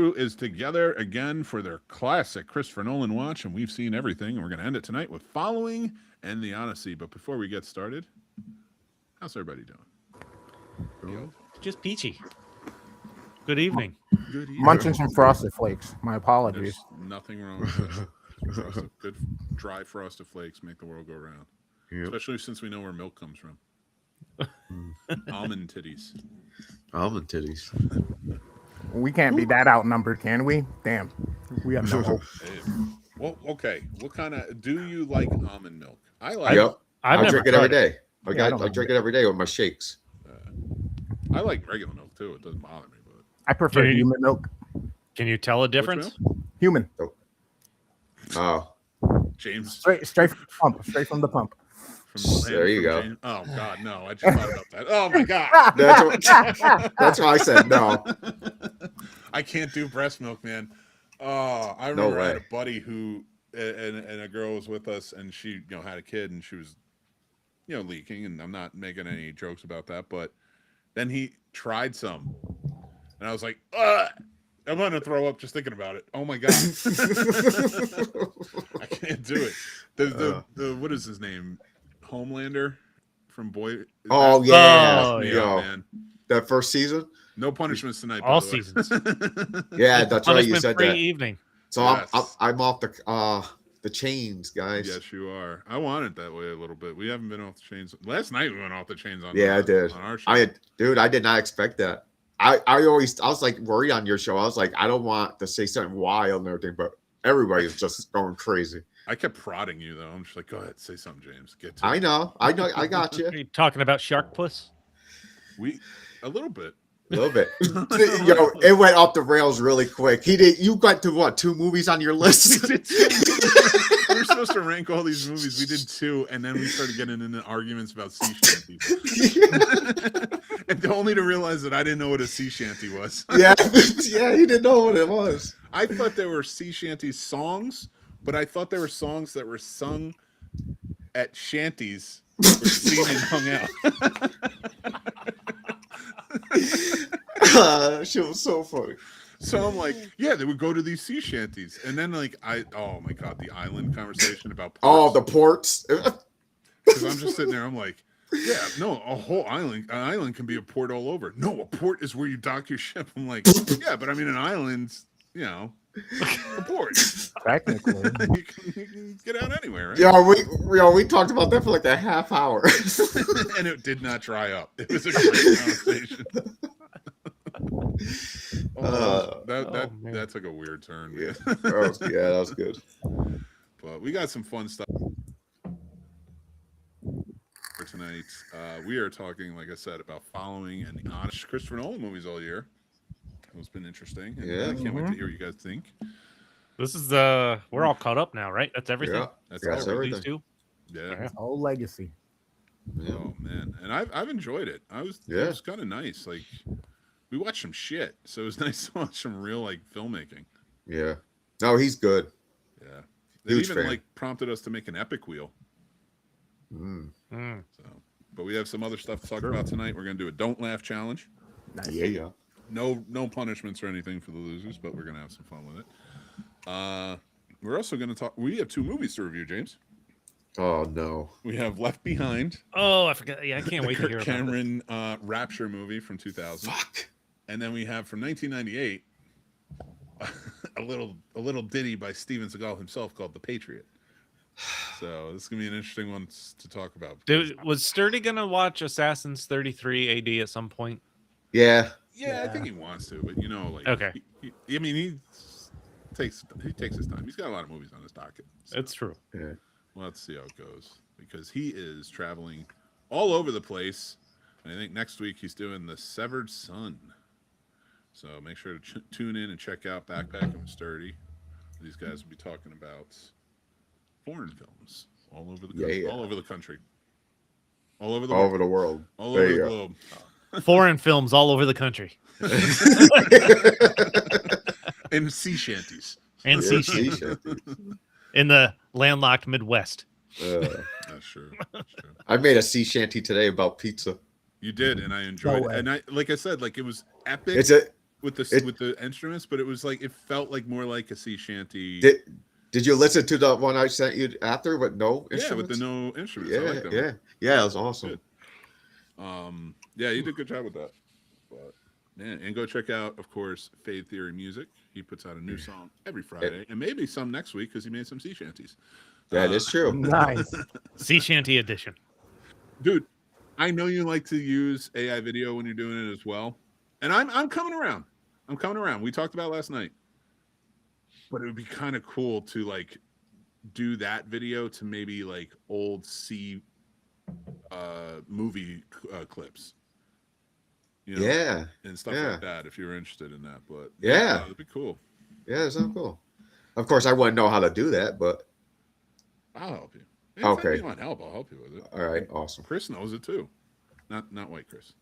crew is together again for their classic Christopher Nolan watch, and we've seen everything, and we're going to end it tonight with Following and the Odyssey. But before we get started, how's everybody doing? Just peachy. Good evening. Good evening. Munching some Frosted Flakes. My apologies. There's nothing wrong with that. Good dry Frosted Flakes make the world go round. Yep. Especially since we know where milk comes from. Almond titties. Almond titties. We can't be that outnumbered, can we? Damn. We have no hope. Well, okay. What kind of do you like almond milk? I like. Yep. I drink it every day. I drink it every day with my shakes. I like regular milk too. It doesn't bother me, but I prefer human milk. Can you tell a difference? Human. Oh, James. Straight from the pump. There you go. James. Oh God, no! I just thought about that. Oh my God. That's why I said no. I can't do breast milk, man. Oh, I remember I had a buddy who and a girl was with us, and she had a kid, and she was leaking, and I'm not making any jokes about that, but then he tried some, and I was like, I'm gonna throw up just thinking about it. Oh my God. I can't do it. The what is his name? Homelander from Boy. Oh yeah, man. That first season. No punishments tonight. All seasons. Yeah, that's right. You said that. Evening. So yes. I'm off the chains, guys. Yes, you are. I want it that way a little bit. We haven't been off the chains. Last night we went off the chains on. Yeah, I did. On our show. I did not expect that. I was like worried on your show. I was like, I don't want to say something wild and everything, but everybody's just going crazy. I kept prodding you though. I'm just like, go ahead, say something, James. Get to I know, I got you. Are you talking about Shark Puss? A little bit. It went off the rails really quick. You went to what, 2 movies on your list? We were supposed to rank all these movies. We did 2, and then we started getting into arguments about sea shanties. And only to realize that I didn't know what a sea shanty was. Yeah, you didn't know what it was. I thought there were sea shanty songs, but I thought there were songs that were sung at shanties where seen and hung out. She was so funny. So I'm like, yeah, they would go to these sea shanties, and then oh my God, the island conversation about ports. Oh, the ports. Because I'm just sitting there, I'm like, yeah, no, an island can be a port all over. No, a port is where you dock your ship. I'm like, yeah, but I mean, an island's, a port. Technically, you can get out anywhere, right? Yeah, we talked about that for like a half hour, and it did not dry up. It was a great conversation. That took a weird turn. Yeah, that was good. But we got some fun stuff for tonight. We are talking, like I said, about Following and the Odyssey, Christopher Nolan movies all year. It's been interesting. And I can't wait to hear what you guys think. This is we're all caught up now, right? That's everything. Yeah, that's everything. These two? Yeah. Whole legacy. Yeah. Oh man, and I've enjoyed it. It was kind of nice. Like we watched some shit, so it was nice to watch some real filmmaking. Yeah. No, he's good. Yeah. They even prompted us to make an epic wheel. So, but we have some other stuff to talk about tonight. We're gonna do a don't laugh challenge. Nice. Yeah. No punishments or anything for the losers, but we're gonna have some fun with it. We're also gonna talk. We have 2 movies to review, James. Oh no. We have Left Behind. Oh, I forgot. Yeah, I can't wait to hear Cameron Rapture movie from 2000. Fuck. And then we have from 1998 a little ditty by Steven Seagal himself called The Patriot. So this is gonna be an interesting one to talk about. Was Sturdy gonna watch Assassins 33 AD at some point? Yeah. Yeah, I think he wants to, but okay. He takes his time. He's got a lot of movies on his docket. So. It's true. Yeah. Well, let's see how it goes because he is traveling all over the place, and I think next week he's doing The Severed Son. So make sure to tune in and check out Backpacking with Sturdy. These guys will be talking about foreign films all over the all over the country, all over the world, all over the globe. Foreign films all over the country. And sea shanties. And sea shanties. In the landlocked Midwest. That's true. I made a sea shanty today about pizza. You did, and I enjoyed it. And like I said, it was epic. with the instruments, but it was like it felt like more like a sea shanty. Did you listen to the one I sent you after with no instruments? Yeah, with the no instruments. Yeah, I like them. yeah, it was awesome. Good. Yeah, you did a good job with that. But man, and go check out, of course, Fade Theory Music. He puts out a new song every Friday, and maybe some next week because he made some sea shanties. That is true. Nice. Sea Shanty edition. Dude, I know you like to use AI video when you're doing it as well, and I'm coming around. I'm coming around. We talked about last night, but it would be kind of cool to like do that video to maybe like old sea movie clips. You know, Yeah, and stuff like that. If you're interested in that, but yeah, it'd be cool. Yeah, that sounds cool. Of course, I wouldn't know how to do that, but I'll help you. Okay. If you want help, I'll help you with it. All right, awesome. Chris knows it too. Not White Chris.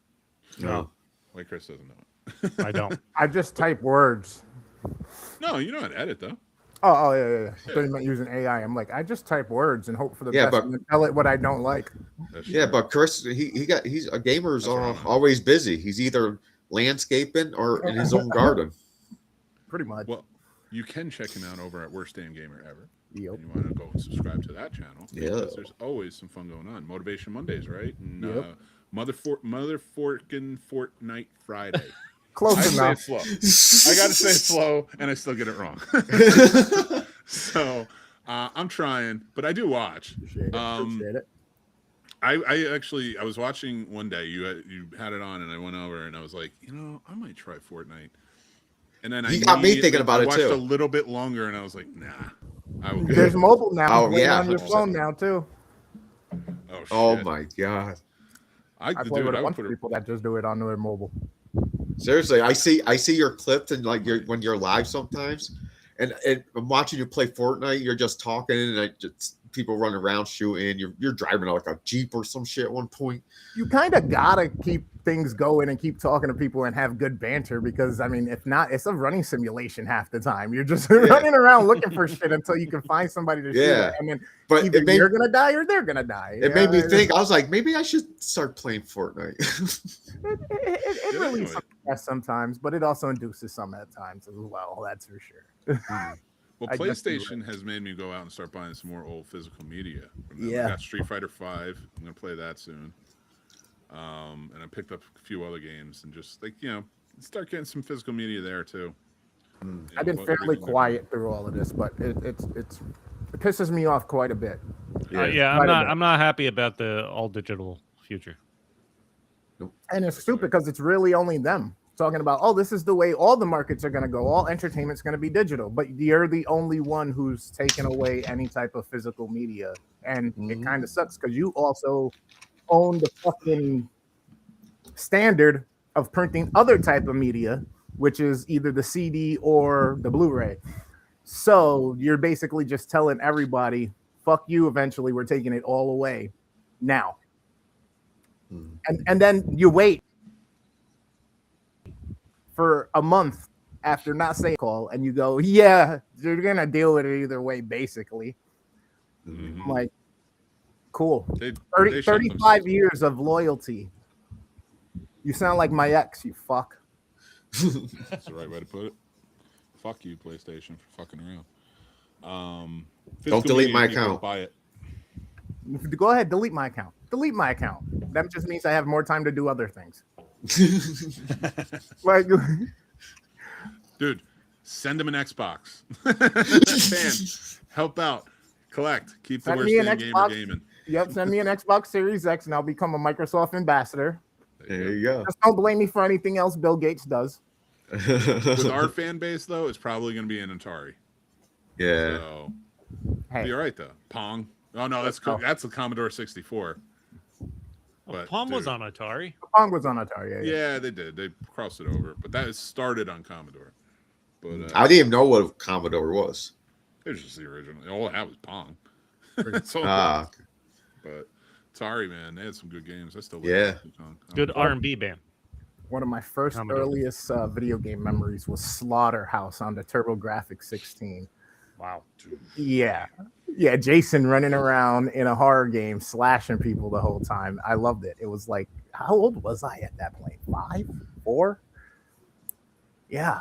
No. White Chris doesn't know it. I don't. I just type words. No, you know how to edit though. Oh yeah. I thought you meant using AI. I'm like, I just type words and hope for the Yeah, best but- and then tell it what I don't like. That's Yeah, true. but Chris, he's a gamer's That's right. always busy. He's either landscaping or in his own garden. Pretty much. Well, you can check him out over at Worst Damn Gamer Ever. Yep. And you want to go and subscribe to that channel. Yeah. Because there's always some fun going on. Motivation Mondays, right? And Yep. Mother Forkin Fortnite Friday. Close I say enough. it slow. I gotta say it slow, and I still get it wrong. So I'm trying, but I do watch. Appreciate it. Appreciate it. I actually was watching one day. You had it on, and I went over and I was like, I might try Fortnite. And then You got me thinking about it, watched too. a little bit longer, and I was like, nah. I will get There's it. mobile now. Oh, Play it yeah, on your 100%. phone now too. Oh, shit. Oh my god! I play dude, with I a would bunch put of it. people that just do it on their mobile. Seriously, I see your clips and like when you're live sometimes, and I'm watching you play Fortnite. You're just talking and just people running around shooting. You're driving like a Jeep or some shit at one point. You kind of gotta keep things going and keep talking to people and have good banter because I mean, if not, it's a running simulation half the time. You're just running around looking for shit until you can find somebody to shoot Yeah. at. And then But either it made you're gonna die or they're gonna die. it made me think. I was like, maybe I should start playing Fortnite. It Yeah, relieves anyway. some stress sometimes, but it also induces some at times as well. That's for sure. Well, I definitely PlayStation has made me go out and start buying some more old physical media. From them. Yeah. I got Street Fighter 5. I'm gonna play that soon. And I picked up a few other games and just like start getting some physical media there too. I've been fairly quiet through all of this, but it pisses me off quite a bit. Yeah, Quite a bit. I'm not happy about the all digital future. And it's stupid because it's really only them talking about, oh, this is the way all the markets are going to go. All entertainment's going to be digital, but you're the only one who's taken away any type of physical media. And it kind of sucks because you also own the fucking standard of printing other type of media, which is either the CD or the Blu-ray. So you're basically just telling everybody, fuck you, eventually we're taking it all away now. And then you wait for a month after not saying call and you go, yeah, you're gonna deal with it either way, basically. I'm like, cool. 35 years of loyalty. You sound like my ex, you fuck. That's the right way to put it. Fuck you, PlayStation, for fucking around. Don't delete my people, account. Buy it. Go ahead, delete my account. Delete my account. That just means I have more time to do other things. Like, Dude, send them an Xbox. Fans, help out, collect, keep the Send worst me an damn gamer Xbox. gaming. yep, send me an Xbox Series X and I'll become a Microsoft ambassador. There you go. Just don't blame me for anything else Bill Gates does. With our fan base, though, it's probably going to be an Atari. Yeah. So, Hey, be all right though. Pong. Oh no, that's go. that's a Commodore 64. Well, But, Palm was dude, on Atari. Pong was on Atari. Yeah, they did. They crossed it over, but that started on Commodore. But I didn't even know what a Commodore was. it was just the original. All I had was Pong. That's all it Ah, was. But Atari, man, they had some good games. I still like Yeah. Pong. Good R&B band. One of my first Commodore. earliest video game memories was Slaughterhouse on the TurboGrafx 16. Wow. Yeah. Yeah, Jason running around in a horror game, slashing people the whole time. I loved it. It was like, how old was I at that point? 5, 4? Yeah.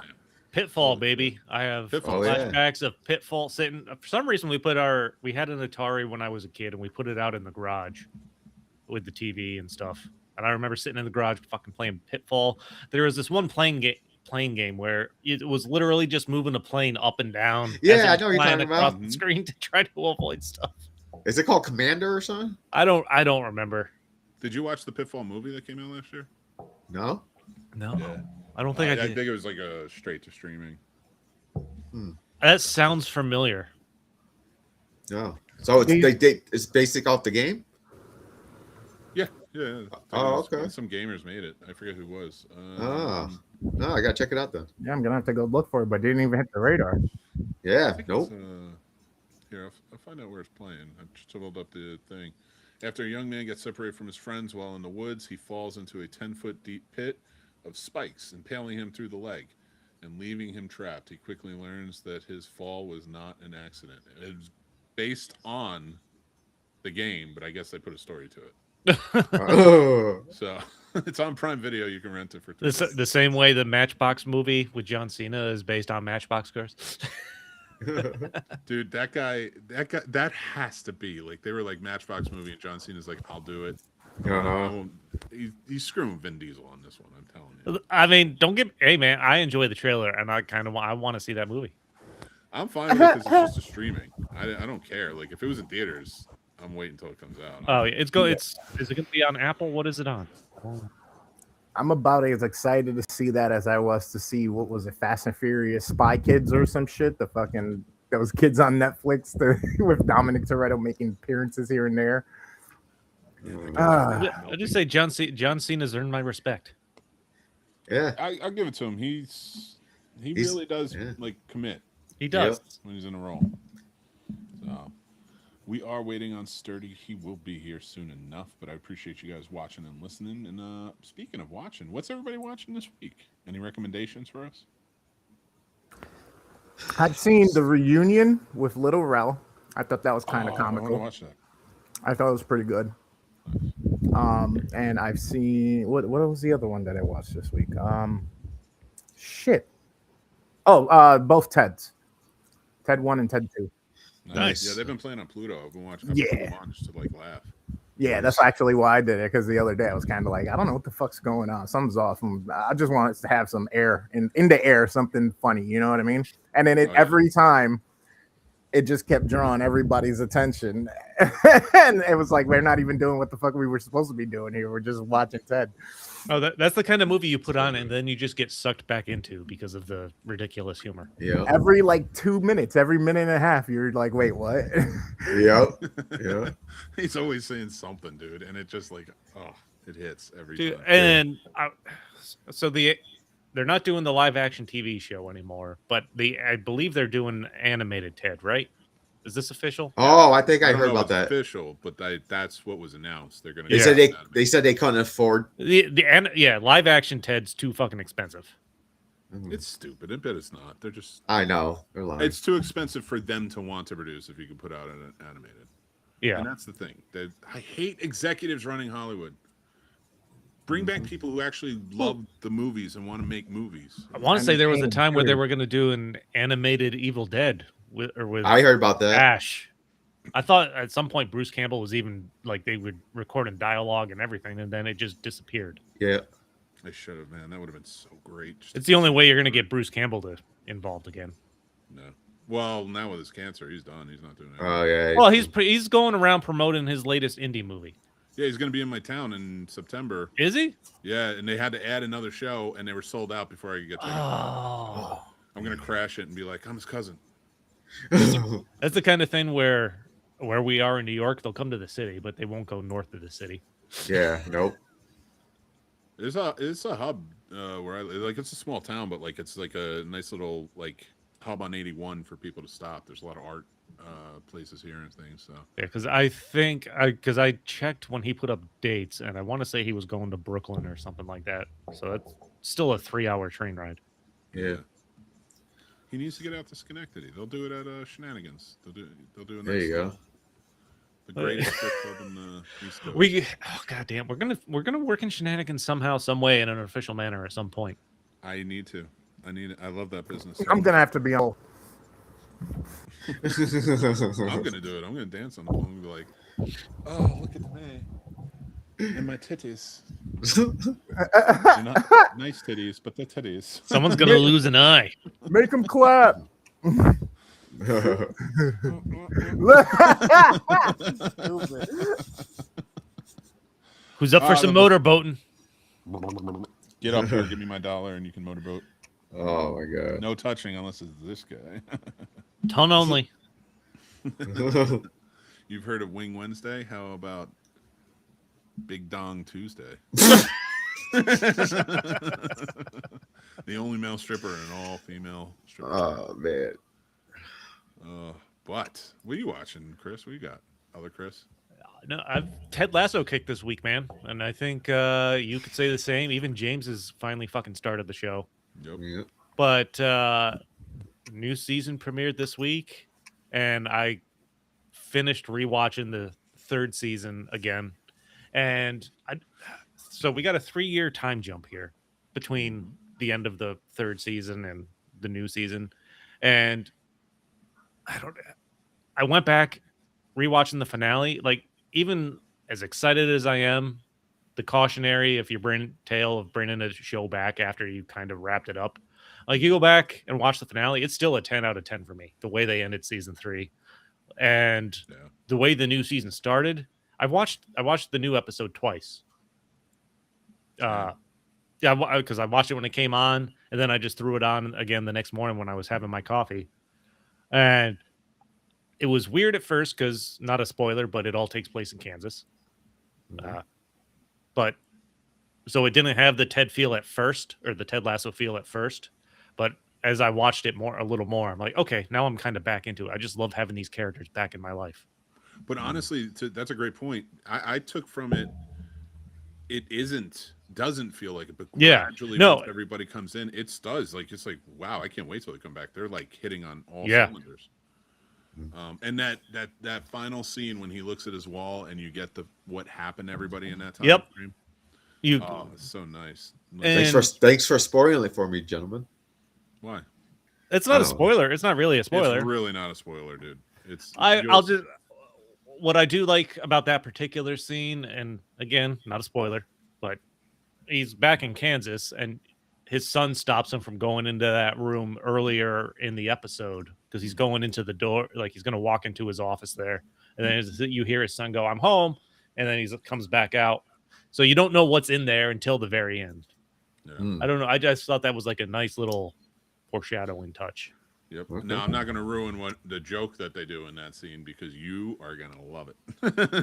Pitfall, baby. I have Pitfall. flashbacks of Pitfall sitting. For some reason, we had an Atari when I was a kid, and we put it out in the garage with the TV and stuff. And I remember sitting in the garage fucking playing Pitfall. There was this one plane game where it was literally just moving a plane up and down. as Yeah, it I was know what you're flying talking across about. the screen to try to avoid stuff. Is it called Commander or something? I don't remember. Did you watch the Pitfall movie that came out last year? No. No, Yeah. I don't think I I did. think it was like a straight to streaming. That sounds familiar. No. So it's basic off the game. Yeah. Yeah. Oh, okay. Some gamers made it. I forget who it was. No, I gotta check it out then. Yeah, I'm gonna have to go look for it, but it didn't even hit the radar. Yeah. it's, Nope. Here, I'll find out where it's playing. I just pulled up the thing. After a young man gets separated from his friends while in the woods, he falls into a 10-foot deep pit of spikes, impaling him through the leg and leaving him trapped. He quickly learns that his fall was not an accident. It was based on the game, but I guess they put a story to it. Oh. So it's on Prime Video. You can rent it for The same way the Matchbox movie with John Cena is based on Matchbox cars. Dude, that has to be like they were like Matchbox movie, and John Cena's like, I'll do it. Uh-huh. He's screwing Vin Diesel on this one. I'm telling you. I mean, hey man, I enjoy the trailer, and I want to see that movie. I'm fine with it because it's just a streaming. I don't care. Like if it was in theaters, I'm waiting until it comes out. Oh, is it going to be on Apple? What is it on? I'm about as excited to see that as I was to see what was it, Fast and Furious Spy Kids or some shit. The fucking those kids on Netflix with Dominic Toretto making appearances here and there. I just say John Cena's earned my respect. Yeah. I'll give it to him. He really does like commit. He does when he's in a role. So we are waiting on Sturdy. He will be here soon enough, but I appreciate you guys watching and listening. And speaking of watching, what's everybody watching this week? Any recommendations for us? I've seen The Reunion with Little Rel. I thought that was kind of I want comical. to watch that. I thought it was pretty good. And I've seen what was the other one that I watched this week? Shit. Oh, both Teds. Ted 1 and Ted 2. Nice. Yeah, they've been playing on Pluto. I've been watching just to like laugh. Yeah, that's actually why I did it, because the other day I was kind of like, I don't know what the fuck's going on. Something's off. I just want us to have some air in the air, something funny. You know what I mean? And then every time it just kept drawing everybody's attention. And it was like, we're not even doing what the fuck we were supposed to be doing here. We're just watching Ted. Oh, that's the kind of movie you put on and then you just get sucked back into because of the ridiculous humor. Yeah. Every like 2 minutes, every minute and a half, you're like, wait, what? Yep. Yeah. He's always saying something, dude, and it just like, it hits every Dude, time. and so they're not doing the live action TV show anymore, but I believe they're doing animated Ted, right? Is this official? Oh, I think I don't heard know about if that. it's official, but that's what was announced. They're gonna. They said they couldn't afford. Live action Ted's too fucking expensive. It's stupid. I bet it's not. They're just. I know. They're lying. It's too expensive for them to want to produce if you could put out an animated. Yeah, and that's the thing. I hate executives running Hollywood. Bring back people who actually love the movies and want to make movies. I want to say there was a time where they were going to do an animated Evil Dead with I heard about that. Ash. I thought at some point Bruce Campbell was even like they would record in dialogue and everything, and then it just disappeared. Yeah, they should have, man. That would have been so great. It's the only way you're going to get Bruce Campbell involved again. No. Well, now with his cancer, he's done. He's not doing it. Oh yeah. Well, he's going around promoting his latest indie movie. Yeah, he's going to be in my town in September. Is he? Yeah, and they had to add another show, and they were sold out before I could get there. Oh. I'm going to crash it and be like, I'm his cousin. That's the kind of thing where we are in New York, they'll come to the city, but they won't go north of the city. Yeah, nope. It's a hub where I like. It's a small town, but like it's like a nice little like hub on 81 for people to stop. There's a lot of art places here and things. So yeah, because I checked when he put up dates, and I want to say he was going to Brooklyn or something like that. So that's still a 3-hour train ride. Yeah. He needs to get out to Schenectady. They'll do it at Shenanigans. They'll do it. There you go. The greatest strip club in the East Coast. Goddamn, we're gonna work in Shenanigans somehow, some way, in an official manner at some point. I need to. I love that business. I'm gonna have to be on. I'm gonna do it. I'm gonna dance on the pole and be like, "Oh, look at me and my titties. They're not nice titties, but they're titties." Someone's gonna lose an eye. Make them clap. Stupid. Who's up for some motorboating? Get up here, give me my $1, and you can motorboat. Oh my god. No touching unless it's this guy. Ton only. You've heard of Wing Wednesday? How about Big Dong Tuesday? The only male stripper and an all-female stripper. Oh man. But what are you watching, Chris? What you got? Other Chris? No, I've Ted Lasso kicked this week, man, and I think you could say the same. Even James has finally fucking started the show. Yep. Yep. But new season premiered this week, and I finished rewatching the 3rd season again. And so we got a 3-year time jump here between the end of the 3rd season and the new season. And I went back rewatching the finale. Like, even as excited as I am, the cautionary if you're tale of bringing a show back after you kind of wrapped it up. Like, you go back and watch the finale, it's still a 10 out of 10 for me, the way they ended season 3. And the way the new season started, I watched the new episode twice. Because I watched it when it came on, and then I just threw it on again the next morning when I was having my coffee. And it was weird at first because, not a spoiler, but it all takes place in Kansas. But so it didn't have the Ted feel at first, or the Ted Lasso feel at first. But as I watched it a little more, I'm like, okay, now I'm kind of back into it. I just love having these characters back in my life. But honestly, that's a great point. I took from it, doesn't feel like it, but gradually once everybody comes in, it does. Like, it's like, wow, I can't wait till they come back. They're like hitting on all cylinders. And that final scene when he looks at his wall and you get what happened to everybody in that time frame. It's so nice. Thanks for spoiling it for me, gentlemen. Why? It's not a spoiler. It's not really a spoiler. It's really not a spoiler, dude. What I do like about that particular scene, and again, not a spoiler, but he's back in Kansas and his son stops him from going into that room earlier in the episode because he's going into the door, like he's going to walk into his office there. And then you hear his son go, "I'm home." And then he comes back out. So you don't know what's in there until the very end. Yeah. I don't know. I just thought that was like a nice little foreshadowing touch. Yep. Okay. Now, I'm not going to ruin the joke that they do in that scene because you are going to love it.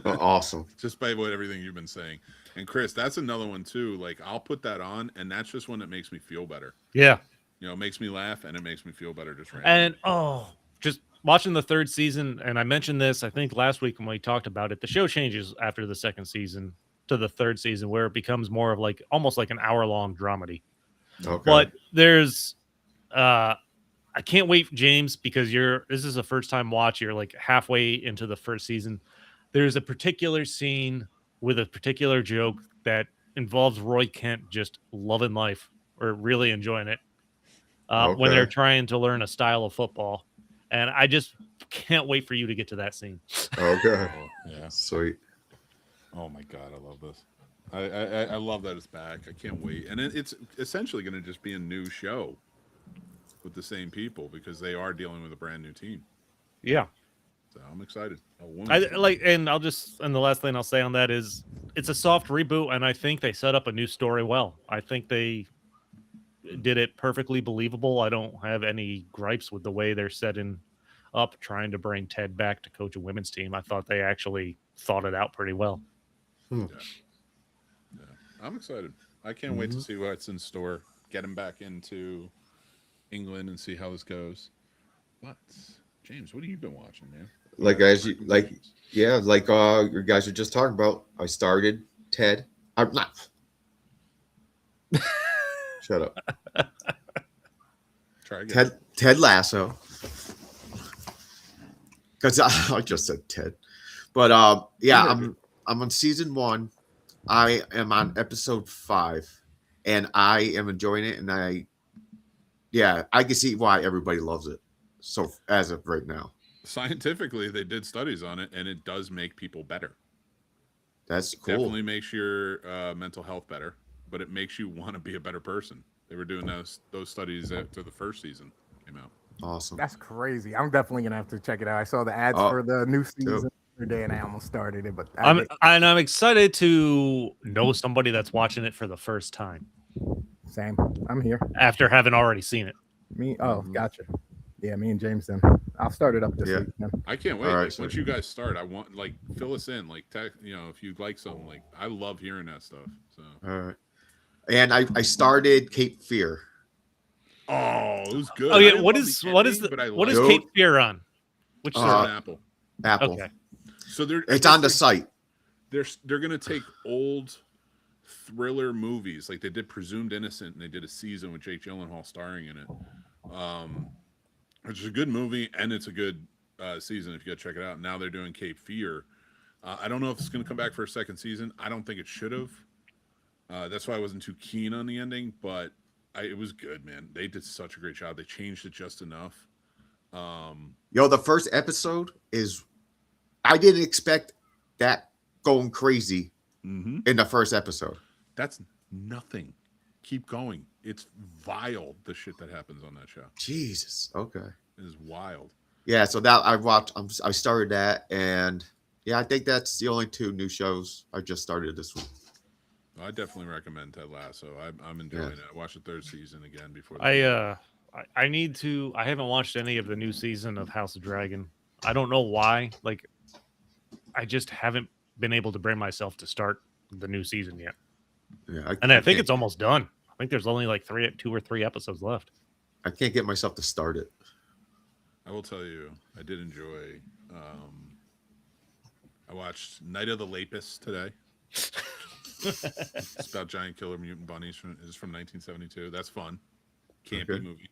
Awesome. Just by everything you've been saying. And Chris, that's another one too. Like, I'll put that on, and that's just one that makes me feel better. Yeah. You know, it makes me laugh, and it makes me feel better just randomly. And, just watching the 3rd season, and I mentioned this, I think, last week when we talked about it, the show changes after the 2nd season to the 3rd season where it becomes more of like almost like an hour-long dramedy. Okay. But there's I can't wait, James, because this is a first-time watch. You're like halfway into the 1st season. There's a particular scene with a particular joke that involves Roy Kent just loving life or really enjoying it when they're trying to learn a style of football. And I just can't wait for you to get to that scene. Okay. Yeah. Sweet. Oh, my God. I love this. I love that it's back. I can't wait. And it's essentially going to just be a new show with the same people because they are dealing with a brand new team. Yeah. So I'm excited. And the last thing I'll say on that is it's a soft reboot, and I think they set up a new story well. I think they did it perfectly believable. I don't have any gripes with the way they're setting up trying to bring Ted back to coach a women's team. I thought they actually thought it out pretty well. Yeah. I'm excited. I can't wait to see what's in store. Get him back into England and see how this goes. But James, what have you been watching, man? You guys were just talking about. I started Ted. I'm not. Shut up. Try again. Ted Lasso. Because I just said Ted, but I'm on season 1. I am on episode 5, and I am enjoying it. And yeah, I can see why everybody loves it. So as of right now, Scientifically, they did studies on it, and it does make people better. that's It cool. definitely makes your mental health better, but it makes you want to be a better person. They were doing those studies after the first season came out. Awesome. That's crazy. I'm definitely gonna have to check it out. I saw the ads Oh, for the new too. season the other day, and I almost started it, but I'm excited to know somebody that's watching it for the first time same. I'm here. after having already seen it. Me. Oh, Mhm. gotcha. Yeah, me and James. Then I'll start it up this Yeah. week. Then. I can't wait. All right, Like so- once you guys start, I want like fill us in. Like if you like something, like I love hearing that stuff. So All right. And I started Cape Fear. oh, it was good. Oh I yeah, didn't what love is the what is ending, the but I what is liked Dude. it. Cape Fear on? Which It's Uh, on server? Apple. Apple. Okay. So It's on the site. they're gonna take old thriller movies like they did Presumed Innocent, and they did a season with Jake Gyllenhaal starring in it. Which is a good movie, and it's a good season if you go check it out. Now they're doing Cape Fear. I don't know if it's going to come back for a second season. I don't think it should have. That's why I wasn't too keen on the ending, but it was good, man. They did such a great job. They changed it just enough. Yo, the first episode is. I didn't expect that going crazy in the first episode. That's nothing. Keep going. It's vile, the shit that happens on that show. Jesus. Okay. It is wild. Yeah. So that I watched. I started that, and yeah, I think that's the only two new shows I just started this week. I definitely recommend Ted Lasso. I'm enjoying it. I watched the third season again before. I need to. I haven't watched any of the new season of House of Dragon. I don't know why. Like, I just haven't been able to bring myself to start the new season yet. Yeah. And I think it's almost done. I think there's only like 2 or 3 episodes left. I can't get myself to start it. I will tell you, I did enjoy. I watched Night of the Lapis today. It's about giant killer mutant bunnies. It's from 1972. That's fun. Campy Okay. movie.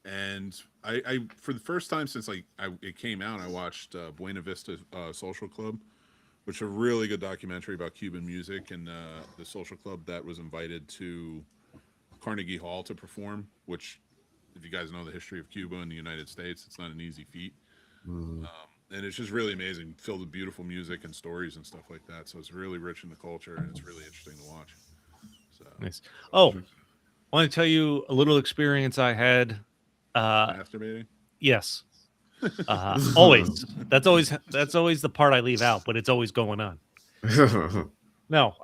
And I for the first time since it came out, I watched Buena Vista Social Club, which is a really good documentary about Cuban music and the social club that was invited to Carnegie Hall to perform, which, if you guys know the history of Cuba and the United States, it's not an easy feat. And it's just really amazing, filled with beautiful music and stories and stuff like that. So it's really rich in the culture, and it's really interesting to watch. So Nice. Oh, I want to tell you a little experience I had. masturbating. Yes. Always. That's always the part I leave out, but it's always going on. No.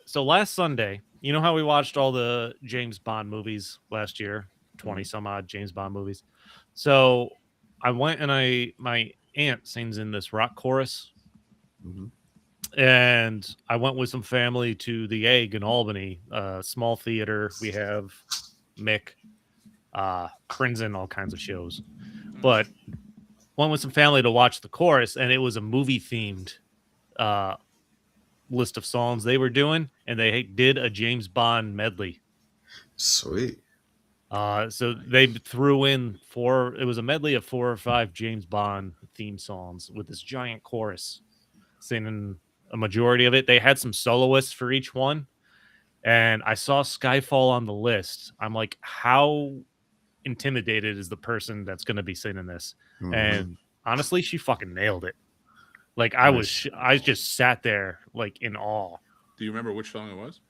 So last Sunday, you know how we watched all the James Bond movies last year, 20 some odd James Bond movies. So I went and my aunt sings in this rock chorus. Mhm. And I went with some family to the Egg in Albany, small theater. We have Mick, Crimson, all kinds of shows. But went with some family to watch the chorus, and it was a movie themed list of songs they were doing, and they did a James Bond medley. Sweet. So they threw in it was a medley of 4 or 5 James Bond theme songs with this giant chorus singing a majority of it. They had some soloists for each one, and I saw Skyfall on the list. I'm like, how intimidated is the person that's going to be singing this? Mhm. And honestly, she fucking nailed it. Like I just sat there like in awe. Do you remember which song it was?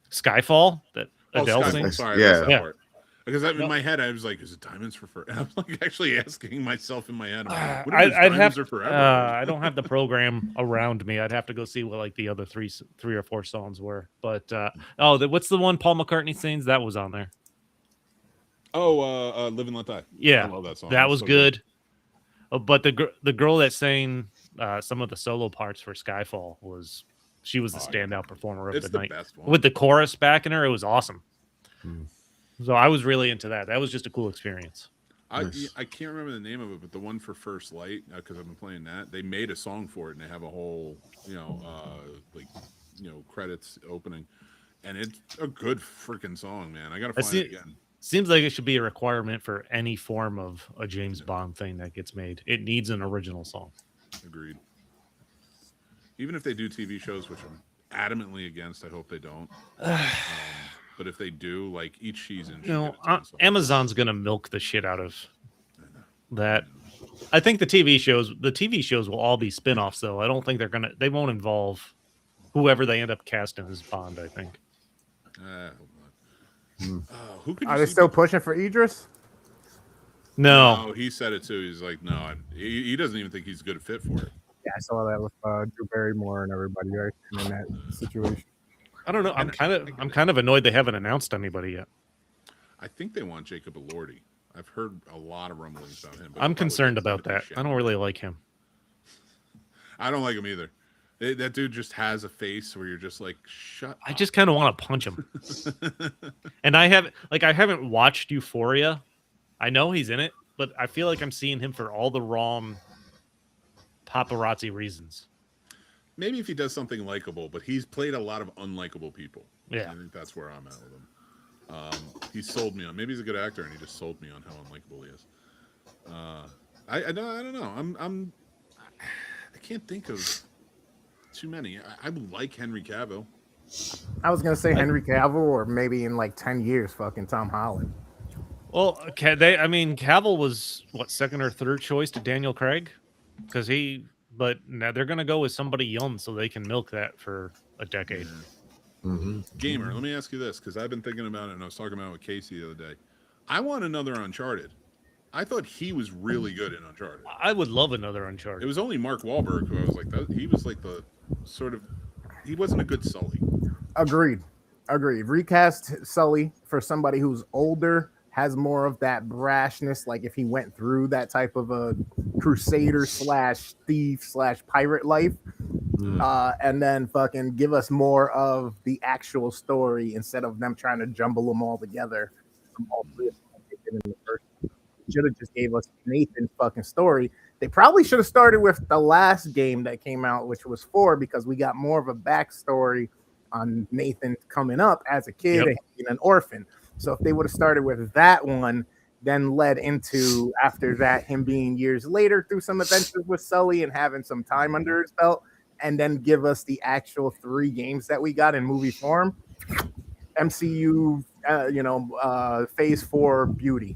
Skyfall that Adele Skyfall. sings. Sorry, Yeah. I missed that Yeah. part. Because in No. my head, I was like, "Is it Diamonds for Forever?" I'm like actually asking myself in my head, "What if I'd it's have Diamonds Are Forever?" I don't have the program around me. I'd have to go see what like the other three or four songs were. But what's the one Paul McCartney sings? That was on there. Live and Let Die. Yeah, I love that song. that It's was so good. But the girl that sang some of the solo parts for Skyfall was the standout performer of It's the the night. best one. With the chorus backing her, it was awesome. Hmm. So I was really into that. That was just a cool experience. Nice. I can't remember the name of it, but the one for First Light, because I've been playing that. They made a song for it, and they have a whole credits opening, and it's a good freaking song, man. I gotta find it again. Seems like it should be a requirement for any form of a James Bond thing that gets made. It needs an original song. Agreed. Even if they do TV shows, which I'm adamantly against, I hope they don't. But if they do, like each season, should You know, get its own song. Amazon's gonna milk the shit out of that. I think the TV shows will all be spin-offs, though. I don't think they won't involve whoever they end up casting as Bond. I think. Who could you Are they see still pushing for Idris? No, No, he said it too. He's like, no, he doesn't even think he's a good fit for it. Yeah, I saw that with Drew Barrymore and everybody right in that situation. I don't know. I'm kind of annoyed they haven't announced anybody yet. I think they want Jacob Elordi. I've heard a lot of rumblings about him. But I'm probably concerned gets about another that. I don't really like him. I don't like him either. That dude just has a face where you're just like, shut I up. just kind of want to punch him. And I haven't watched Euphoria. I know he's in it, but I feel like I'm seeing him for all the wrong paparazzi reasons. Maybe if he does something likable, but he's played a lot of unlikable people. Yeah. I think that's where I'm at with him. He sold me on. Maybe he's a good actor, and he just sold me on how unlikable he is. I don't know. I can't think of too many. I like Henry Cavill. I was gonna say Henry Cavill, or maybe in like 10 years, fucking Tom Holland. Well, Cavill was what, second or third choice to Daniel Craig, but now they're gonna go with somebody young so they can milk that for a decade. Yeah. Mm-hmm. Gamer, let me ask you this, because I've been thinking about it, and I was talking about it with Casey the other day. I want another Uncharted. I thought he was really good in Uncharted. I would love another Uncharted. It was only Mark Wahlberg who I was like, he was like the sort of, he wasn't a good Sully. Agreed. Recast Sully for somebody who's older, has more of that brashness. Like if he went through that type of a crusader / thief / pirate life, and then fucking give us more of the actual story instead of them trying to jumble them all together from all three of them like they did in the first. Should have just gave us Nathan's fucking story. They probably should have started with the last game that came out, which was 4, because we got more of a backstory on Nathan coming up as a kid and being an orphan. So if they would have started with that one, then led into after that him being years later through some adventures with Sully and having some time under his belt, and then give us the actual 3 games that we got in movie form, MCU, phase 4 beauty.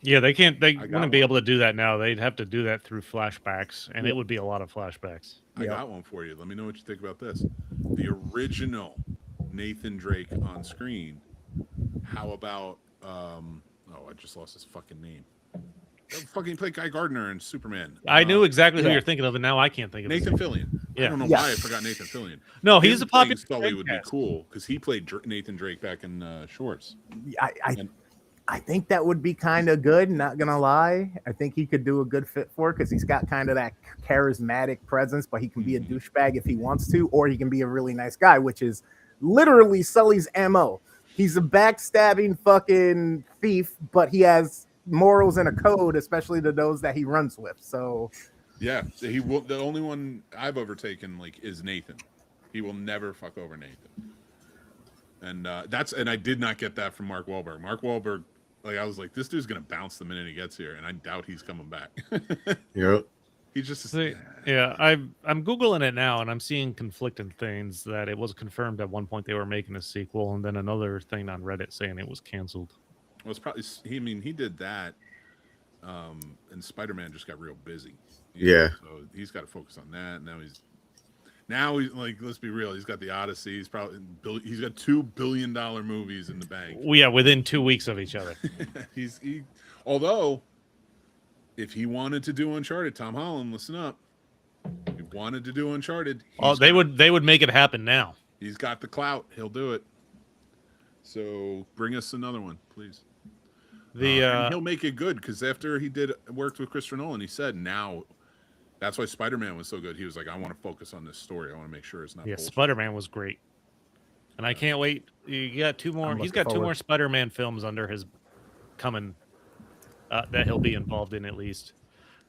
Yeah, they wouldn't be able to do that now. They'd have to do that through flashbacks, and it would be a lot of flashbacks. I got one for you. Let me know what you think about this. The original Nathan Drake on screen. How about I just lost his fucking name. Fucking played Guy Gardner in Superman. I knew exactly who you're thinking of, and now I can't think of Nathan Fillion. Yeah. I don't know why I forgot Nathan Fillion. No, he's a popular. Sully would be cool because he played Nathan Drake back in Shorts. I think that would be kind of good. Not gonna lie, I think he could do a good fit for it because he's got kind of that charismatic presence, but he can be a douchebag if he wants to, or he can be a really nice guy, which is literally Sully's MO. He's a backstabbing fucking thief, but he has morals and a code, especially to those that he runs with. So yeah, he will. The only one I've overtaken is Nathan. He will never fuck over Nathan. And I did not get that from Mark Wahlberg. Mark Wahlberg, I was like, this dude's gonna bounce the minute he gets here, and I doubt he's coming back. Yep. He's just I'm googling it now, and I'm seeing conflicting things that it was confirmed at one point they were making a sequel, and then another thing on Reddit saying it was canceled. Well, it's probably he did that, and Spider-Man just got real busy. Yeah. So he's got to focus on that. Now he's let's be real. He's got the Odyssey. He's got $2 billion movies in the bank. Yeah, within 2 weeks of each other. Although, if he wanted to do Uncharted, Tom Holland, listen up. If he wanted to do Uncharted, they would make it happen now. He's got the clout. He'll do it. So bring us another one, please. And he'll make it good because after he worked with Christopher Nolan, he said now. That's why Spider-Man was so good. He was like, I want to focus on this story. I want to make sure it's not. Yeah, bullshit. Spider-Man was great, and I can't wait. You got 2 more. He's got 2 more Spider-Man films under his coming that he'll be involved in at least,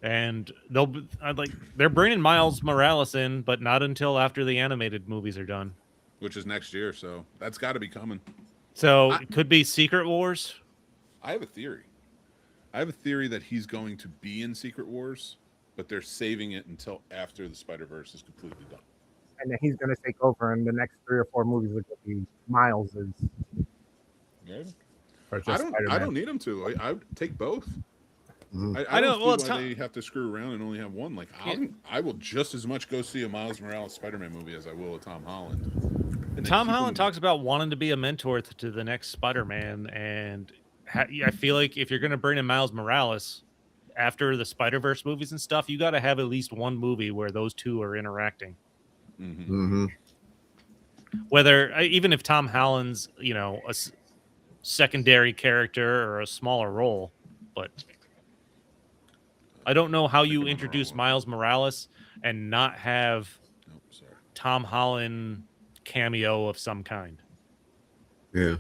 and they're bringing Miles Morales in, but not until after the animated movies are done, which is next year. So that's got to be coming. So it could be Secret Wars. I have a theory. That he's going to be in Secret Wars, but they're saving it until after the Spider-Verse is completely done. And then he's going to take over, and the next 3 or 4 movies are going to be Miles's. Yeah. Or I just don't Spider-Man? need them to. I would take both. Mhm. I don't know, well, see it's why they have to screw around and only have one. Like I will just as much go see a Miles Morales Spider-Man movie as I will a Tom Holland. And Tom keep Holland them- talks about wanting to be a mentor to the next Spider-Man, and I feel like if you're going to bring in Miles Morales after the Spider-Verse movies and stuff, you got to have at least one movie where those two are interacting. Mhm. Mhm. Whether even if Tom Holland's, a secondary character or a smaller role, but I don't know how you introduce Miles Morales and not have Oh, sorry. Tom Holland cameo of some kind. Yeah.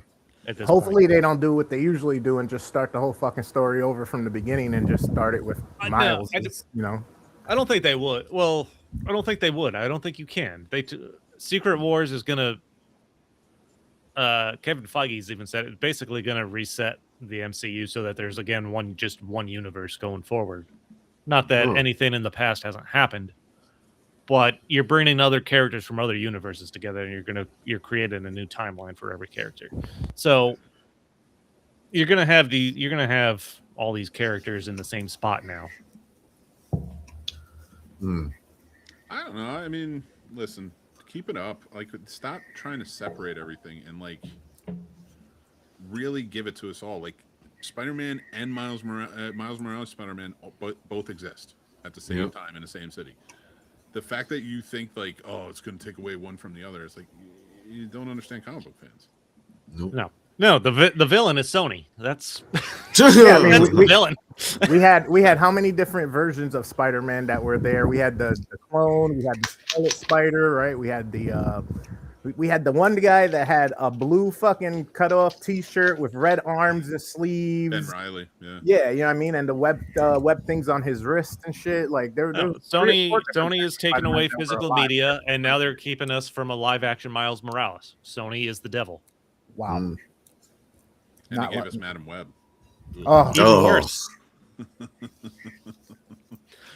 At this Hopefully point. they don't do what they usually do and just start the whole fucking story over from the beginning and just start it with No, Miles. I don't think they would. Well, I don't think they would. I don't think you can. Secret Wars is gonna. Kevin Feige's even said it's basically gonna reset the MCU so that there's again one universe going forward. Not that anything in the past hasn't happened, but you're bringing other characters from other universes together, and you're creating a new timeline for every character. So you're gonna have all these characters in the same spot now. Mm. I don't know. I mean, listen, keep it up. Like, stop trying to separate everything and like really give it to us all. Like, Spider-Man and Miles Morales Spider-Man both exist at the same time in the same city. The fact that you think like, oh, it's going to take away one from the other, it's like you don't understand comic book fans. Nope. No, the villain is Sony. That's Yeah, I mean, that's the villain. we had how many different versions of Spider-Man that were there? We had the clone, we had the Scarlet Spider, right? We had the one guy that had a blue fucking cut off T-shirt with red arms and sleeves. Ben Riley, yeah. Yeah, you know what I mean, and the web things on his wrist and shit. Like Sony is taking away Spider-Man that were physical alive. media, and now they're keeping us from a live action Miles Morales. Sony is the devil. Wow. Mm. And Not they gave like- us Madam Web. Oh, Even worse.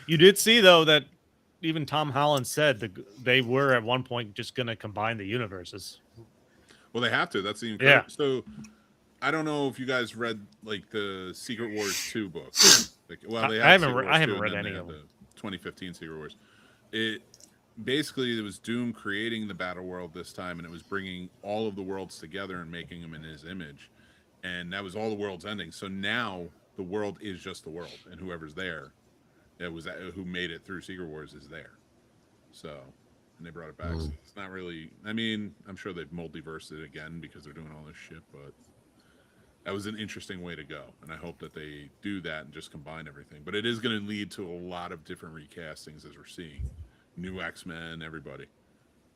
You did see though that even Tom Holland said they were at one point just going to combine the universes. Well, they have to. That's the Yeah. So I don't know if you guys read like the Secret Wars 2 book. Like, well, they I had haven't Secret I Wars haven't 2, read and then any they of had them. the 2015 Secret Wars. It basically, it was Doom creating the battle world this time, and it was bringing all of the worlds together and making them in his image, and that was all the worlds ending. So now the world is just the world, and whoever's there, who made it through Secret Wars is there. So, and they brought it back. So it's not really. I mean, I'm sure they've multiversed it again because they're doing all this shit, but that was an interesting way to go, and I hope that they do that and just combine everything. But it is going to lead to a lot of different recastings as we're seeing. New X-Men, everybody.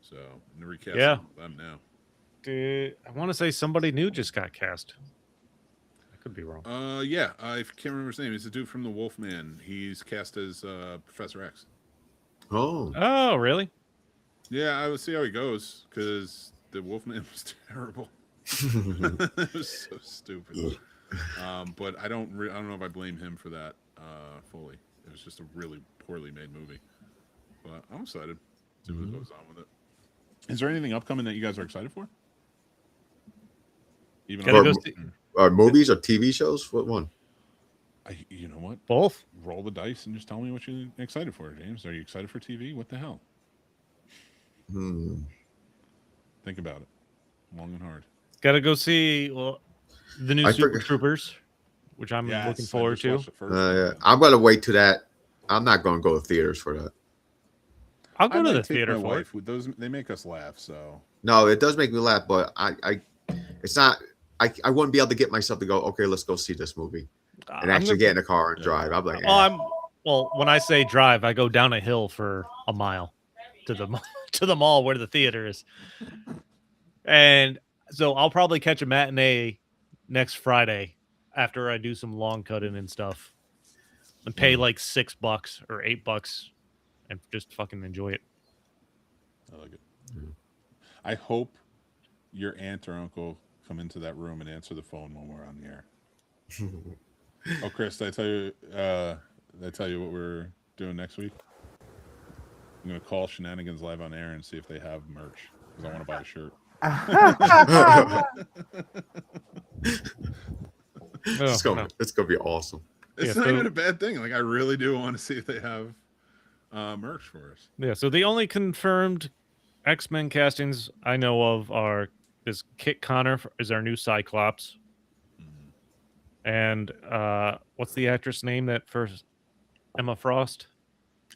So, and the recasting of them now. I want to say somebody new just got cast. I could be wrong. Yeah, I can't remember his name. He's a dude from the Wolfman. He's cast as Professor X. Oh. Oh, really? Yeah, I will see how he goes because the Wolfman was terrible. It was so stupid. But I don't know if I blame him for that fully. It was just a really poorly made movie. But I'm excited to see what goes on with it. Is there anything upcoming that you guys are excited for? Even Gotta on- go see Movies or TV shows? What one? You know what? both. Roll the dice and just tell me what you're excited for, James. Are you excited for TV? What the hell? Think about it long and hard. Got to go see the new I Super forgot- Troopers, which I'm Yes, looking I forward just to. watched the first Yeah. one. I'm gonna wait to that. I'm not gonna go to theaters for that. I'll go I to might the take theater my for it. wife. With those, they make us laugh. So No, it does make me laugh, but it's not. I wouldn't be able to get myself to go. Okay, let's go see this movie and I'm actually gonna- get in a car and drive. I'm like, Well, when I say drive, I go down a hill for a mile to the mall where the theater is, and so I'll probably catch a matinee next Friday after I do some long cutting and stuff, and pay like $6 or $8 and just fucking enjoy it. I like it. I hope your aunt or uncle come into that room and answer the phone when we're on the air. Oh, Chris, did I tell you what we're doing next week? I'm gonna call Shenanigans live on air and see if they have merch because I want to buy a shirt. It's gonna be awesome. It's not even a bad thing. Like I really do want to see if they have merch for us. Yeah, so the only confirmed X-Men castings I know of is Kit Connor is our new Cyclops. And what's the actress name that first Emma Frost?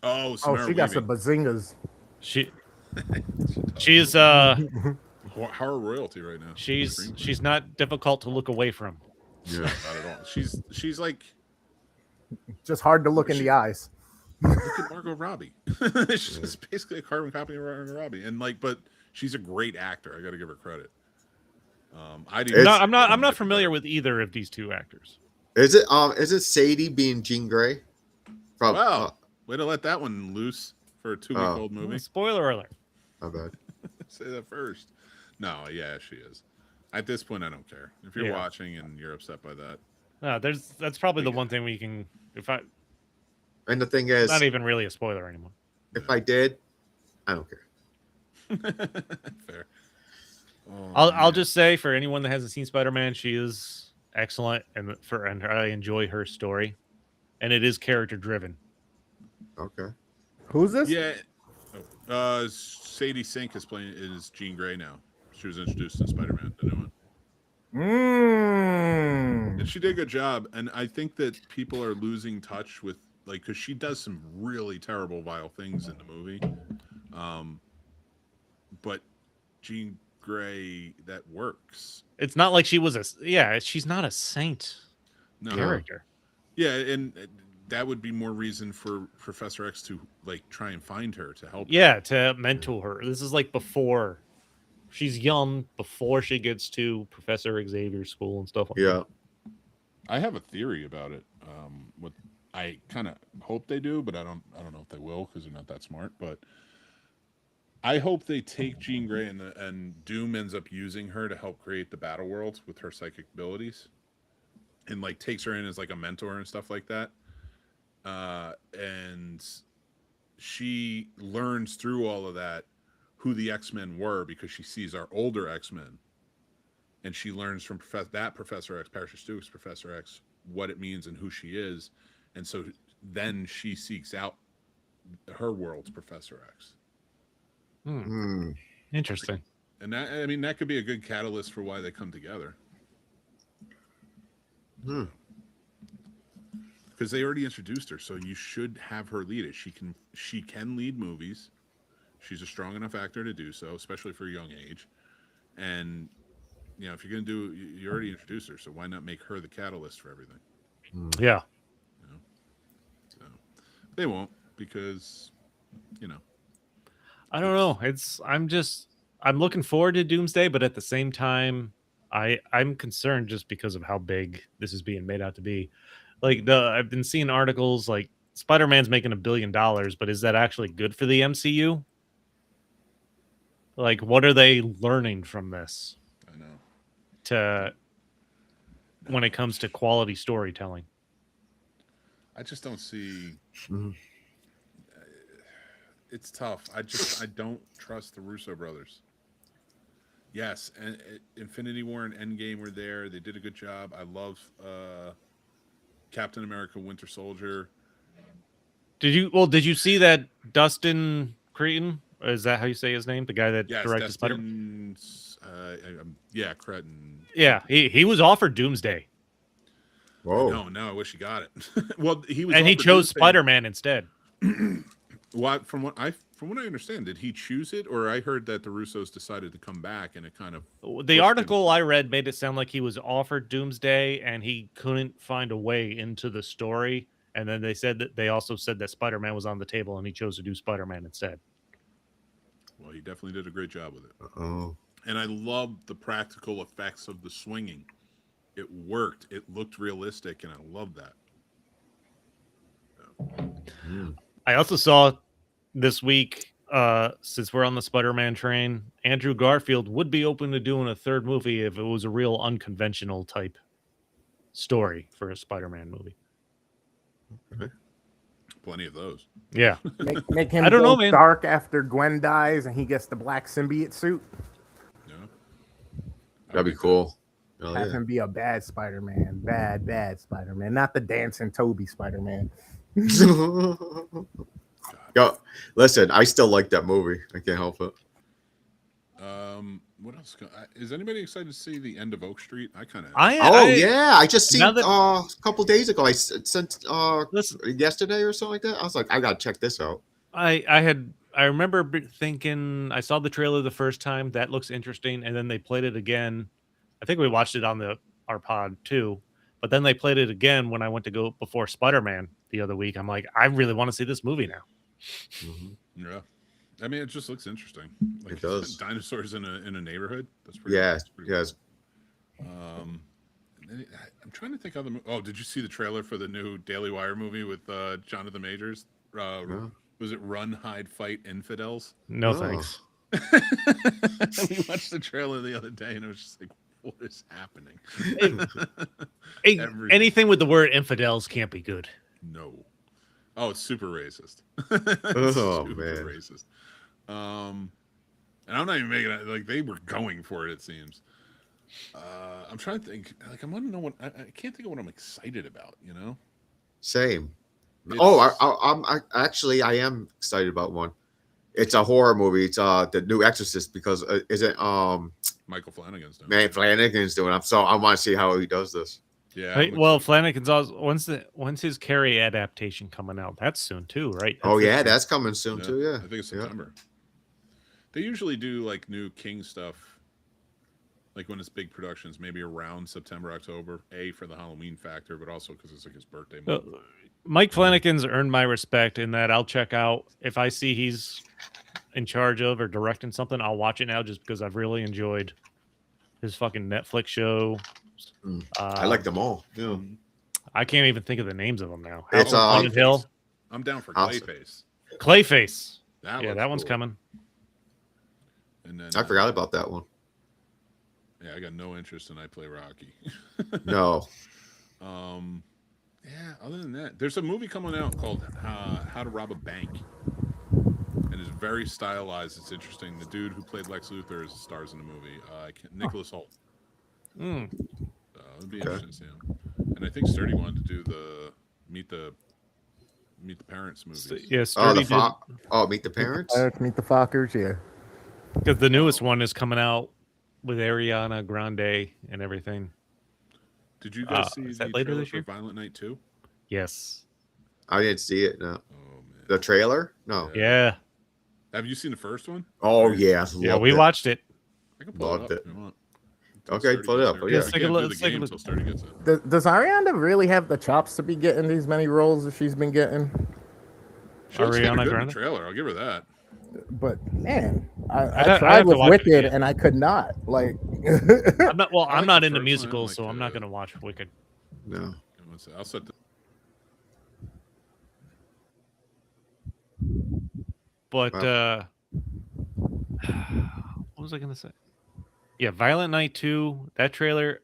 Oh, she got some bazingas. She's horror royalty right now. She's not difficult to look away from. Yeah, not at all. She's like just hard to look in the eyes. Look at Margot Robbie. She's basically a carbon copy of Margot Robbie, and but she's a great actor. I got to give her credit. I'm not familiar with either of these two actors. Is it Sadie being Jean Grey? Wow, way to let that one loose for a 2-week-old movie. Spoiler alert. My bad. Say that first. No, yeah, she is. At this point, I don't care. If you're watching and you're upset by that. No, that's probably the one thing we can. And the thing is, not even really a spoiler anymore. If I did, I don't care. Fair. I'll just say for anyone that hasn't seen Spider-Man, she is excellent, and I enjoy her story, and it is character driven. Okay. Who's this? Yeah. Sadie Sink is Jean Grey now. She was introduced in Spider-Man, the new one. And she did a good job. And I think that people are losing touch with because she does some really terrible, vile things in the movie. But Jean Grey, that works. It's not like she was she's not a saint character. Yeah, and that would be more reason for Professor X to try and find her to help. Yeah, to mentor her. This is before she's young, before she gets to Professor Xavier's school and stuff like that. I have a theory about it. What I kind of hope they do, but I don't know if they will because they're not that smart. But I hope they take Jean Grey and Doom ends up using her to help create the battle world with her psychic abilities, and takes her in as a mentor and stuff like that. And she learns through all of that who the X-Men were because she sees our older X-Men, and she learns from Professor X, Patricia Stewart's Professor X, what it means and who she is, and so then she seeks out her world's Professor X. Interesting. And that could be a good catalyst for why they come together. Because they already introduced her, so you should have her lead it. She can lead movies. She's a strong enough actor to do so, especially for a young age. And if you're gonna you already introduced her, so why not make her the catalyst for everything? Yeah. So they won't because I don't know. I'm looking forward to Doomsday, but at the same time, I'm concerned just because of how big this is being made out to be. I've been seeing articles Spider-Man's making $1 billion, but is that actually good for the MCU? What are they learning from this? I know. When it comes to quality storytelling, I just don't see. It's tough. I don't trust the Russo brothers. Yes, and Infinity War and Endgame were there. They did a good job. I love Captain America: Winter Soldier. Did you see that Dustin Creighton? Is that how you say his name? The guy that directed Spider-Man? Creighton. Yeah, he was offered Doomsday. Whoa! No, I wish he got it. Well, he was, and he chose Doomsday. Spider-Man instead. From what I understand, did he choose it, or I heard that the Russos decided to come back, and it kind of the article I read made it sound like he was offered Doomsday and he couldn't find a way into the story, and then they also said that Spider-Man was on the table and he chose to do Spider-Man instead. Well, he definitely did a great job with it. Oh, and I loved the practical effects of the swinging. It worked. It looked realistic, and I love that. I also saw this week, since we're on the Spider-Man train, Andrew Garfield would be open to doing a third movie if it was a real unconventional type story for a Spider-Man movie. Okay. Plenty of those. Yeah. Make him I don't know, man. dark after Gwen dies and he gets the black symbiote suit. Yeah. That'd be cool. Oh, Have yeah. him be a bad Spider-Man, bad Spider-Man, not the dancing Toby Spider-Man. Yo, listen, I still like that movie. I can't help it. What else? Is anybody excited to see the end of Oak Street? I kind of. Yeah, I just seen now that- a couple days ago. I sent Listen, yesterday or something like that. I was like, I gotta check this out. I remember thinking I saw the trailer the first time. That looks interesting, and then they played it again. I think we watched it on our pod too. But then they played it again when I went to go before Spider-Man the other week. I'm like, I really want to see this movie now. Yeah, I mean, it just looks interesting. Like, It does. Dinosaurs in a neighborhood. That's pretty. Yeah, that's pretty yes. cool. I'm trying to think of the. Oh, did you see the trailer for the new Daily Wire movie with Jonathan Majors? No. Was it Run, Hide, Fight, Infidels? No Oh. thanks. We watched the trailer the other day, and it was just like, what is happening? Anything with the word infidels can't be good. No. Oh, it's super racist. Oh, super man. racist. And I'm not even making it like they were going for it. It seems. I'm trying to think. Like, I want to know what I can't think of what I'm excited about. You know. Same. It's- I am excited about one. It's a horror movie. It's the new Exorcist because is it Michael Flanagan's doing. man Flanagan's doing. I want to see how he does this. Yeah. Hey, well, Flanagan's also when's his Carrie adaptation coming out? That's soon too, right? Oh yeah, it. that's coming soon too. Yeah, I think it's Yeah. September. They usually do like new King stuff, like when it's big productions, maybe around September, October. For the Halloween factor, but also because it's like his birthday month. Mike Flanagan's earned my respect in that I'll check out if I see he's in charge of or directing something. I'll watch it now just because I've really enjoyed his fucking Netflix show. I like them all. Yeah. I can't even think of the names of them now. It's, Haunted Hill, I'm down for Awesome. Clayface. Clayface. That Yeah, looks that one's cool. coming. And then I forgot about that one. Yeah, I got no interest in I Play Rocky. No. Yeah. Other than that, there's a movie coming out called How to Rob a Bank, and it's very stylized. It's interesting. The dude who played Lex Luthor stars in the movie. Nicholas Hoult. It'd be interesting to see him. And I think Sturdy wanted to do the Meet the Parents movie. Yeah, Sturdy did, Meet the Parents. Meet the Fockers, yeah. because the newest one is coming out with Ariana Grande and everything. Did you guys see is the that later trailer this for year? Violent Night 2? Yes. I didn't see it. No. Oh man. The trailer? No. Yeah. Have you seen the first one? Oh yeah. Yeah, loved we it. watched it. I can pull Loved it up it. if you want. Okay, pull it up. Sturdy Yeah. gets Let's take a it. look- Do let's the take a game look. till Sturdy gets it. Does Ariana really have the chops to be getting these many roles that she's been getting? She looks kinda Ariana good in the Grande? trailer. I'll give her that. But man, I I'd tried have to with watch it Wicked again. and I could not. Like, I'm not. Well, I I'm like not the into first one, musicals, like so I'm not the- going to watch Wicked. No. I'll set the. But Wow. what was I going to say? Yeah, Violent Night 2. That trailer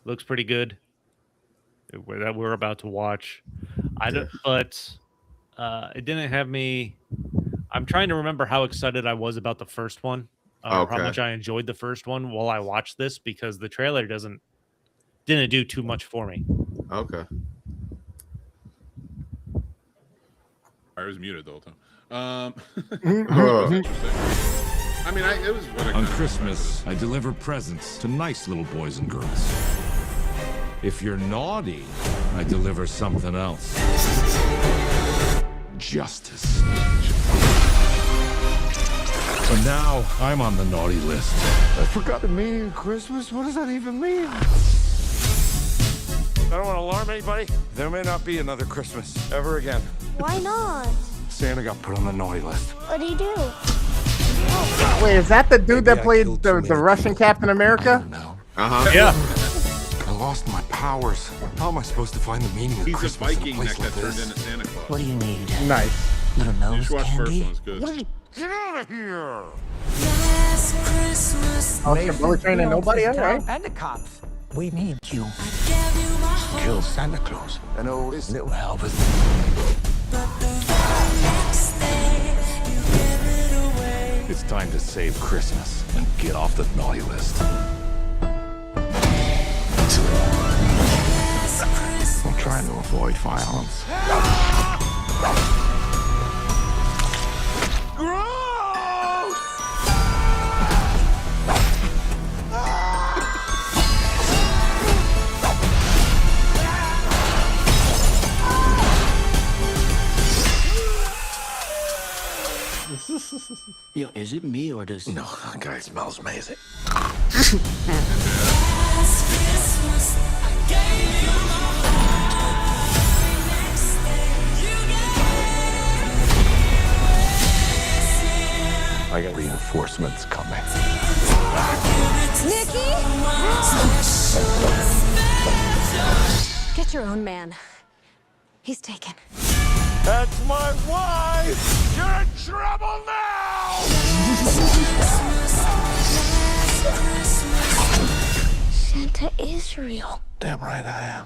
looks pretty good. That we're about to watch. I don't, but it didn't have me. I'm trying to remember how excited I was about the first one. How Okay. much I enjoyed the first one while I watched this, because the trailer didn't do too much for me. Okay. I was muted the whole time. Uh, I mean, it was what I On kinda Christmas, I deliver presents to nice little boys and girls. If you're naughty, I deliver something else. Justice. But now, I'm on the naughty list. I forgot the meaning of Christmas? What does that even mean? I don't want to alarm anybody. There may not be another Christmas ever again. Why not? Santa got put on the naughty list. What do you do? wait, is that the dude that Maybe I played killed the too many Russian Captain America? No. Yeah. I lost my powers. How am I supposed to find the meaning of He's a Christmas in a Viking place that like got turned this? into Santa Claus. What do you need? Nice. Little You nose should watch the first candy? one. It's good. Get out of here! Oh, it's a bullet train and nobody? All right. And the cops. We need you. Kill Santa Claus. I know this little helpers. It's time to save Christmas and get off the naughty list. I'm trying to avoid violence. Yo, is it me or does... No, that guy smells amazing. I got reinforcements coming. Nikki! Get your own man. He's taken. That's my wife! You're in trouble now! Santa is real. Damn right I am.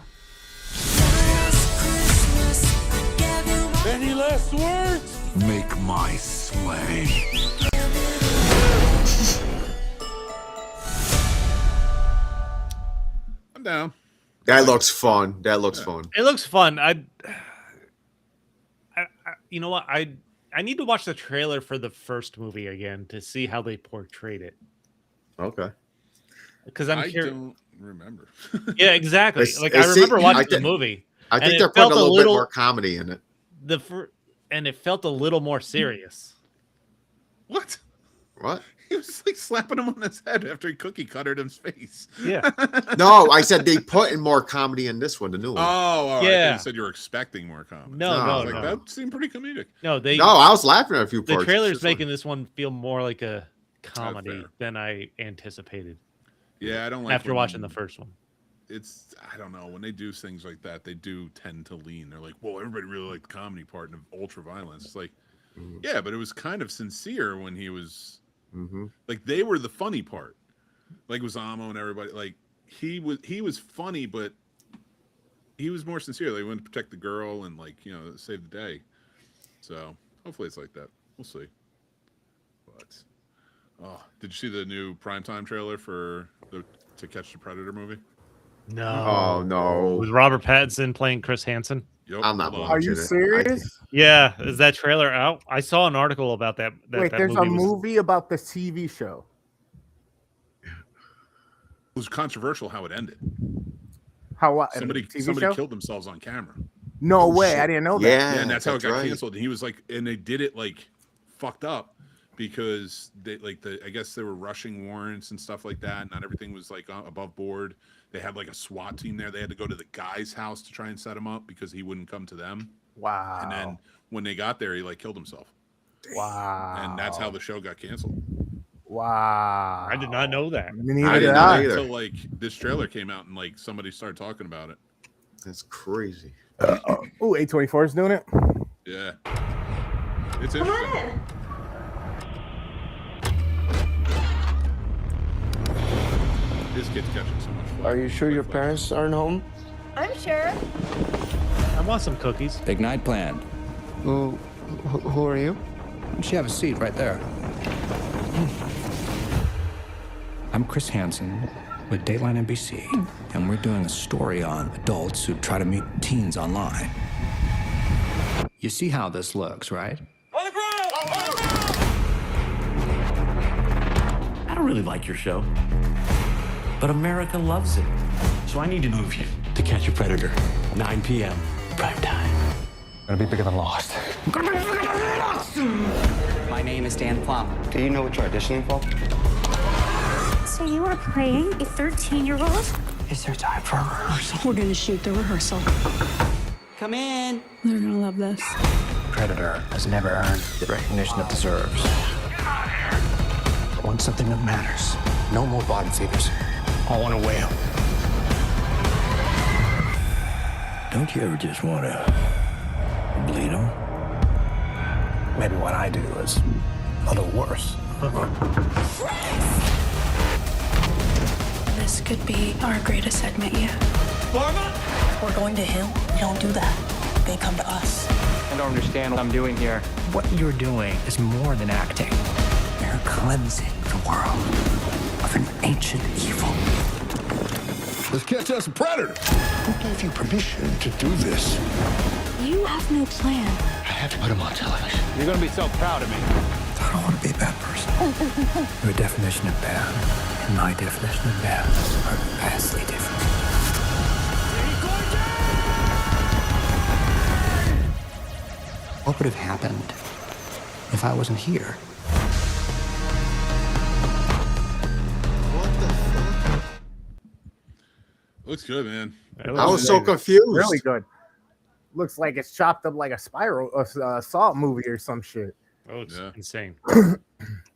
Any last words? Make my sleigh. I'm down. That looks fun. That looks fun. It looks fun. You know what? I need to watch the trailer for the first movie again to see how they portrayed it. Okay. Because I don't remember. Yeah, exactly. It's- Like I remember see, watching the movie. I And think it they're putting felt a a little little- bit more comedy in it. And it felt a little more serious. What? What? He was like slapping him on his head after he cookie cuttered his face. Yeah. No, I said they put in more comedy in this one, the new one. Oh, all right. Yeah. You said you were expecting more comedy. No, No, no, I was like, no. that seemed pretty comedic. No, they No, I was laughing at a few the parts. trailer's It's just making this one feel more like a comedy fair. than I anticipated Yeah, I don't like after when- watching the first one. It's I don't know, when they do things like that, they do tend to lean. They're like, well, everybody really liked the comedy part and ultra violence. It's like, yeah, but it was kind of sincere when he was like, they were the funny part. Like Wazamo and everybody, like he was funny, but he was more sincere. They wanted to protect the girl and, like, you know, save the day. So hopefully it's like that. We'll see. But did you see the new primetime trailer for the To Catch the Predator movie? No. Oh no. Was Robert Pattinson playing Chris Hansen? Yep, I'm not hold on. Are you watching it. serious? Yeah. Is that trailer out? I saw an article about that. Wait, that there's a was- movie about the TV show. It was controversial how it ended. How what? Somebody TV show? killed themselves on camera. No way, I didn't know that. Yeah, Yeah, and that's how it got right. canceled. And he was like, and they did it like fucked up because they I guess they were rushing warrants and stuff like that. Not everything was like above board. They had like a SWAT team there. They had to go to the guy's house to try and set him up because he wouldn't come to them. Wow. And then when they got there, he like killed himself. Wow. And that's how the show got canceled. Wow. I did not know that. Neither I did didn't know I. either. Until like this trailer came out and like somebody started talking about it. That's crazy. Ooh, A24 is doing it. Yeah. It's interesting. This kid's catching so much fun. Are you sure your parents aren't home? I'm sure. I want some cookies. Big night planned. Who are you? You should have a seat right there. I'm Chris Hansen with Dateline NBC, and we're doing a story on adults who try to meet teens online. You see how this looks, right? I don't really like your show, but America loves it. So I need to move you to Catch a Predator, 9 p.m. prime time. Gonna be bigger than Lost. My name is Dan Plum. Do you know what you're auditioning for? So you are playing a 13-year-old? Is there time for a rehearsal? We're gonna shoot the rehearsal. Come in. They're gonna love this. Predator has never earned the recognition it deserves. I want something that matters. No more bottom feeders. I want a whale. Don't you ever just want to bleed them? Maybe what I do is a little worse. This could be our greatest segment yet. We're going to him. We don't do that. They come to us. I don't understand what I'm doing here. What you're doing is more than acting. You're cleansing the world of an ancient evil. Let's catch us a predator. Who gave you permission to do this? You have no plan. I have to put him on television. You're gonna be so proud of me. I don't want to be a bad person. Your definition of bad and my definition of bad are vastly different. What would have happened if I wasn't here? What the fuck? Looks good, man. I was so confused. Really good. Looks like it's chopped up like a spiral, Salt movie or some shit. Oh, it's insane.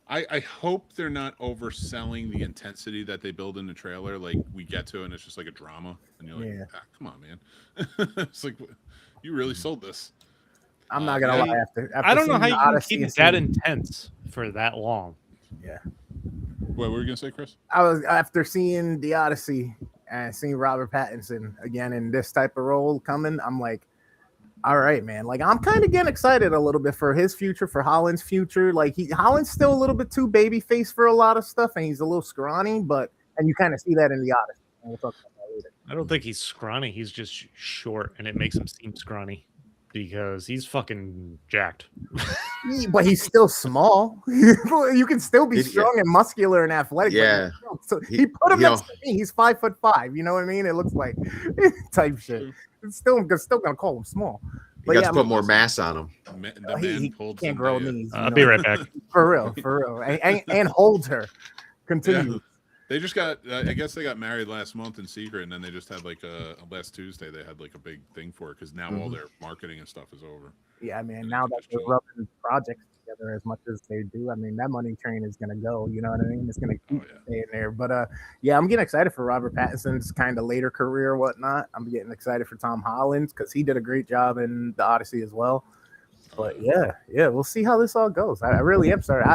I hope they're not overselling the intensity that they build in the trailer. Like we get to, and it's just like a drama, and you're like, come on, man. It's like you really sold this. I'm not gonna lie. After I don't know seeing how you can Odyssey keep and it that seeing- intense for that long. Yeah. What were you gonna say, Chris? I was after seeing the Odyssey and seeing Robert Pattinson again in this type of role coming. I'm like, all right, man. Like I'm kind of getting excited a little bit for his future, for Holland's future. Like Holland's still a little bit too baby face for a lot of stuff, and he's a little scrawny, and you kind of see that in the Odyssey. And we'll talk about that later. I don't think he's scrawny. He's just short, and it makes him seem scrawny because he's fucking jacked. But he's still small. You can still be strong and muscular and athletic. Yeah. So he put him next to me. He's 5'5". You know what I mean? It looks like type shit. It's still gonna call him small. You got to put more mass on him. The man He pulled can't some grow day. knees. I'll be right back. For real, and holds her. Continue. Yeah. They just got. I guess they got married last month in secret, and then they just had like last Tuesday. They had like a big thing for it because now all their marketing and stuff is over. Yeah, man. Now that they're rubbing projects together as much as they do, I mean, that money train is gonna go. You know what I mean? It's gonna keep staying there. But yeah, I'm getting excited for Robert Pattinson's kind of later career, or whatnot. I'm getting excited for Tom Holland because he did a great job in the Odyssey as well. But yeah, we'll see how this all goes. I really am sorry.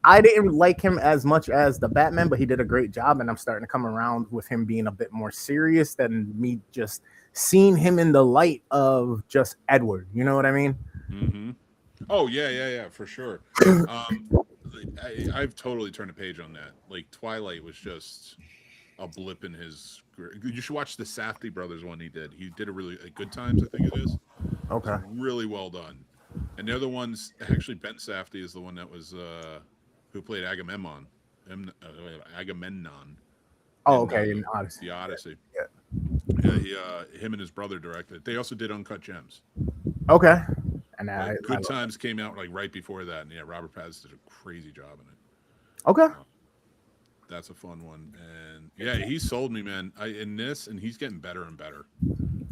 I didn't like him as much as the Batman, but he did a great job, and I'm starting to come around with him being a bit more serious than me just seeing him in the light of just Edward. You know what I mean? Mm-hmm. Oh yeah, for sure. I've totally turned a page on that. Like Twilight was just a blip in his. You should watch the Safdie brothers one he did. He did a really Good Times, I think it is. Okay. It's really well done. And they're the ones. Actually, Ben Safdie is the one that was who played Agamemnon. Agamemnon. Oh, okay. In Odyssey. The Odyssey. Yeah. Him and his brother directed. They also did Uncut Gems. Okay. And Good Times came out like right before that, and yeah, Robert Pattinson did a crazy job in it. Okay. That's a fun one, and yeah, he sold me, man. In this, and he's getting better and better.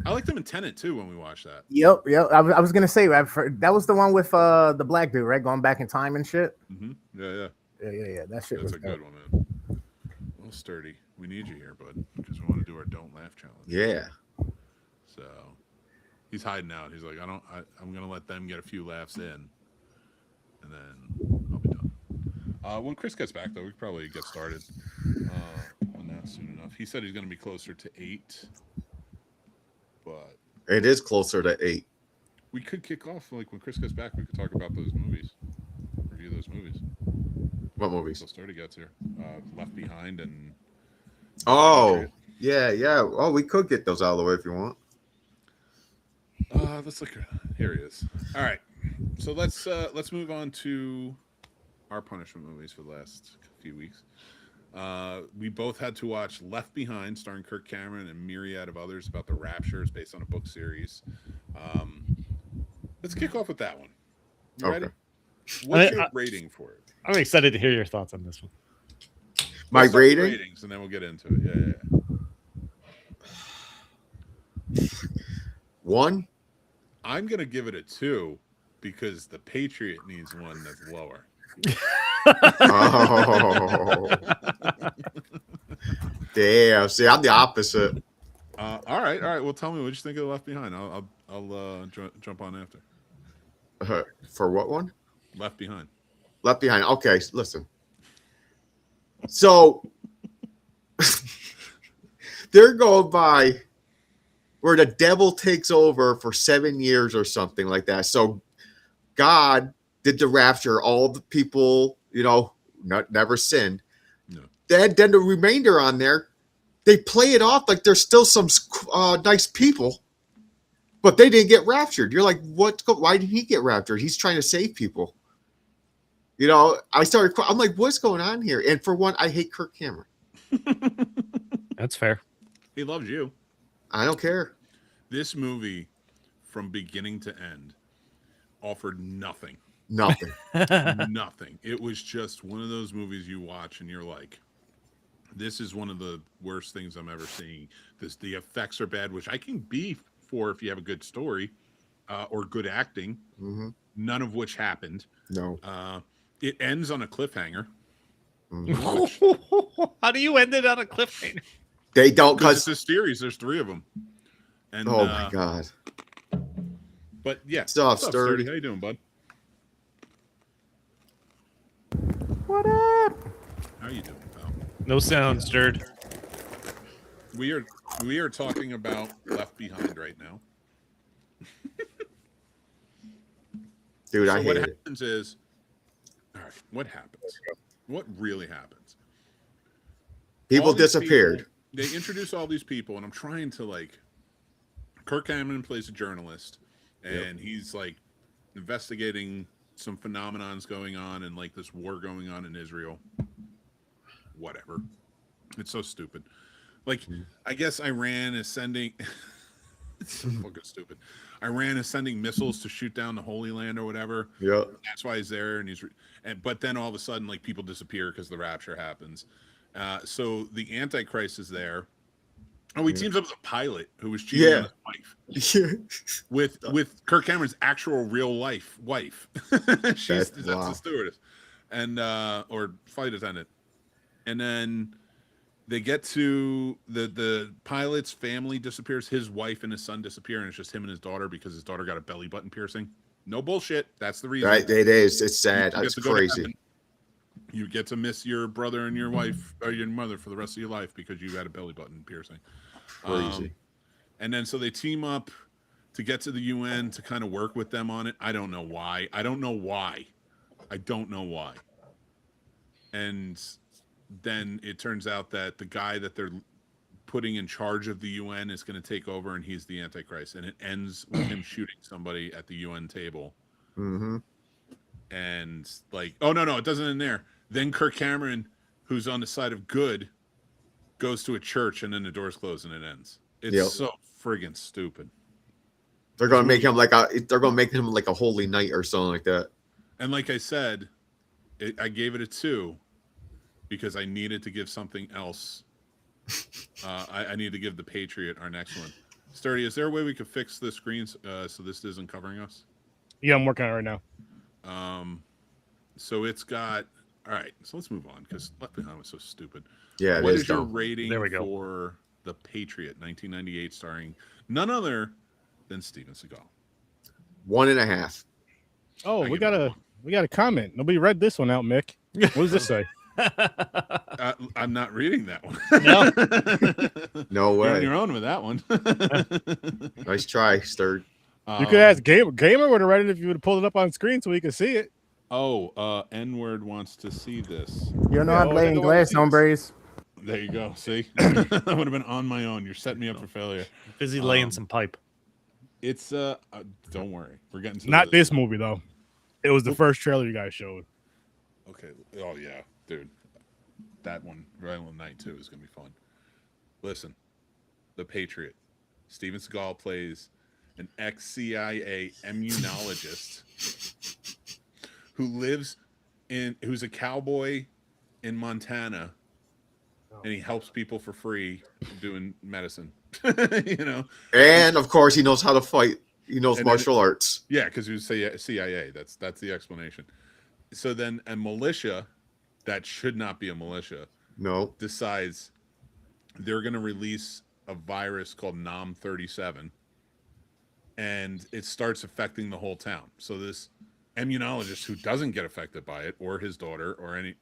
I liked him in Tenet too when we watched that. Yep. I was gonna say that was the one with the black dude, right? Going back in time and shit. Mm-hmm. Yeah. That shit That's was a good one, man. Well, Sturdy, we need you here, bud. Just want to do our Don't Laugh challenge. Yeah. So he's hiding out. He's like, I'm gonna let them get a few laughs in, and then I'll be done. When Chris gets back, though, we could probably get started on that soon enough. He said he's gonna be closer to 8, but it is closer to 8. We could kick off like when Chris gets back. We could talk about those movies, review those movies. What movies? So Sturdy gets here. Left Behind and. Oh, yeah. Oh, we could get those out of the way if you want. Let's look. Here he is. All right. So let's move on to our punishment movies for the last few weeks. We both had to watch Left Behind, starring Kirk Cameron and myriad of others, about the Rapture. It's based on a book series. Let's kick off with that one. You ready? What's your rating for it? I'm excited to hear your thoughts on this one. My rating? Ratings, and then we'll get into it. Yeah. 1? I'm going to give it a 2 because the Patriot needs one that's lower. Oh. Damn. See, I'm the opposite. All right. Well, tell me what you think of Left Behind. I'll jump on after. For what one? Left Behind. Left Behind. Okay, listen. So they're going by where the devil takes over for 7 years or something like that. So God did the rapture, all the people, never sinned. No. Then the remainder on there they play it off like there's still some nice people, but they didn't get raptured. You're like, why did he get raptured? He's trying to save people. You know, I'm like, what's going on here? And for one, I hate Kirk Cameron. That's fair. He loves you. I don't care. This movie, from beginning to end, offered nothing. Nothing. Nothing. It was just one of those movies you watch and you're like, this is one of the worst things I'm ever seeing. The effects are bad, which I can be for if you have a good story or good acting. Mm-hmm. None of which happened. No. It ends on a cliffhanger. Mm-hmm. How do you end it on a cliffhanger? They don't, because it's a series. There's 3 of them. And oh my god. But yeah, Stuff, Sturdy. How you doing, bud? What up? How you doing, pal? No sound, Stirred. We are talking about Left Behind right now. Dude, so I hate what it. happens is, all right, what happens? What really happens? People All these disappeared. people, they introduce all these people, and I'm trying to like. Kirk Cameron plays a journalist, and he's like investigating some phenomenons going on and like this war going on in Israel. Whatever. It's so stupid. Like, I guess Iran is sending. It's so fucking stupid. Iran is sending missiles to shoot down the Holy Land or whatever. Yeah. That's why he's there, and but then all of a sudden, like, people disappear because the rapture happens. So the Antichrist is there. Oh, he teams up with a pilot who was cheating on his wife. with Kirk Cameron's actual real life wife. That's the stewardess, and or flight attendant. And then they get to the pilot's family disappears. His wife and his son disappear, and it's just him and his daughter because his daughter got a belly button piercing. No bullshit. That's the reason. Right, it is. It's sad. It's crazy. You get to miss your brother and your wife or your mother for the rest of your life because you had a belly button piercing. Crazy. And then so they team up to get to the UN to kind of work with them on it. I don't know why. And then it turns out that the guy that they're putting in charge of the UN is going to take over, and he's the Antichrist. And it ends with him shooting somebody at the UN table. Mm-hmm. And like, oh no, it doesn't end there. Then Kirk Cameron, who's on the side of good, goes to a church, and then the doors close and it ends. It's so friggin' stupid. They're gonna make him like a holy knight or something like that. And like I said, I gave it a 2 because I needed to give something else. I need to give The Patriot our next one. Sturdy, is there a way we could fix the screens so this isn't covering us? Yeah, I'm working on it right now. So it's got. All right, so let's move on because Left Behind was so stupid. Yeah, what is your rating for The Patriot, 1998, starring none other than Steven Seagal? 1.5. Oh, we got a comment. Nobody read this one out, Mick. What does this say? I'm not reading that one. No, no way. You're on your own with that one. Nice try, Sturd. You could ask Gamer would have read it if you would have pulled it up on screen so we could see it. Oh, N-word wants to see this. You're not laying glass, hombres. There you go. See, that would have been on my own. You're setting me up for failure. Busy laying some pipe. It's don't worry, we're getting to not this movie though. It was the first trailer you guys showed. Okay. Oh yeah, dude, that one, Violent Night 2 is gonna be fun. Listen, The Patriot. Steven Seagal plays an ex-CIA immunologist who's a cowboy in Montana, and he helps people for free doing medicine. And of course he knows how to fight. He knows martial arts. Yeah, because he was CIA. That's the explanation. So then a militia that should not be a militia decides they're going to release a virus called NOM-37, and it starts affecting the whole town. So this immunologist who doesn't get affected by it, or his daughter, or any,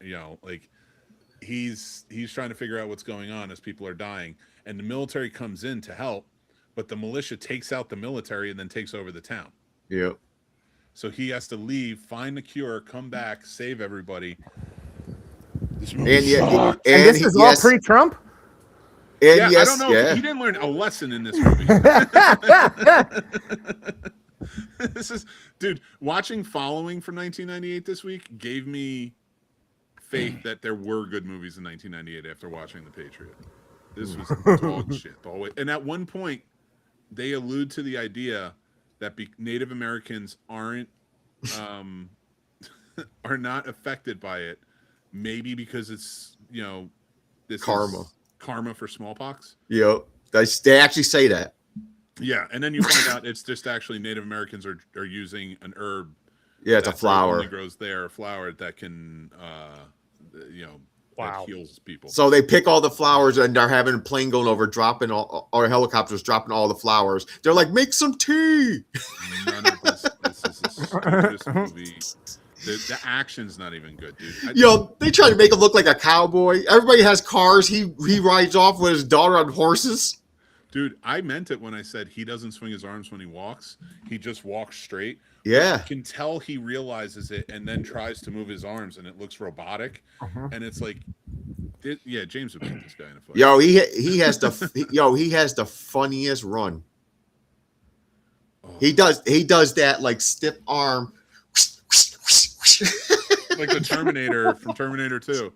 he's trying to figure out what's going on as people are dying, and the military comes in to help, but the militia takes out the military and then takes over the town. Yep. So he has to leave, find the cure, come back, save everybody. And this is all pre-Trump. And yeah, yes, I don't know. yeah. He didn't learn a lesson in this movie. This is, dude. Watching Following from 1998 this week gave me faith that there were good movies in 1998 after watching The Patriot. This was dog shit the whole way. And at one point, they allude to the idea that Native Americans are not affected by it. Maybe because it's this karma for smallpox. Yep, they actually say that. Yeah, and then you find out it's just actually Native Americans are using an herb. Yeah, it's a flower. Only grows there, a flower that can, that heals people. So they pick all the flowers, and they're having a plane going over, dropping or helicopters dropping all the flowers. They're like, make some tea. None of this is the stupidest movie. The action's not even good, dude. They try to make him look like a cowboy. Everybody has cars. He rides off with his daughter on horses. Dude, I meant it when I said he doesn't swing his arms when he walks. He just walks straight. Yeah. You can tell he realizes it and then tries to move his arms, and it looks robotic. And it's like, James would beat this guy in a fight. He has the funniest run. Oh. He does that like stiff arm. Like the Terminator from Terminator 2.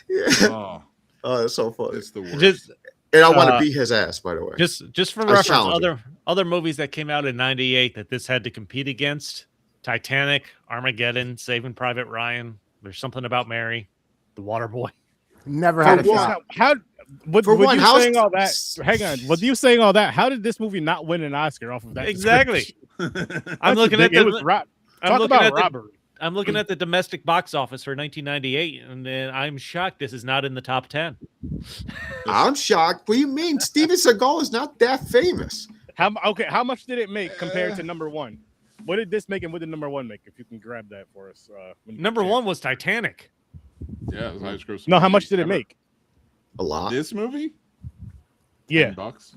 Yeah. Oh, that's so funny. It's the worst. And I want to beat his ass, by the way. Just for reference, other movies that came out in '98 that this had to compete against: Titanic, Armageddon, Saving Private Ryan. There's Something About Mary, The Waterboy. Never had a shot. With you saying all that, hang on. With you saying all that, how did this movie not win an Oscar off of that? Exactly. I'm looking at robbery. I'm looking at the domestic box office for 1998, and then I'm shocked this is not in the top 10. I'm shocked. What do you mean? Steven Seagal is not that famous. How much did it make compared to number one? What did this make, and what did number one make? If you can grab that for us. Number one was Titanic. Yeah, it was highest gross. No, how much did it make? A lot. This movie? Yeah. $10.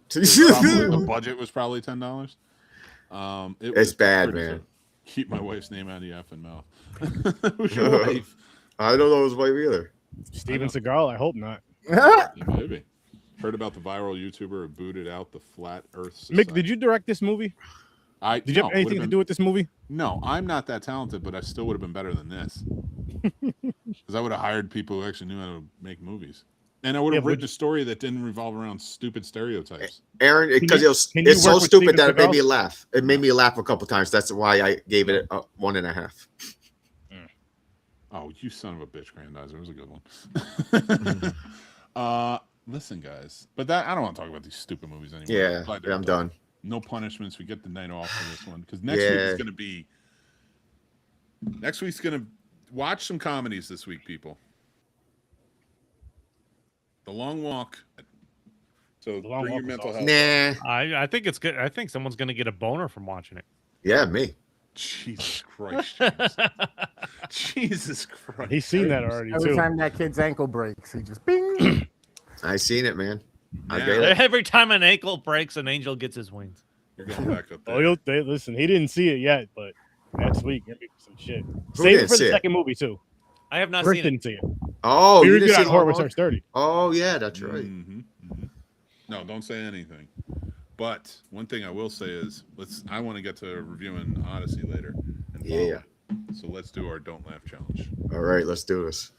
The budget was probably $10. It's bad, man. Keep my wife's name out of your effing mouth. Who's your wife? I don't know his wife either. Steven Seagal? I hope not. Yeah, maybe. Heard about the viral YouTuber who booted out the Flat Earth Society. Mick, did you direct this movie? Did you have anything to do with this movie? No, I'm not that talented, but I still would have been better than this. Because I would have hired people who actually knew how to make movies. And I would have written a story that didn't revolve around stupid stereotypes. Aaron, because it's so stupid that it made me laugh. It made me laugh a couple times. That's why I gave it a 1.5. Oh, you son of a bitch, Grandizer. It was a good one. Listen, guys. But I don't want to talk about these stupid movies anymore. Yeah, I'm done. No punishments. We get the night off for this one. Because next week is going to be... Next week's going to... Watch some comedies this week, people. The Long Walk. So bring your mental health. Nah. I think it's good. I think someone's going to get a boner from watching it. Yeah, me. Jesus Christ. James. Jesus Christ. He's seen that already, Every too. time that kid's ankle breaks, he just bing. I seen it, man. I Yeah. get it. Every time an ankle breaks, an angel gets his wings. You're going back up there. Oh, listen, he didn't see it yet, but next week, there'll be some shit. Who Save it didn't for see the it? second movie, too. I have not Rick seen it. didn't see it. Oh, We you reviewed didn't it see on Horror Long Research 30. Oh, yeah, that's right. Mm-hmm. No, don't say anything. But one thing I will say is, I want to get to reviewing Odyssey later. And Yeah. So let's do our Don't Laugh challenge. All right, let's do this.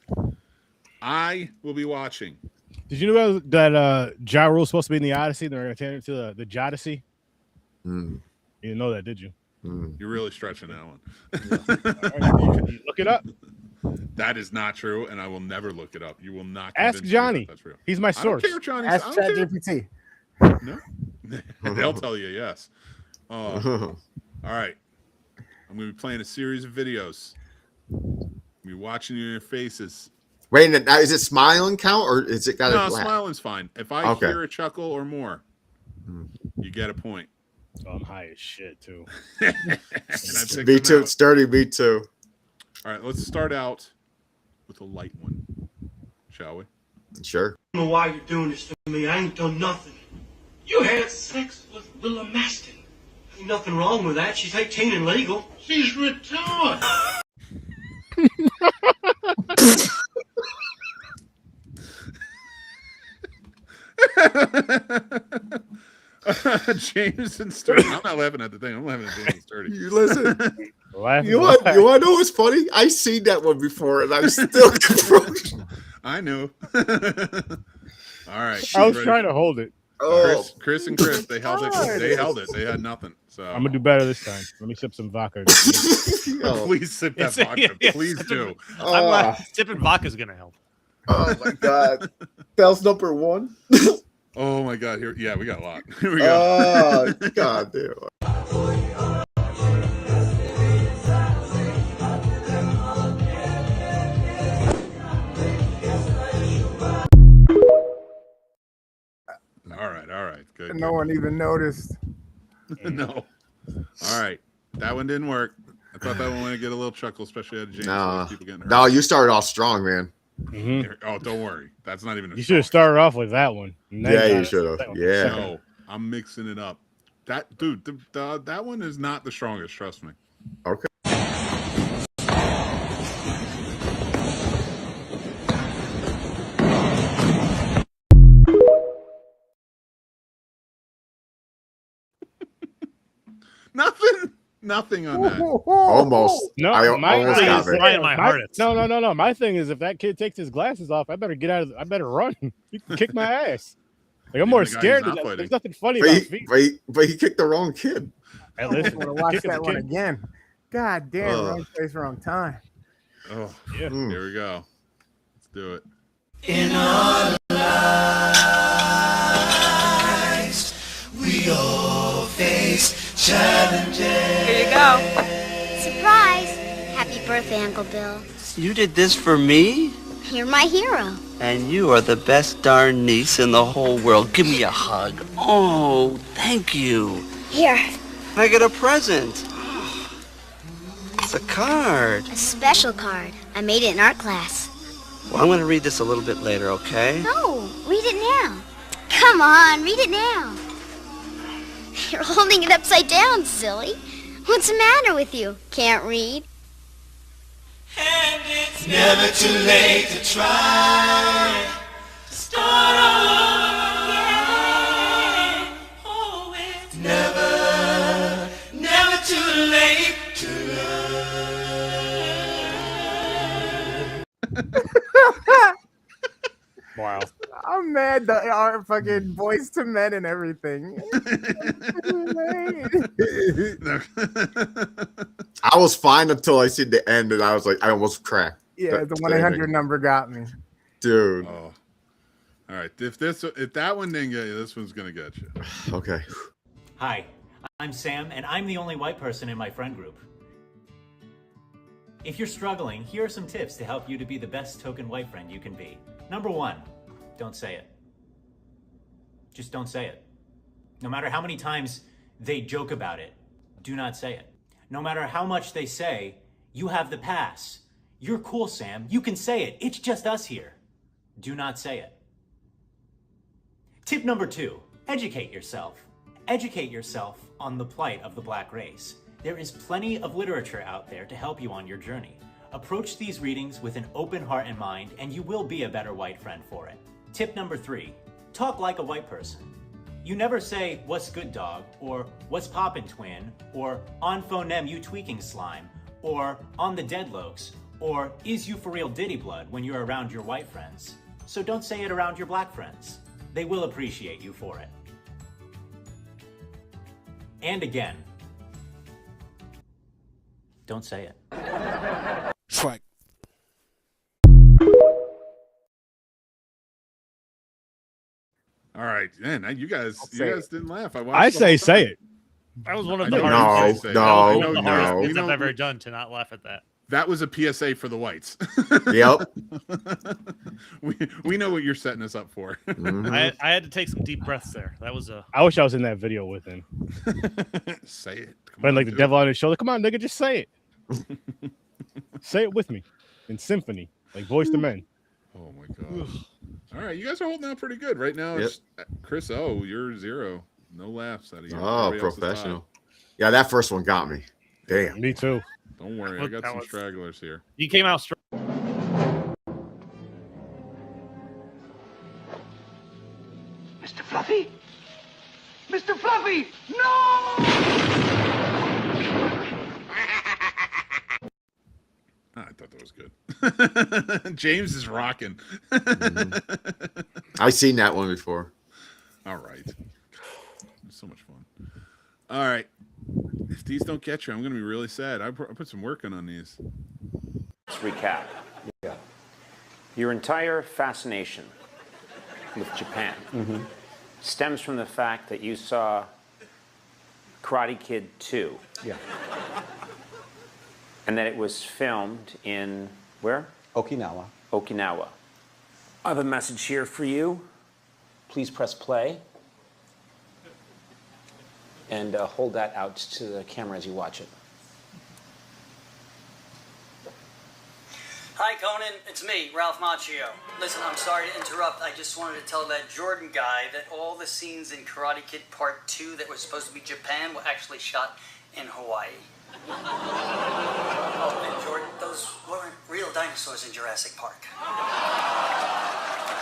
I will be watching. Did you know that Ja Rule's supposed to be in the Odyssey? They're going to turn it to the Jodicey? Mm. You didn't know that, did you? Mm. You're really stretching that one. Right, look it up. That is not true, and I will never look it up. You will not Ask convince me Johnny. that that's real. He's my source. I don't care, Johnny. Ask I don't care. ChatGPT. No. They'll tell you yes. All right. I'm going to be playing a series of videos. I'll be watching your faces. Wait, now is it smiling count or is it got No, a laugh? smiling's fine. If I Okay. hear a chuckle or more, you get a point. Oh, I'm high as shit, too. And I picked Me them too. out. It's dirty. Me too. All right, let's start out with a light one, shall we? Sure. I don't know why you're doing this to me. I ain't done nothing. You had sex with Willa Maston. Ain't nothing wrong with that. She's 18 and legal. She's retarded. James and Sturdy. I'm not laughing at the thing. I'm laughing at James and Sturdy. You listen. Laughing You want to know what's funny? I seen that one before, and I'm still confused. I knew. All right. I was trying to hold it. Oh, Chris and Chris, they held it. They held it. They had nothing. So I'm gonna do better this time. Let me sip some vodka. please sip that vodka. Please do. I'm glad sipping vodka is gonna help. Oh my God. Bell's number 1. Oh my God. Here, yeah, we got a lot. Here we go. Oh God damn. All right. Good. No one even noticed. No. All right. That one didn't work. I thought that one would get a little chuckle, especially out of James. Nah. People getting hurt. No, you started off strong, man. Oh, don't worry. That's not even. You should have started off with that one. Yeah, you should have. Yeah. No, I'm mixing it up. That dude, that one is not the strongest. Trust me. Okay. Nothing on that. Almost. No, I my almost thing got is, it. No. My thing is, if that kid takes his glasses off, I better get out of. I better run. He can kick my ass. Like I'm more the guy scared. who's not Than that. fighting. There's nothing funny But about he, feet. but he kicked the wrong kid. Hey, I listen, want to watch kicking that the one kid- again. God damn, wrong place, wrong time. Oh, Yeah. Here we go. Let's do it. In our lives, we all face challenges. Here you go. Surprise! Happy birthday, Uncle Bill. You did this for me? You're my hero. And you are the best darn niece in the whole world. Give me a hug. Oh, thank you. Here, I get a present. It's a card. a special card. I made it in art class. Well, I'm going to read this a little bit later, okay? No, read it now. Come on, read it now. You're holding it upside down, silly. What's the matter with you? Can't read? And it's never too late to try. Start all over again. Oh, it's never too late to learn. Wow. I'm mad that our fucking Boys to Men and everything. I was fine until I see the end, and I was like, I almost cracked. Yeah, the 1-800 number got me. Dude. Oh. All right. If that one didn't get you, this one's gonna get you. Okay. Hi, I'm Sam, and I'm the only white person in my friend group. If you're struggling, here are some tips to help you to be the best token white friend you can be. Number 1, don't say it. Just don't say it. No matter how many times they joke about it, do not say it. No matter how much they say, you have the pass. You're cool, Sam. You can say it. It's just us here. Do not say it. Tip number 2, educate yourself. Educate yourself on the plight of the black race. There is plenty of literature out there to help you on your journey. Approach these readings with an open heart and mind, and you will be a better white friend for it. Tip number 3, talk like a white person. You never say, "What's good, dog?" or "What's poppin', twin?" or "On phonem, you tweaking slime?" or "On the deadlokes?" or "Is you for real diddy blood?" when you're around your white friends. So don't say it around your black friends. They will appreciate you for it. And again, don't say it. Strike. All right, man. You guys didn't laugh. I say it. That was one of I the know hardest. you That was one of no, the hardest no. things We I've know- ever done to not laugh at that. That was a PSA for the whites. Yep. we know what you're setting us up for. I had to take some deep breaths there. That was a. I wish I was in that video with him. Say it. Come But on, like the dude. devil on his shoulder. Come on, nigga, just say it. Say it with me in symphony, like Voice to Men. Oh my god! All right, you guys are holding out pretty good right now. It's Chris O, you're 0. No laughs out of you. Oh, Everybody else is professional. Yeah, that first one got me. Damn. Me too. Don't worry, I got some stragglers here. You came out strong. Mr. James is rocking. I've seen that one before. All right. It's so much fun. All right. If these don't get you, I'm going to be really sad. I put some work in on these. Let's recap. Yeah. Your entire fascination with Japan stems from the fact that you saw Karate Kid 2. Yeah. And that it was filmed in where? Okinawa. Okinawa. I have a message here for you. Please press play. And hold that out to the camera as you watch it. Hi, Conan. It's me, Ralph Macchio. Listen, I'm sorry to interrupt. I just wanted to tell that Jordan guy that all the scenes in Karate Kid Part 2 that were supposed to be Japan were actually shot in Hawaii. Oh, and Jordan, those weren't real dinosaurs in Jurassic Park.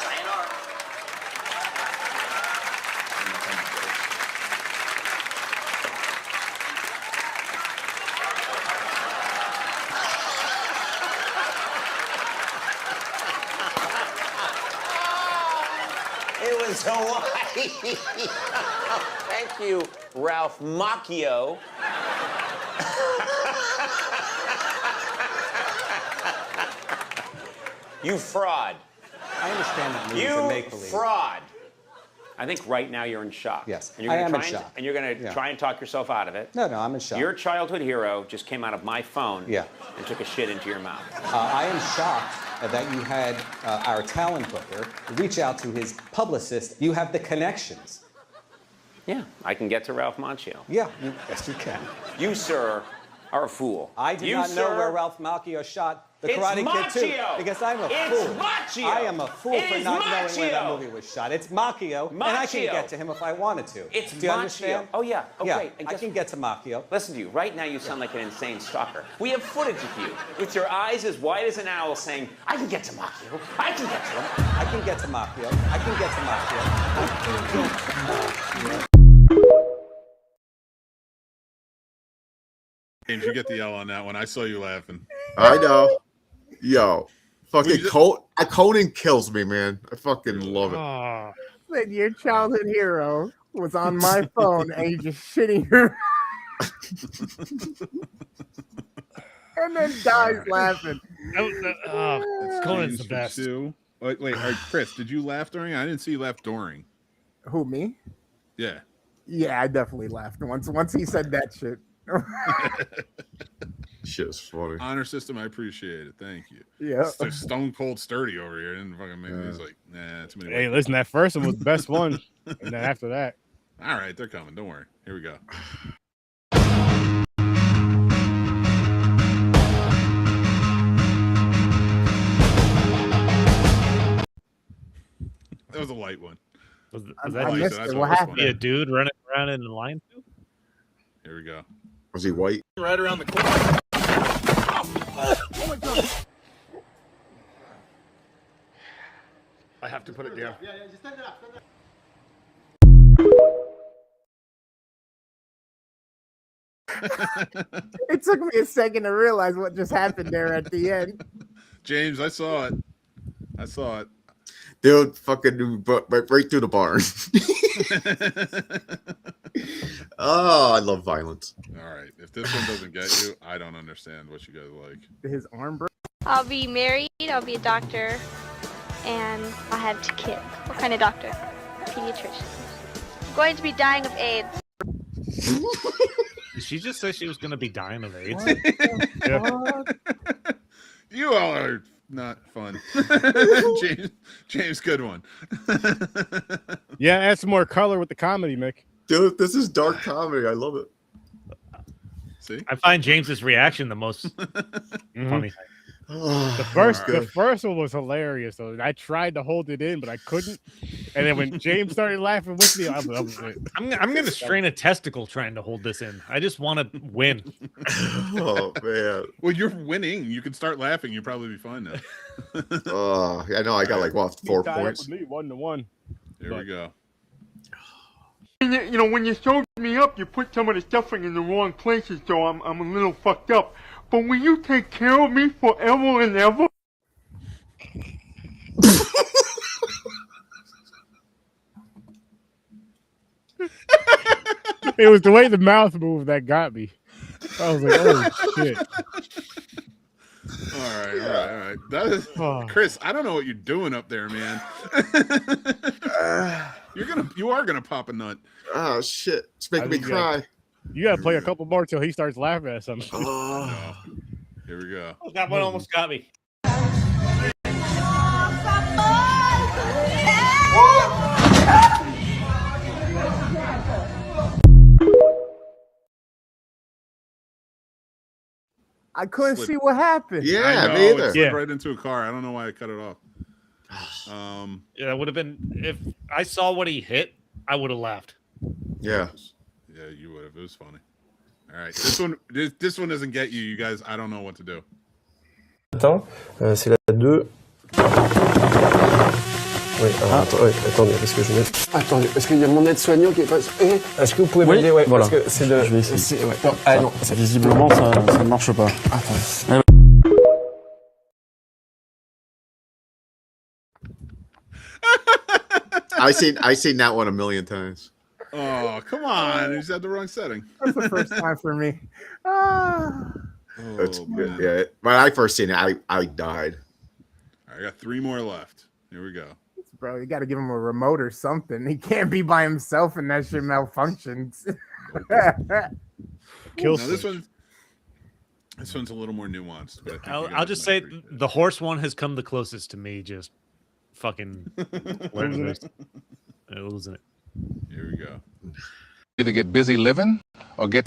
Sayonara. It was Hawaii. Thank you, Ralph Macchio. You fraud. I understand that movie's a make-believe. You fraud. I think right now you're in shock. Yes, and you're I gonna am try in and, shock. And you're going to try and talk yourself out of it. No, I'm in shock. Your childhood hero just came out of my phone Yeah. and took a shit into your mouth. I am shocked that you had our talent booker reach out to his publicist. You have the connections. Yeah, I can get to Ralph Macchio. Yeah, yes, you can. You, sir, are a fool. I did You, not know sir, where Ralph Macchio shot the It's Karate Kid 2 Macchio! because I'm a It's fool. Macchio! I am a fool It for is not knowing where that Macchio! movie was shot. It's Macchio, and I can Macchio! get to him if I wanted to. It's Do you Macchio. understand? Oh, yeah. Oh, yeah, great. And I guess can get to Macchio. Listen to you. Right now, you sound like an insane stalker. We have footage of you with your eyes as wide as an owl saying, I can get to Macchio. I can get to him. I can get to Macchio. I can get to Macchio. James, you get the L on that one. I saw you laughing. I know. Yo, fucking Conan kills me, man. I fucking love it. Said your childhood hero was on my phone and you just shitting her. And then dies laughing. Conan's the best. Wait, all right, Chris, did you laugh during? I didn't see you laugh during. Who, me? Yeah. Yeah, I definitely laughed once he said that shit. Shit is funny. Honor system, I appreciate it. Thank you. Yeah. It's like stone cold sturdy over here. And fucking make these like, nah, too many. Hey, listen, that first one was the best one. And then after that. All right, they're coming. Don't worry. Here we go. That was a light one. Was I that missed just it. What happened? a dude running around in the line too? Here we go. Was he white? Right around the corner. Oh my god. I have to put it down. Yeah, just stand it up. It took me a second to realize what just happened there at the end. James, I saw it. Dude, fucking right through the barn. Oh, I love violence. All right. If this one doesn't get you, I don't understand what you guys like. His arm broke. I'll be married, I'll be a doctor, and I'll have 2 kids. What kind of doctor? Pediatrician. I'm going to be dying of AIDS. Did she just say she was going to be dying of AIDS? You all are not fun. James, good one. Yeah, add some more color with the comedy, Mick. Dude, this is dark comedy. I love it. See? I find James's reaction the most funny. The first one was hilarious. So I tried to hold it in, but I couldn't. And then when James started laughing with me, I was it. I'm going to strain a testicle trying to hold this in. I just want to win. Oh man. Well, you're winning. You can start laughing. You'll probably be fine now. Oh, I know. I got like 4 points. 1-1. Here we go. You know, when you showed me up, you put some of the stuffing in the wrong places, so I'm a little fucked up. But will you take care of me forever and ever? It was the way the mouth moved that got me. I was like, oh shit. All right. That is Chris. I don't know what you're doing up there, man. You are gonna pop a nut. Oh shit! It's making me cry. You gotta play a couple more till he starts laughing at something. No. Here we go. Oh, that one almost got me. I couldn't see what happened. Yeah, me either. It slid right into a car. I don't know why I cut it off. Yeah, it would have been if I saw what he hit, I would have laughed. Yeah. Yeah, you would have. It was funny. All right, this one doesn't get you guys. I don't know what to do. Attends, c'est la 2. Oui, attendez, parce que je mets... Attendez, parce qu'il y a mon aide-soignant qui est pas... Est-ce que vous pouvez m'aider? Ouais, voilà. Parce que c'est de... Je vais essayer. Ouais. Non, non, visiblement, ça ne marche pas. Attendez. I seen that one a million times. Oh, come on. He's had the wrong setting. That's the first time for me. That's good. Yeah. When I first seen it, I died. All right, I got 3 more left. Here we go. Bro, you got to give him a remote or something. He can't be by himself and that shit malfunctions. Now, this one's a little more nuanced. But I'll just say the horse one has come the closest to me just fucking losing it. Losing it. Here we go. Either get busy living or get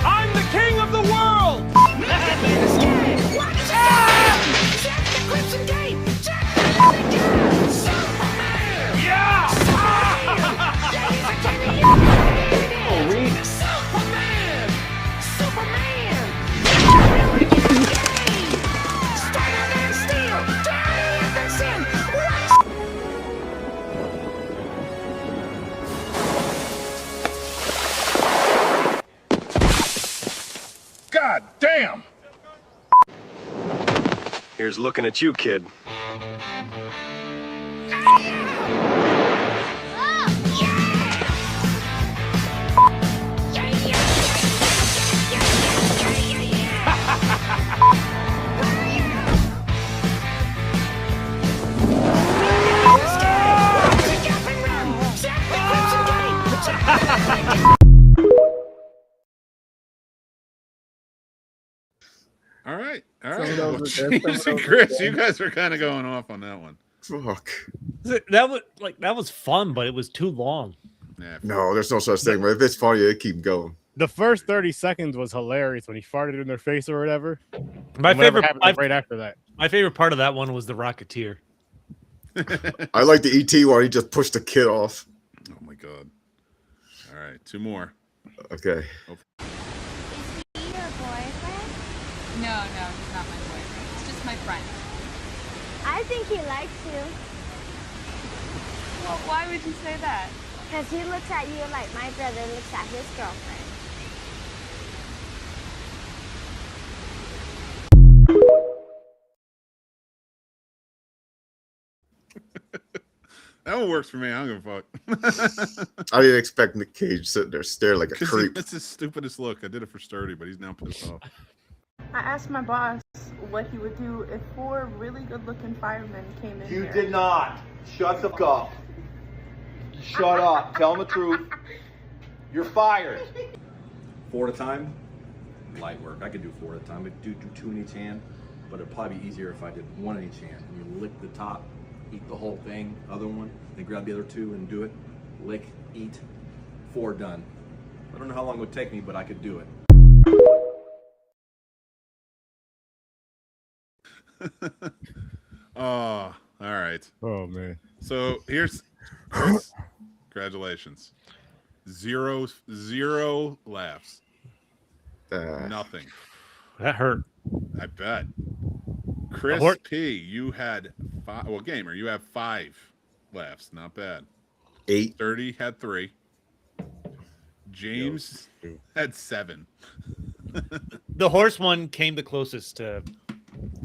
I'm the king of the world! God damn! Here's looking at you, kid. All right. Well, Chris, you guys are kind of going off on that one. Fuck. That was fun, but it was too long. Yeah, No, there's no such thing. But if it's funny, it keep going. The first 30 seconds was hilarious when he farted in their face or whatever. My favorite right after that. My favorite part of that one was the Rocketeer. I like the ET one. He just pushed the kid off. Oh my god. All right, 2 more. Okay. Oh. No, he's not my boyfriend. It's just my friend. I think he likes you. Well, why would you say that? Because he looks at you like my brother looks at his girlfriend. That one works for me. I don't give a fuck. I didn't expect Nick Cage sitting there staring like a creep. That's his stupidest look. I did it for Sturdy, but he's now pissed off. I asked my boss what he would do if 4 really good-looking firemen came in You here. did not. Shut the fuck up. Shut up. Tell them the truth. You're fired. 4 at a time, light work. I could do 4 at a time. I do 2 in each hand, but it'd probably be easier if I did 1 in each hand. You lick the top, eat the whole thing, other one, then grab the other 2 and do it. Lick, eat, 4 done. I don't know how long it would take me, but I could do it. Oh, all right. Oh man. So here's Chris, congratulations. Zero laughs. Nothing. That hurt. I bet. Chris P, you had 5. Well, Gamer, you have 5 laughs. Not bad. 8. 30 had 3. James had 7. The horse one came the closest to.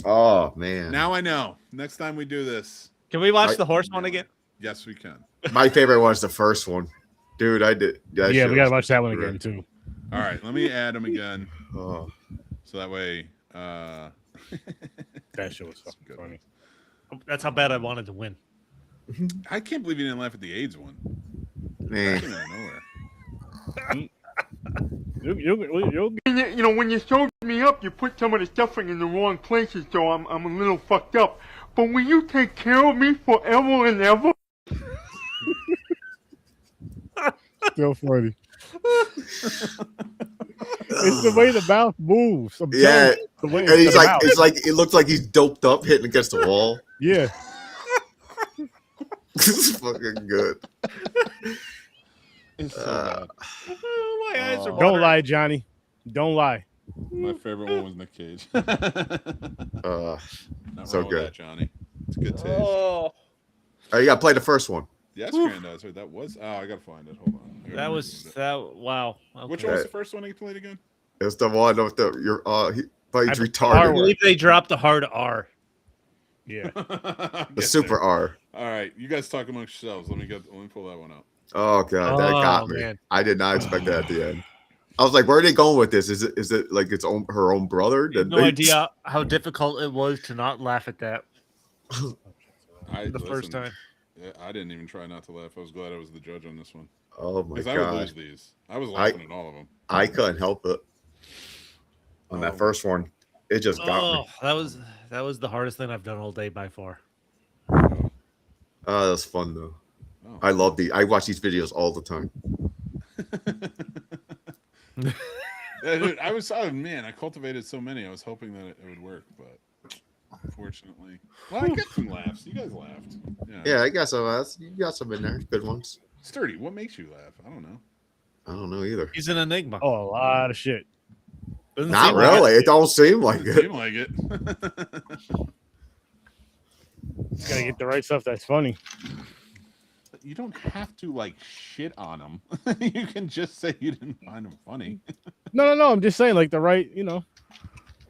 Oh man. Now I know. Next time we do this, can we watch the horse one again? Yes, we can. My favorite was the first one, dude. I did. Yeah, we gotta watch that one again too. All right, let me add them again. So that way, that shit was fucking funny. That's how bad I wanted to win. I can't believe you didn't laugh at the AIDS one. Man. That came out of nowhere. You know, when you showed me up, you put some of the stuffing in the wrong places, so I'm a little fucked up. But will you take care of me forever and ever? Still funny. It's the way the mouth moves. Yeah, the way and he's the like, mouth. it's like it looks like he's doped up, hitting against the wall. Yeah. This is fucking good. It's so bad. My eyes are Don't watering. lie, Johnny. Don't lie. My favorite one was Nick Cage. Not So wrong with good. that, Johnny. It's a good taste. Oh, You gotta play the first one. Yes, Granddad. Wait, that was. Oh, I gotta find it. Hold on. I gotta that was remember that. Wow. Okay. Which one was the first one he played again? It's the one with the but he's I retarded. believe they dropped the hard R. Yeah. The super R. All right, you guys talk amongst yourselves. Let me pull that one up. Oh god, that got me. Man. I did not expect that at the end. I was like, where are they going with this? Is it like her own brother? No idea how difficult it was to not laugh at that. First time. Yeah, I didn't even try not to laugh. I was glad I was the judge on this one. Oh my Because I would lose these. I was laughing at all of them. I couldn't help it. On that first one, it just got me. That was the hardest thing I've done all day by far. Oh, that was fun though. Oh. I watch these videos all the time. Yeah, dude, I cultivated so many. I was hoping that it would work, but unfortunately, well, I got some laughs. You guys laughed. Yeah, I got some. You got some in there, good ones. Sturdy, what makes you laugh? I don't know. I don't know either. He's an enigma. Oh, a lot of shit. Doesn't Not seem like really. it. It don't seem like Doesn't it. seem like it. Gotta get the right stuff that's funny. You don't have to like shit on them. You can just say you didn't find them funny. No. I'm just saying, like the right,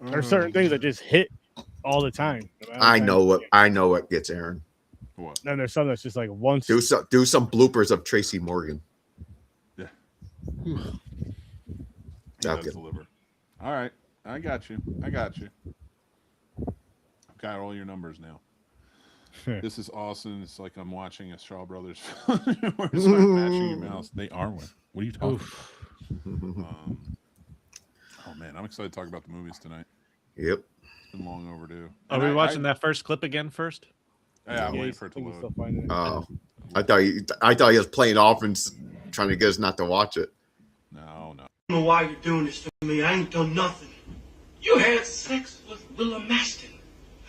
there's certain things that just hit all the time. I know what gets Aaron. What? Then there's some that's just like once. Do some bloopers of Tracy Morgan. Yeah. He does deliver. All right, I got you. Got all your numbers now. This is awesome. It's like I'm watching a Shaw Brothers film where it's like mashing your mouse. They are one. What are you talking about? Oh man, I'm excited to talk about the movies tonight. Yep. It's been long overdue. Are we watching that first clip again first? Yeah, I'm waiting for it to load. Oh, I thought he was playing off and trying to get us not to watch it. No. I don't know why you're doing this to me. I ain't done nothing. You had sex with Willa Maston.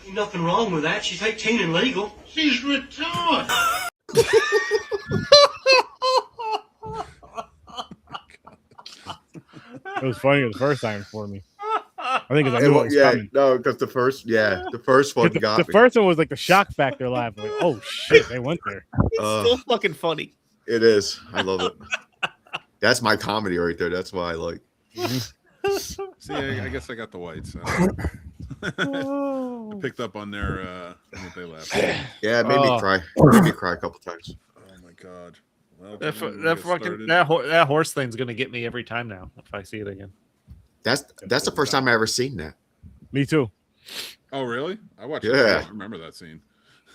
Ain't nothing wrong with that. She's 18 and legal. She's retarded. It was funnier the first time for me. I think because I knew what was coming. No, because the first one got the me. first one was like the shock factor laugh. Like, oh shit, they went there. It's still fucking funny. It is. I love it. That's my comedy right there. That's why I like. See, I guess I got the whites. I picked up on their what they laughed. Yeah, it made me cry. It made me cry a couple times. Oh my god. Well, that horse thing's gonna get me every time now if I see it again. That's the first time I ever seen that. Me too. Oh, really? I watched it. Yeah. I remember that scene.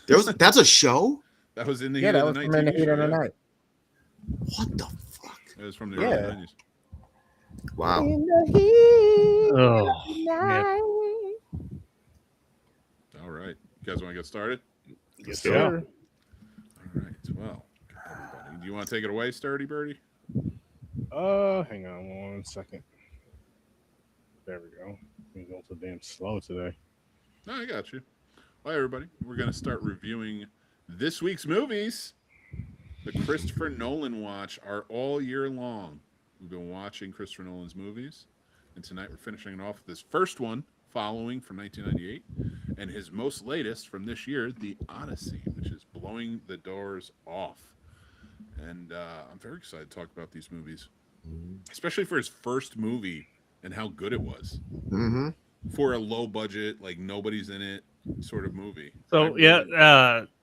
That's a show? That was in the Yeah, Heat that of was the Night. from In the TV Heat show, of the yeah. Night. What the fuck? It was from the Yeah. early 90s. Wow. In the heat Oh, of the night. All right. You guys want to get started? Yes, do it. sir. All right. Well, everybody. Do you want to take it away, Sturdy Birdie? Hang on 1 second. There we go. He's going so damn slow today. No, I got you. Well, everybody, we're going to start reviewing this week's movies. The Christopher Nolan watch are all year long. We've been watching Christopher Nolan's movies, and tonight we're finishing it off with his first one, Following, from 1998, and his most latest from this year, The Odyssey, which is blowing the doors off. And I'm very excited to talk about these movies, especially for his first movie and how good it was. Mm-hmm. For a low budget, like nobody's in it sort of movie. So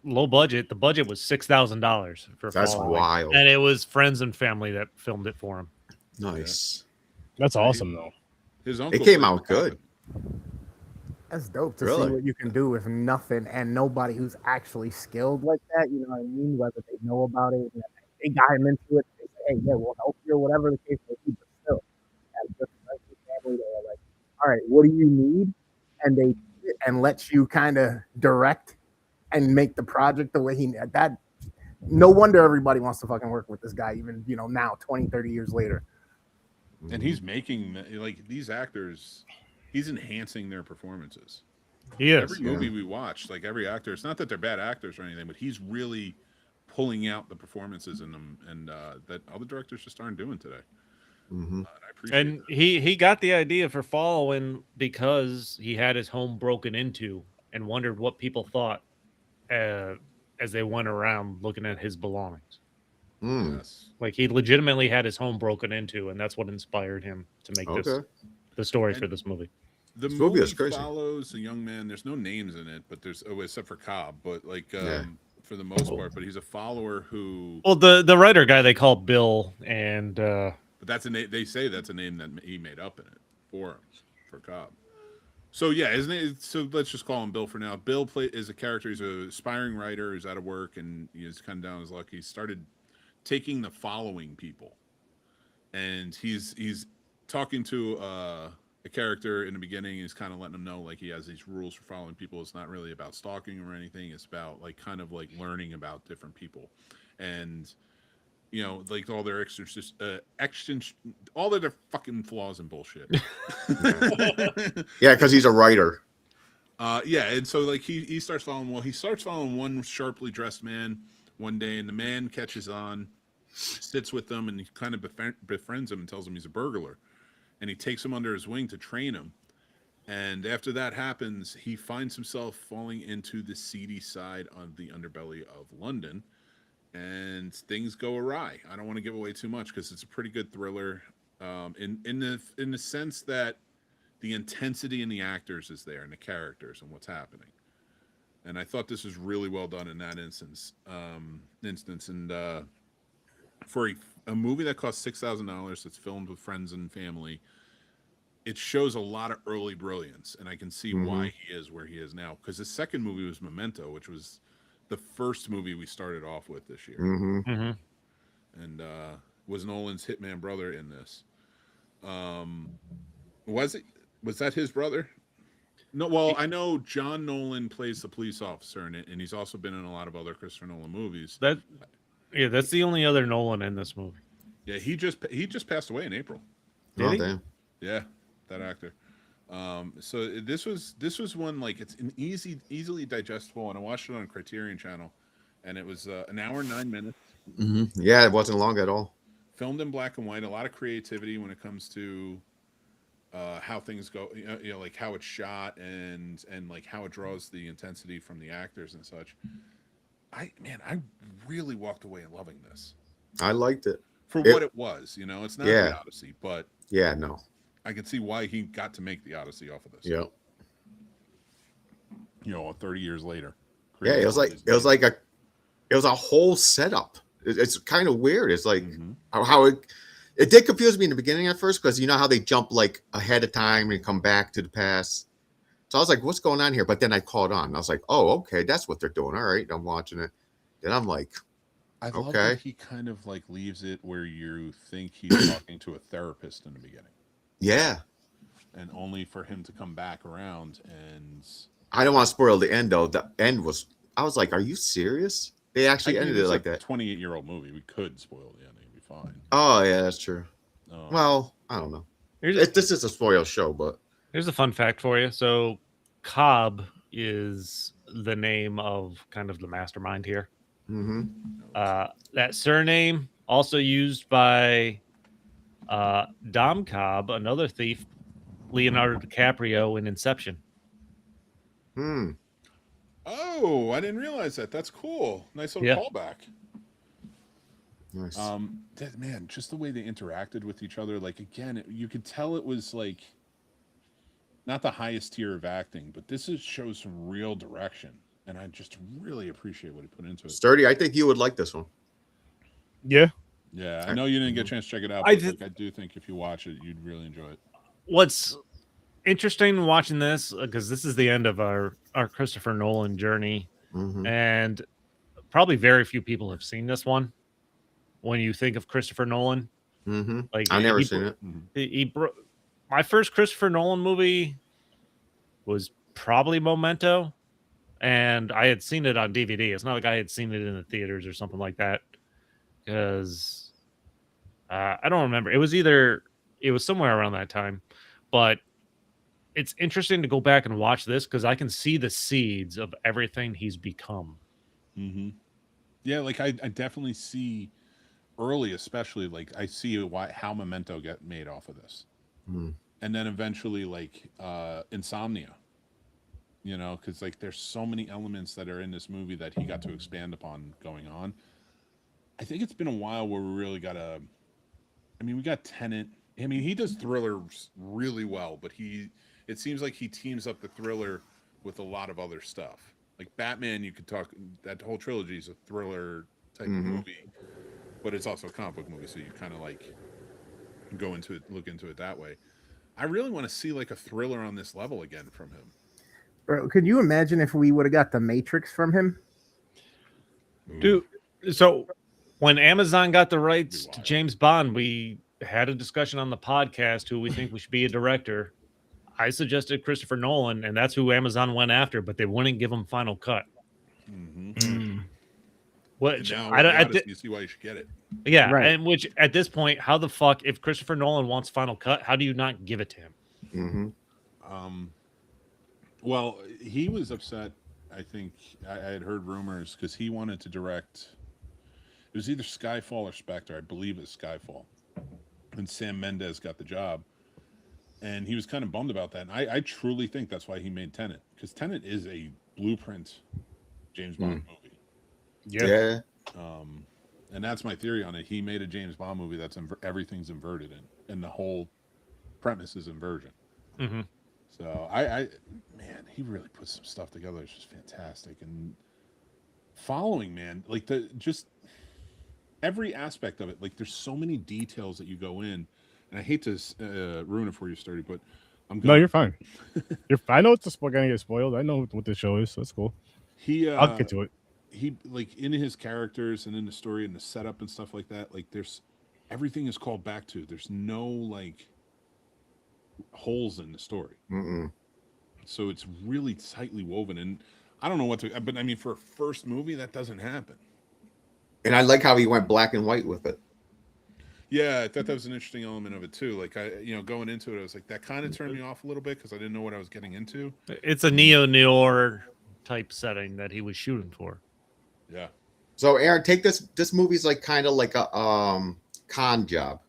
low budget. The budget was $6,000 for That's Following. wild. And it was friends and family that filmed it for him. Nice. That's awesome, though. His uncle It came out good. That's dope to Really? see what you can do with nothing and nobody who's actually skilled like that. You know what I mean? Whether they know about it, they got him into it. They say, "Hey, yeah, we'll help you," or whatever the case may be. But still, as just friends and family, they're like, "All right, what do you need?" And they let you kind of direct and make the project the way that. No wonder everybody wants to fucking work with this guy, even now, 20, 30 years later. And he's making like these actors. He's enhancing their performances. He is. Every movie we watch, like every actor, it's not that they're bad actors or anything, but he's really pulling out the performances in them, and that other directors just aren't doing today. Mm-hmm. I appreciate And he got the idea for Following because he had his home broken into and wondered what people thought as they went around looking at his belongings. Mm. Yes. Like he legitimately had his home broken into, and that's what inspired him to make the story for this movie. The This movie movie is crazy. follows a young man. There's no names in it, but there's except for Cobb, but like for the most part. But he's a follower who. Well, the writer guy they call Bill, and But that's a name. They say that's a name that he made up in it for him, for Cobb. So yeah, isn't it? So let's just call him Bill for now. Bill is a character. He's an aspiring writer. He's out of work and he's kind of down his luck. He started taking the following people, and he's talking to a character in the beginning. He's kind of letting him know like he has these rules for following people. It's not really about stalking or anything. It's about like kind of like learning about different people, and like all their all of their fucking flaws and bullshit. Yeah, because he's a writer. Yeah, and so like he starts following. Well, he starts following one sharply dressed man one day, and the man catches on, sits with them, and he kind of befriends him and tells him he's a burglar, and he takes him under his wing to train him. And after that happens, he finds himself falling into the seedy side of the underbelly of London, and things go awry. I don't want to give away too much because it's a pretty good thriller, in the sense that the intensity in the actors is there and the characters and what's happening. And I thought this was really well done in that instance. And for a movie that cost $6,000, that's filmed with friends and family, it shows a lot of early brilliance, and I can see why he is where he is now. Because his second movie was Memento, which was the first movie we started off with this year, and was Nolan's hitman brother in this. Was that his brother? No, well, I know John Nolan plays the police officer in it, and he's also been in a lot of other Christopher Nolan movies. That's the only other Nolan in this movie. Yeah, he just passed away in April. Oh, damn. Yeah, that actor. So this was one, like, it's an easily digestible, and I watched it on Criterion Channel, and it was an hour and 9 minutes. Mm-hmm. Yeah, it wasn't long at all. Filmed in black and white, a lot of creativity when it comes to how things go, like how it's shot and like how it draws the intensity from the actors and such. I really walked away loving this. I liked it for what it was. It's not the Odyssey, but no, I can see why he got to make the Odyssey off of this. Yeah. 30 years later. Yeah, it was a whole setup. It's kind of weird. It's like how it did confuse me in the beginning at first, because you know how they jump like ahead of time and come back to the past. So I was like, what's going on here? But then I caught on. I was like, oh, okay, that's what they're doing. All right, I'm watching it. Then I'm like, I love okay. that he kind of like leaves it where you think he's talking to a therapist in the beginning. Yeah. And only for him to come back around and... I don't want to spoil the end, though. The end was... I was like, are you serious? They actually ended it like that. 28-year-old movie. We could spoil the ending. It'd be fine. Oh, yeah, that's true. Well, I don't know. This is a spoil show, but... Here's a fun fact for you. So, Cobb is the name of kind of the mastermind here. Mm-hmm. That surname also used by Dom Cobb, another thief, Leonardo DiCaprio in Inception. Oh, I didn't realize that. That's cool. Nice little callback. Nice. Man, just the way they interacted with each other. Like, again, you could tell it was like not the highest tier of acting, but this shows some real direction. And I just really appreciate what he put into it. Sturdy, I think you would like this one. Yeah. Yeah, I know you didn't get a chance to check it out, I but I do think if you watch it, you'd really enjoy it. What's interesting watching this, because this is the end of our Christopher Nolan journey, and probably very few people have seen this one. When you think of Christopher Nolan, like I've never seen it. My first Christopher Nolan movie was probably Memento, and I had seen it on DVD. It's not like I had seen it in the theaters or something like that, because I don't remember. It was somewhere around that time, but it's interesting to go back and watch this because I can see the seeds of everything he's become. Yeah, like I definitely see early, especially like I see how Memento got made off of this, and then eventually like Insomnia. You know, because like there's so many elements that are in this movie that he got to expand upon going on. I think it's been a while where we really got a. I mean, we got Tenet. I mean, he does thrillers really well, but it seems like he teams up the thriller with a lot of other stuff. Like Batman, you could talk, that whole trilogy is a thriller type of movie, but it's also a comic book movie, so you kind of like go into it, look into it that way. I really want to see like a thriller on this level again from him. Bro, could you imagine if we would have got The Matrix from him? Dude, so when Amazon got the rights to James Bond, we had a discussion on the podcast who we think we should be a director. I suggested Christopher Nolan, and that's who Amazon went after, but they wouldn't give him Final Cut. Which you see why you should get it. Yeah, right. And which at this point, how the fuck, if Christopher Nolan wants Final Cut, how do you not give it to him? Well, he was upset. I think I had heard rumors because he wanted to direct. It was either Skyfall or Spectre. I believe it's Skyfall. And Sam Mendes got the job. And he was kind of bummed about that. And I truly think that's why he made Tenet. Because Tenet is a blueprint James Bond movie. Yeah. And that's my theory on it. He made a James Bond movie that's everything's inverted in. And the whole premise is inversion. So man, he really put some stuff together. It's just fantastic. And following, man, like just every aspect of it. Like there's so many details that you go in. And I hate to ruin it for you, Sturdy, but No, you're fine. I know it's going to get spoiled. I know what this show is. So that's cool. I'll get to it. He, like, in his characters and in the story and the setup and stuff like that, like, everything is called back to. There's no, like, holes in the story. So it's really tightly woven. And I don't know but I mean, for a first movie, that doesn't happen. And I like how he went black and white with it. Yeah, I thought that was an interesting element of it too. Like going into it, I was like, that kind of turned me off a little bit because I didn't know what I was getting into. It's a neo-noir type setting that he was shooting for. Yeah. So Aaron, take this. This movie's like kind of like a con job.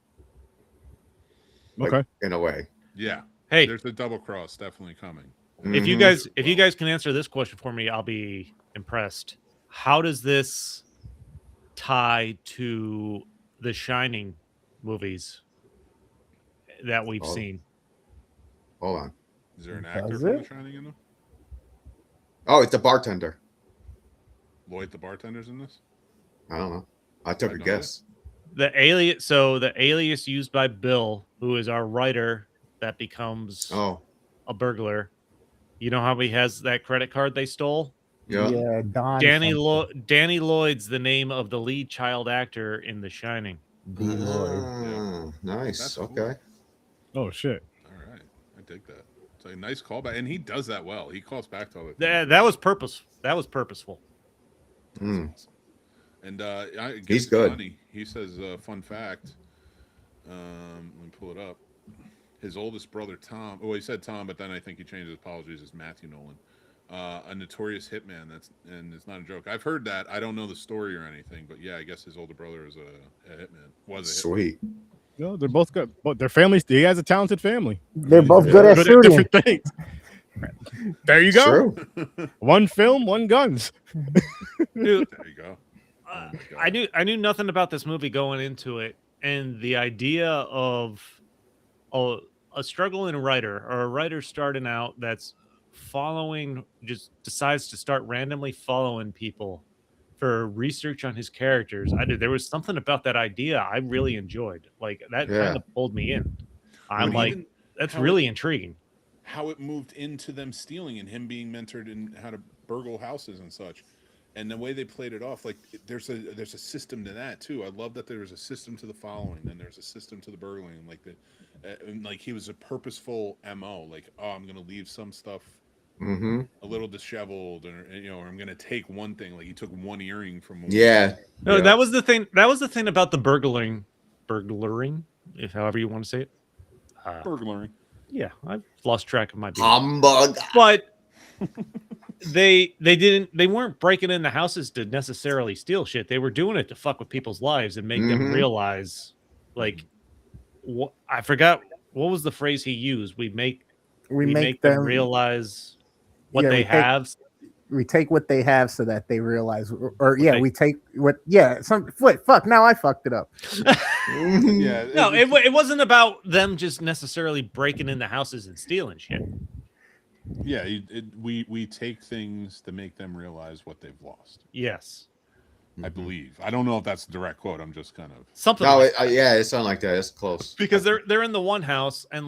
Okay. In a way. Yeah. Hey, there's a double cross definitely coming. If you guys can answer this question for me, I'll be impressed. How does this tie to the Shining movies that we've seen? Hold on. Is there an actor from The Shining in them? Oh, it's a bartender. Lloyd the bartender's in this? I don't know. I took a guess. The alias used by Bill, who is our writer that becomes a burglar, You know how he has that credit card they stole? Yeah, Don. Danny Lloyd's the name of the lead child actor in The Shining. D. Lloyd. Nice. That's cool. Okay. Oh shit. All right, I dig that. It's a nice callback, and he does that well. He calls back to all the That was purpose. That was purposeful. And He's good. Funny. He says, fun fact. Let me pull it up. His oldest brother, Tom. Oh, he said Tom, but then I think he changed his apologies as Matthew Nolan. A notorious hitman. And it's not a joke. I've heard that. I don't know the story or anything, but yeah, I guess his older brother is a hitman. Was a hitman. Sweet. No, they're both good. But their families. He has a talented family. They're both good at shooting. Different things. There you go. One film, one guns. Dude, there you go. I knew nothing about this movie going into it, and the idea of a struggling writer or a writer starting out that's just decides to start randomly following people for research on his characters. There was something about that idea I really enjoyed. Like that kind of pulled me in. I'm like, that's really intriguing. How it moved into them stealing and him being mentored in how to burgle houses and such, and the way they played it off. Like there's a system to that too. I love that there was a system to the following, and there's a system to the burgling. Like he was a purposeful MO. Like, oh, I'm gonna leave some stuff a little disheveled, or or I'm gonna take one thing. Like he took one earring from one. No, that was the thing. That was the thing about the burglaring, if however you want to say it. Burglaring. Yeah, I've lost track of my humbug. But they weren't breaking into houses to necessarily steal shit. They were doing it to fuck with people's lives and make them realize, like, I forgot what was the phrase he used. We make them realize what they have. We take what they have so that they realize, we take what. Yeah, fuck. Now I fucked it up. No, it wasn't about them just necessarily breaking into houses and stealing shit. Yeah, we take things to make them realize what they've lost. Yes, I believe. I don't know if that's a direct quote. I'm just kind of something. No, it sounded like that. It's close because they're in the one house, and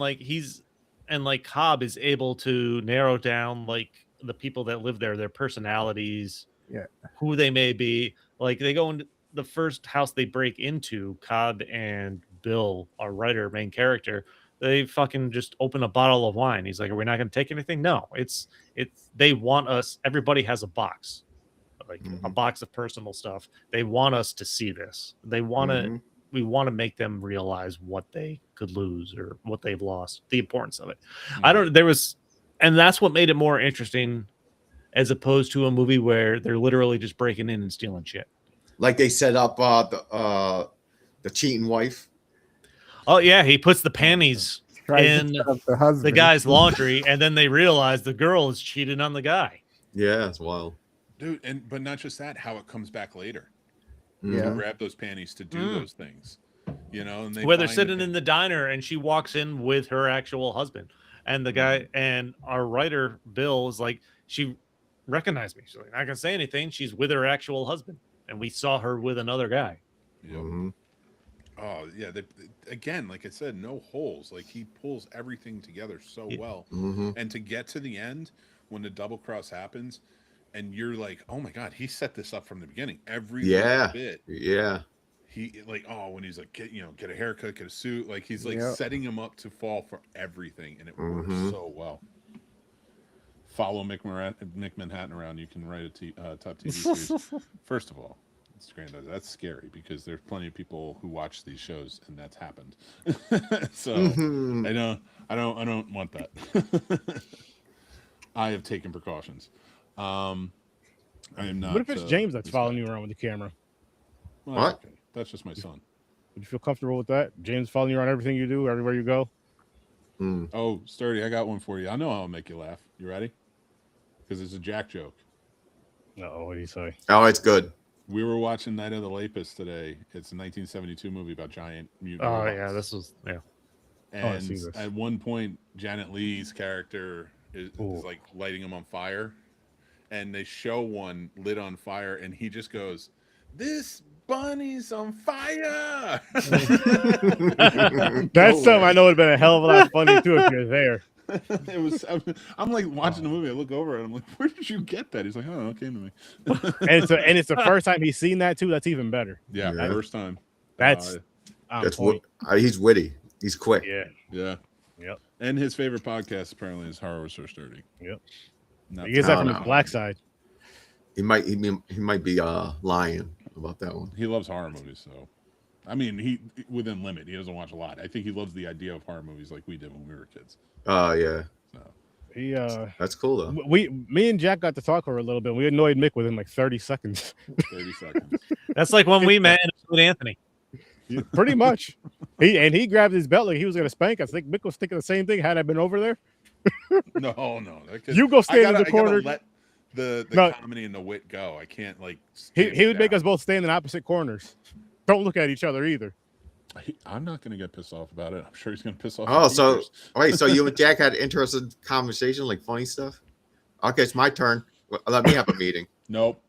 Cobb is able to narrow down like the people that live there, their personalities, who they may be. Like they go into the first house they break into, Cobb and Bill, our writer, main character, they fucking just open a bottle of wine. He's like, are we not going to take anything? No, it's they want us. Everybody has a box, like a box of personal stuff. They want us to see this. They want to, we want to make them realize what they could lose or what they've lost, the importance of it. And that's what made it more interesting as opposed to a movie where they're literally just breaking in and stealing shit. Like they set up the cheating wife. Oh yeah, he puts the panties in the guy's laundry, and then they realize the girl is cheating on the guy. Yeah, it's wild, dude. But not just that, how it comes back later. Yeah, grab those panties to do those things. And where they're sitting in the diner, and she walks in with her actual husband, and the guy and our writer Bill is like, she recognized me. She's like, not gonna say anything. She's with her actual husband, and we saw her with another guy. Yep. Oh yeah, again, like I said, no holes. Like he pulls everything together so well, and to get to the end when the double cross happens, and you're like, oh my god, he set this up from the beginning. Every little bit, He when he's like, get a haircut, get a suit, like he's like setting him up to fall for everything, and it works so well. Follow Mick Manhattan around. You can write a top TV series. First of all, it's granddad. That's scary because there's plenty of people who watch these shows and that's happened. So I don't want that. I have taken precautions. I am not. What if it's James that's following you around with the camera? Well, what? Okay. That's just my son. Would you feel comfortable with that? James following you around everything you do, everywhere you go? Oh, Sturdy, I got one for you. I know I'll make you laugh. You ready? Because it's a Jack joke. No, what do you say? Oh, it's good. We were watching Night of the Lapist today. It's a 1972 movie about giant mutant robots. Yeah, this was And at one point, Janet Leigh's character is like lighting him on fire, and they show one lit on fire, and he just goes, "This bunny's on fire." That's something I know would have been a hell of a lot funny too if you're there. It was. I'm like watching the movie. I look over and I'm like, "Where did you get that?" He's like, "Oh, it came to me." And it's the first time he's seen that too. That's even better. Yeah, first time. That's on point. He's witty. He's quick. Yeah. Yep. And his favorite podcast apparently is Horror Was So Sturdy. Yep. Not He gets that from his black side. He might be lying about that one. He loves horror movies, so I mean, he within limit. He doesn't watch a lot. I think he loves the idea of horror movies like we did when we were kids. Oh yeah. He That's cool though. Me and Jack got to talk for a little bit. We annoyed Mick within like 30 seconds. 30 seconds. That's like when we met with Anthony. Pretty much. He grabbed his belt like he was gonna spank us. I think Mick was thinking the same thing. Had I been over there, No. You go stand in the corner. I gotta let the comedy and the wit go. I can't like. He would make us both stand in opposite corners. Don't look at each other either. I'm not gonna get pissed off about it. I'm sure he's gonna piss off. Oh, the so teachers. wait, so you and Jack had interesting conversation, like funny stuff. Okay, it's my turn. Let me have a meeting. Nope.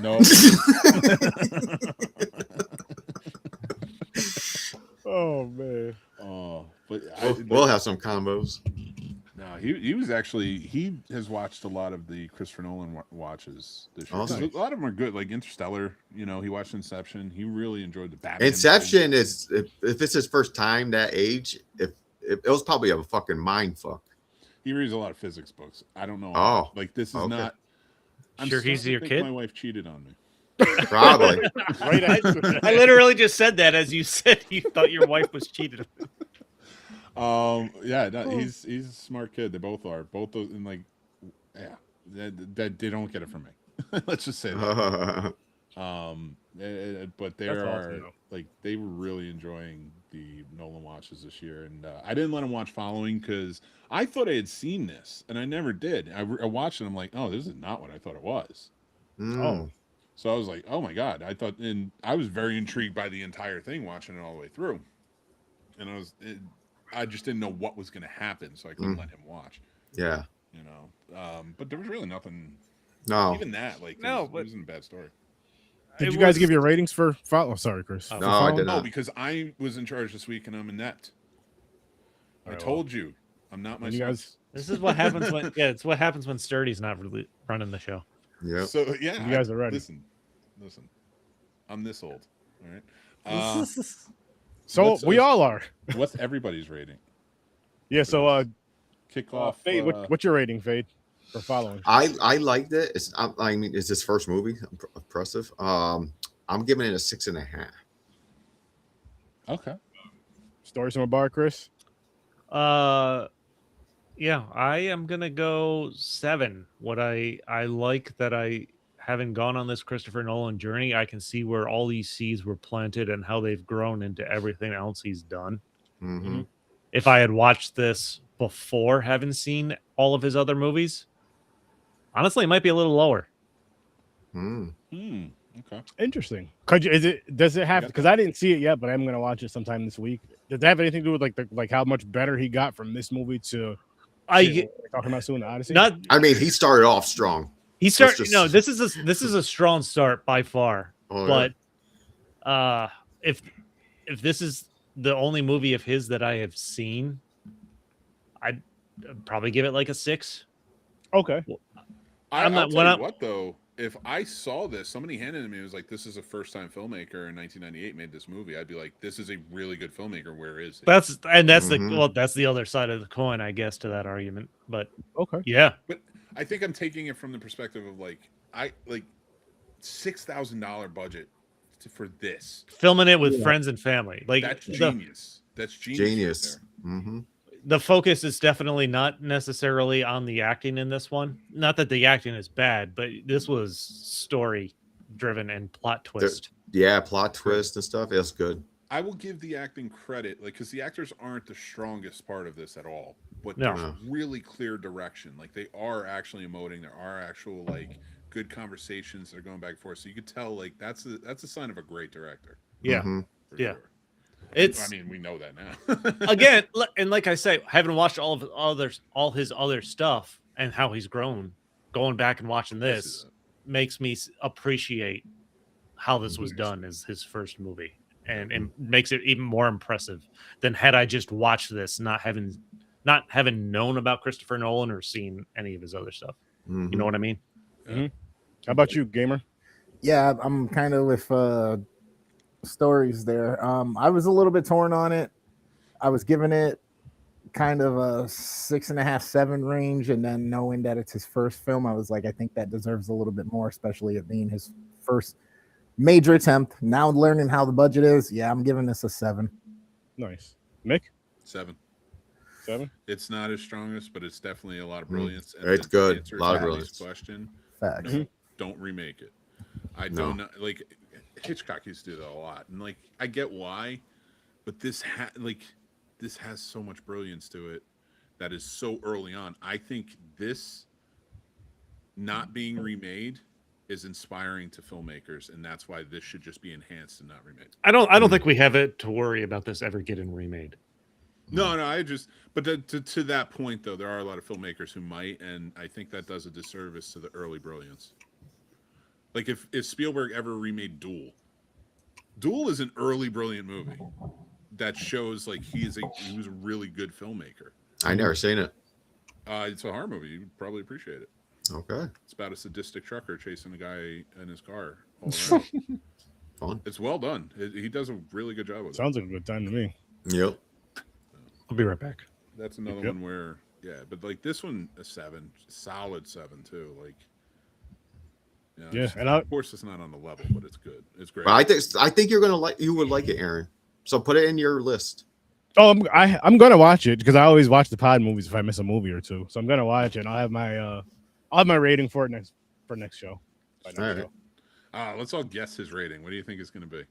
Nope. Oh man. Oh, but We'll have some combos. No, he has watched a lot of the Christopher Nolan watches this year. Awesome. A lot of them are good, like Interstellar. You know, he watched Inception. He really enjoyed the Batman. Inception is if it's his first time that age, if it was probably a fucking mind fuck. He reads a lot of physics books. I don't know. Oh, like this is okay. not. I'm Sure he's starting to your think kid? My wife cheated on me. Probably. Right answer. I literally just said that as you said you thought your wife was cheated. Yeah, no, he's a smart kid. They both are. Both those, and like, yeah, that they don't get it from me. Let's just say that. But they That's are awesome, though. like they were really enjoying the Nolan watches this year, and I didn't let him watch Following because I thought I had seen this, and I never did. I watched it. And I'm like, oh, this is not what I thought it was. Oh. So I was like, oh my god, I thought, and I was very intrigued by the entire thing, watching it all the way through, and I just didn't know what was going to happen, so I couldn't let him watch. Yeah. You know, but there was really nothing. No. Even that, like, No, it wasn't a bad story. Did you guys give your ratings for follow? Oh, sorry, Chris. No, I did No, not. because I was in charge this week and I'm inept. I Alright, told you, I'm not You myself. guys, This is what happens when it's what happens when Sturdy's not really running the show. Yeah. So yeah, You guys are ready. Listen, I'm this old. All right. so what's- we all are. What's everybody's rating? Yeah. So Kick off. Fade, what's your rating, Fade, for Following? I liked it. I mean, it's his first movie. Impressive. I'm giving it a 6.5. Okay. Stories from a bar, Chris. Yeah, I am gonna go 7. What I like that I having gone on this Christopher Nolan journey, I can see where all these seeds were planted and how they've grown into everything else he's done. Mm-hmm. If I had watched this before having seen all of his other movies, honestly, it might be a little lower. Okay. Interesting. Does it have? Because I didn't see it yet, but I'm gonna watch it sometime this week. Does that have anything to do with like how much better he got from this movie to? We're talking about soon, the Odyssey. I mean, he started off strong. He started. No, this is a strong start by far. Oh, but if this is the only movie of his that I have seen, I'd probably give it like a 6. Okay. I'll tell you what though, if I saw this, somebody handed it to me, it was like, this is a first-time filmmaker in 1998 made this movie. I'd be like, this is a really good filmmaker. Where is he? That's the other side of the coin, I guess, to that argument. But okay, yeah. But I think I'm taking it from the perspective of like $6,000 budget for this, filming it with friends and family, like that's genius. That's genius. Mm-hmm. The focus is definitely not necessarily on the acting in this one. Not that the acting is bad, but this was story driven and plot twist. Yeah, plot twist and stuff. That's good. I will give the acting credit, like, because the actors aren't the strongest part of this at all. But No. there's really clear direction. Like, they are actually emoting. There are actual like good conversations that are going back and forth. So you could tell, like, that's a sign of a great director. Yeah, Mm-hmm. yeah. Sure. It's. I mean, we know that now. Again, and like I say, having watched all his other stuff and how he's grown, going back and watching this makes me appreciate how this was done as his first movie, and makes it even more impressive than had I just watched this, not having not having known about Christopher Nolan or seen any of his other stuff. You know what I mean? How about you, gamer? Yeah, I'm kind of with stories there. I was a little bit torn on it. I was giving it kind of a 6.5, 7 range, and then knowing that it's his first film, I was like, I think that deserves a little bit more, especially it being his first major attempt. Now learning how the budget is, yeah, I'm giving this a 7. Nice. Mick? 7. 7. It's not his strongest, but it's definitely a lot of brilliance. It's to good. answer A lot of Sally's brilliance. Question. Facts. Don't remake it. I No. don't like. Hitchcock used to do that a lot, and like I get why, but this has so much brilliance to it that is so early on. I think this not being remade is inspiring to filmmakers, and that's why this should just be enhanced and not remade. I don't think we have it to worry about this ever getting remade. No, I just, but to that point though, there are a lot of filmmakers who might, and I think that does a disservice to the early brilliance. Like if Spielberg ever remade Duel is an early brilliant movie that shows like he was a really good filmmaker. I never seen it. It's a horror movie. You'd probably appreciate it. Okay. It's about a sadistic trucker chasing a guy in his car all around. Fun. It's well done. He does a really good job with it. Sounds like a good time to me. Yep. I'll be right back. That's another one where, yeah, but like this one, a 7, solid 7 too. Like, and of course it's not on the level, but it's good. It's great. But I think you would like it, Aaron. So put it in your list. Oh, I'm gonna watch it because I always watch the pod movies if I miss a movie or two. So I'm gonna watch it. And I'll have my rating for it next show. Let's all guess his rating. What do you think it's going to be?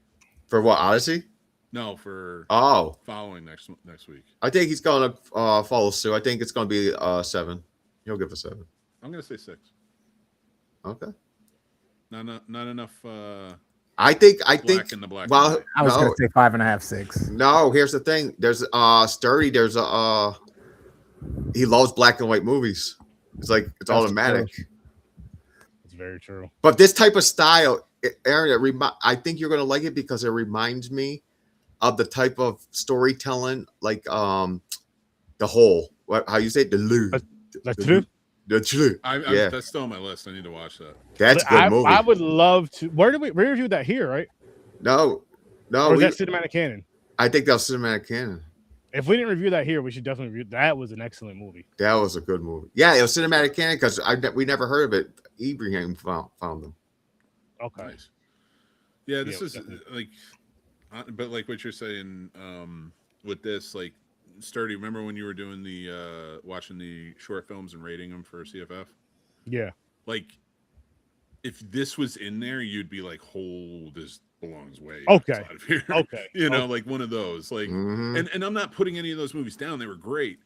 For what, Odyssey? No, for following next week. I think he's gonna follow suit. I think it's gonna be 7. He'll give a 7. I'm going to say 6. Okay. Not enough. I think. In the black. Well, I was gonna say 5.5, 6. No, here's the thing. There's Sturdy. There's he loves black and white movies. It's like it's automatic. It's very true. But this type of style, Aaron, I think you're gonna like it because it reminds me of the type of storytelling, like the whole. How you say it? Yeah, that's still on my list. I need to watch that. That's a good movie. I would love to. Where did we review that here? Right? No. Or is that cinematic canon? I think that was cinematic canon. If we didn't review that here, we should definitely review. That was an excellent movie. That was a good movie. Yeah, it was cinematic canon because we never heard of it. Ibrahim found them. Okay. Nice. Yeah, this is like, but like what you're saying with this, like Sturdy. Remember when you were doing the watching the short films and rating them for CFF? Yeah. Like, if this was in there, you'd be like, "Oh, this belongs way okay." Outside of here." Okay. You know, like one of those. Like, and I'm not putting any of those movies down. They were great,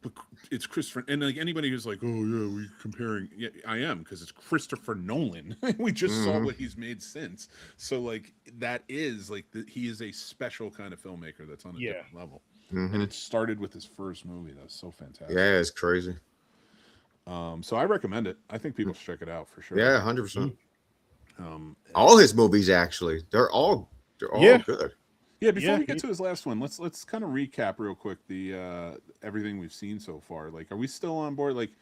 but it's Christopher. And like anybody who's like, "Oh yeah, we comparing." Yeah, I am because it's Christopher Nolan. We just saw what he's made since. So like that is like he is a special kind of filmmaker that's on a different level. And it started with his first movie. That's so fantastic. Yeah, it's crazy. So I recommend it. I think people should check it out for sure. Yeah, 100%. All his movies actually, they're all good. Yeah, before we get to his last one, let's kind of recap real quick the everything we've seen so far. Like, are we still on board? Like,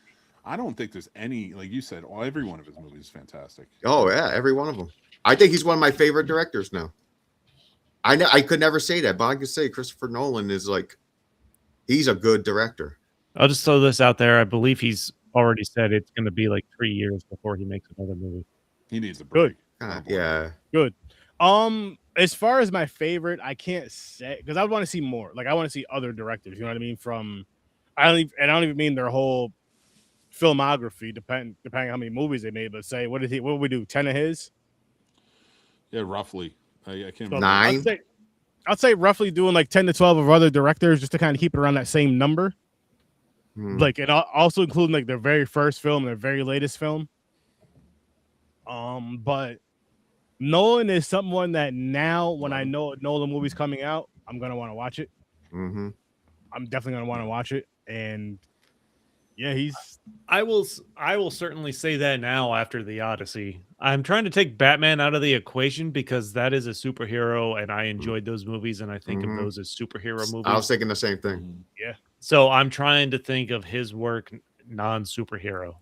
I don't think there's any, like you said, every one of his movies is fantastic. Oh yeah, every one of them. I think he's one of my favorite directors now. I could never say that, but I could say Christopher Nolan is like, he's a good director. I'll just throw this out there. I believe he's already said it's going to be like 3 years before he makes another movie. He needs a break. Yeah. Good. As far as my favorite, I can't say because I would want to see more. Like I want to see other directors. You know what I mean? I don't even mean their whole filmography, depending on how many movies they made. But say, what would we do? 10 of his? Yeah, roughly. I can't. 9. I'd say roughly doing like 10 to 12 of other directors just to kind of keep it around that same number. Like, and also including like their very first film, their very latest film. But Nolan is someone that now, when I know the movie's coming out, I'm gonna want to watch it. I'm definitely gonna want to watch it, and yeah, I will certainly say that now after the Odyssey. I'm trying to take Batman out of the equation because that is a superhero, and I enjoyed those movies, and I think of those as superhero movies. I was thinking the same thing. Yeah. So I'm trying to think of his work non-superhero.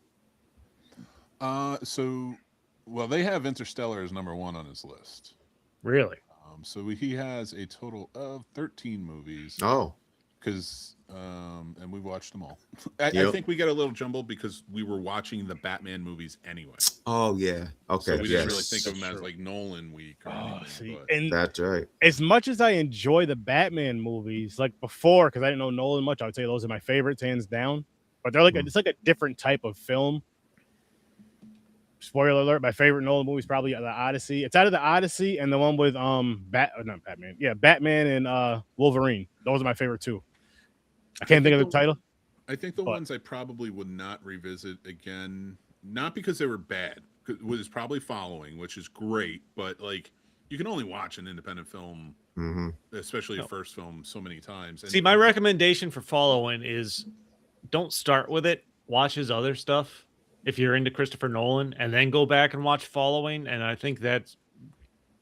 Well, they have Interstellar as number 1 on his list. Really? So he has a total of 13 movies. Oh. Because, and we watched them all. I Yep. think we got a little jumbled because we were watching the Batman movies anyway. Oh, yeah. Okay. So we yes. didn't really think of them as like Nolan week or anything. But And That's right. as much as I enjoy the Batman movies, like before, because I didn't know Nolan much, I would say those are my favorites, hands down. But they're like it's like a different type of film. Spoiler alert: my favorite Nolan movie is probably the Odyssey. It's out of the Odyssey and the one with Batman and Wolverine. Those are my favorite two. I can't think of the title. I think the ones I probably would not revisit again, not because they were bad, was probably Following, which is great, but like you can only watch an independent film, especially a first film, so many times. And See, my recommendation for Following is don't start with it. Watch his other stuff if you're into Christopher Nolan, and then go back and watch Following. And I think that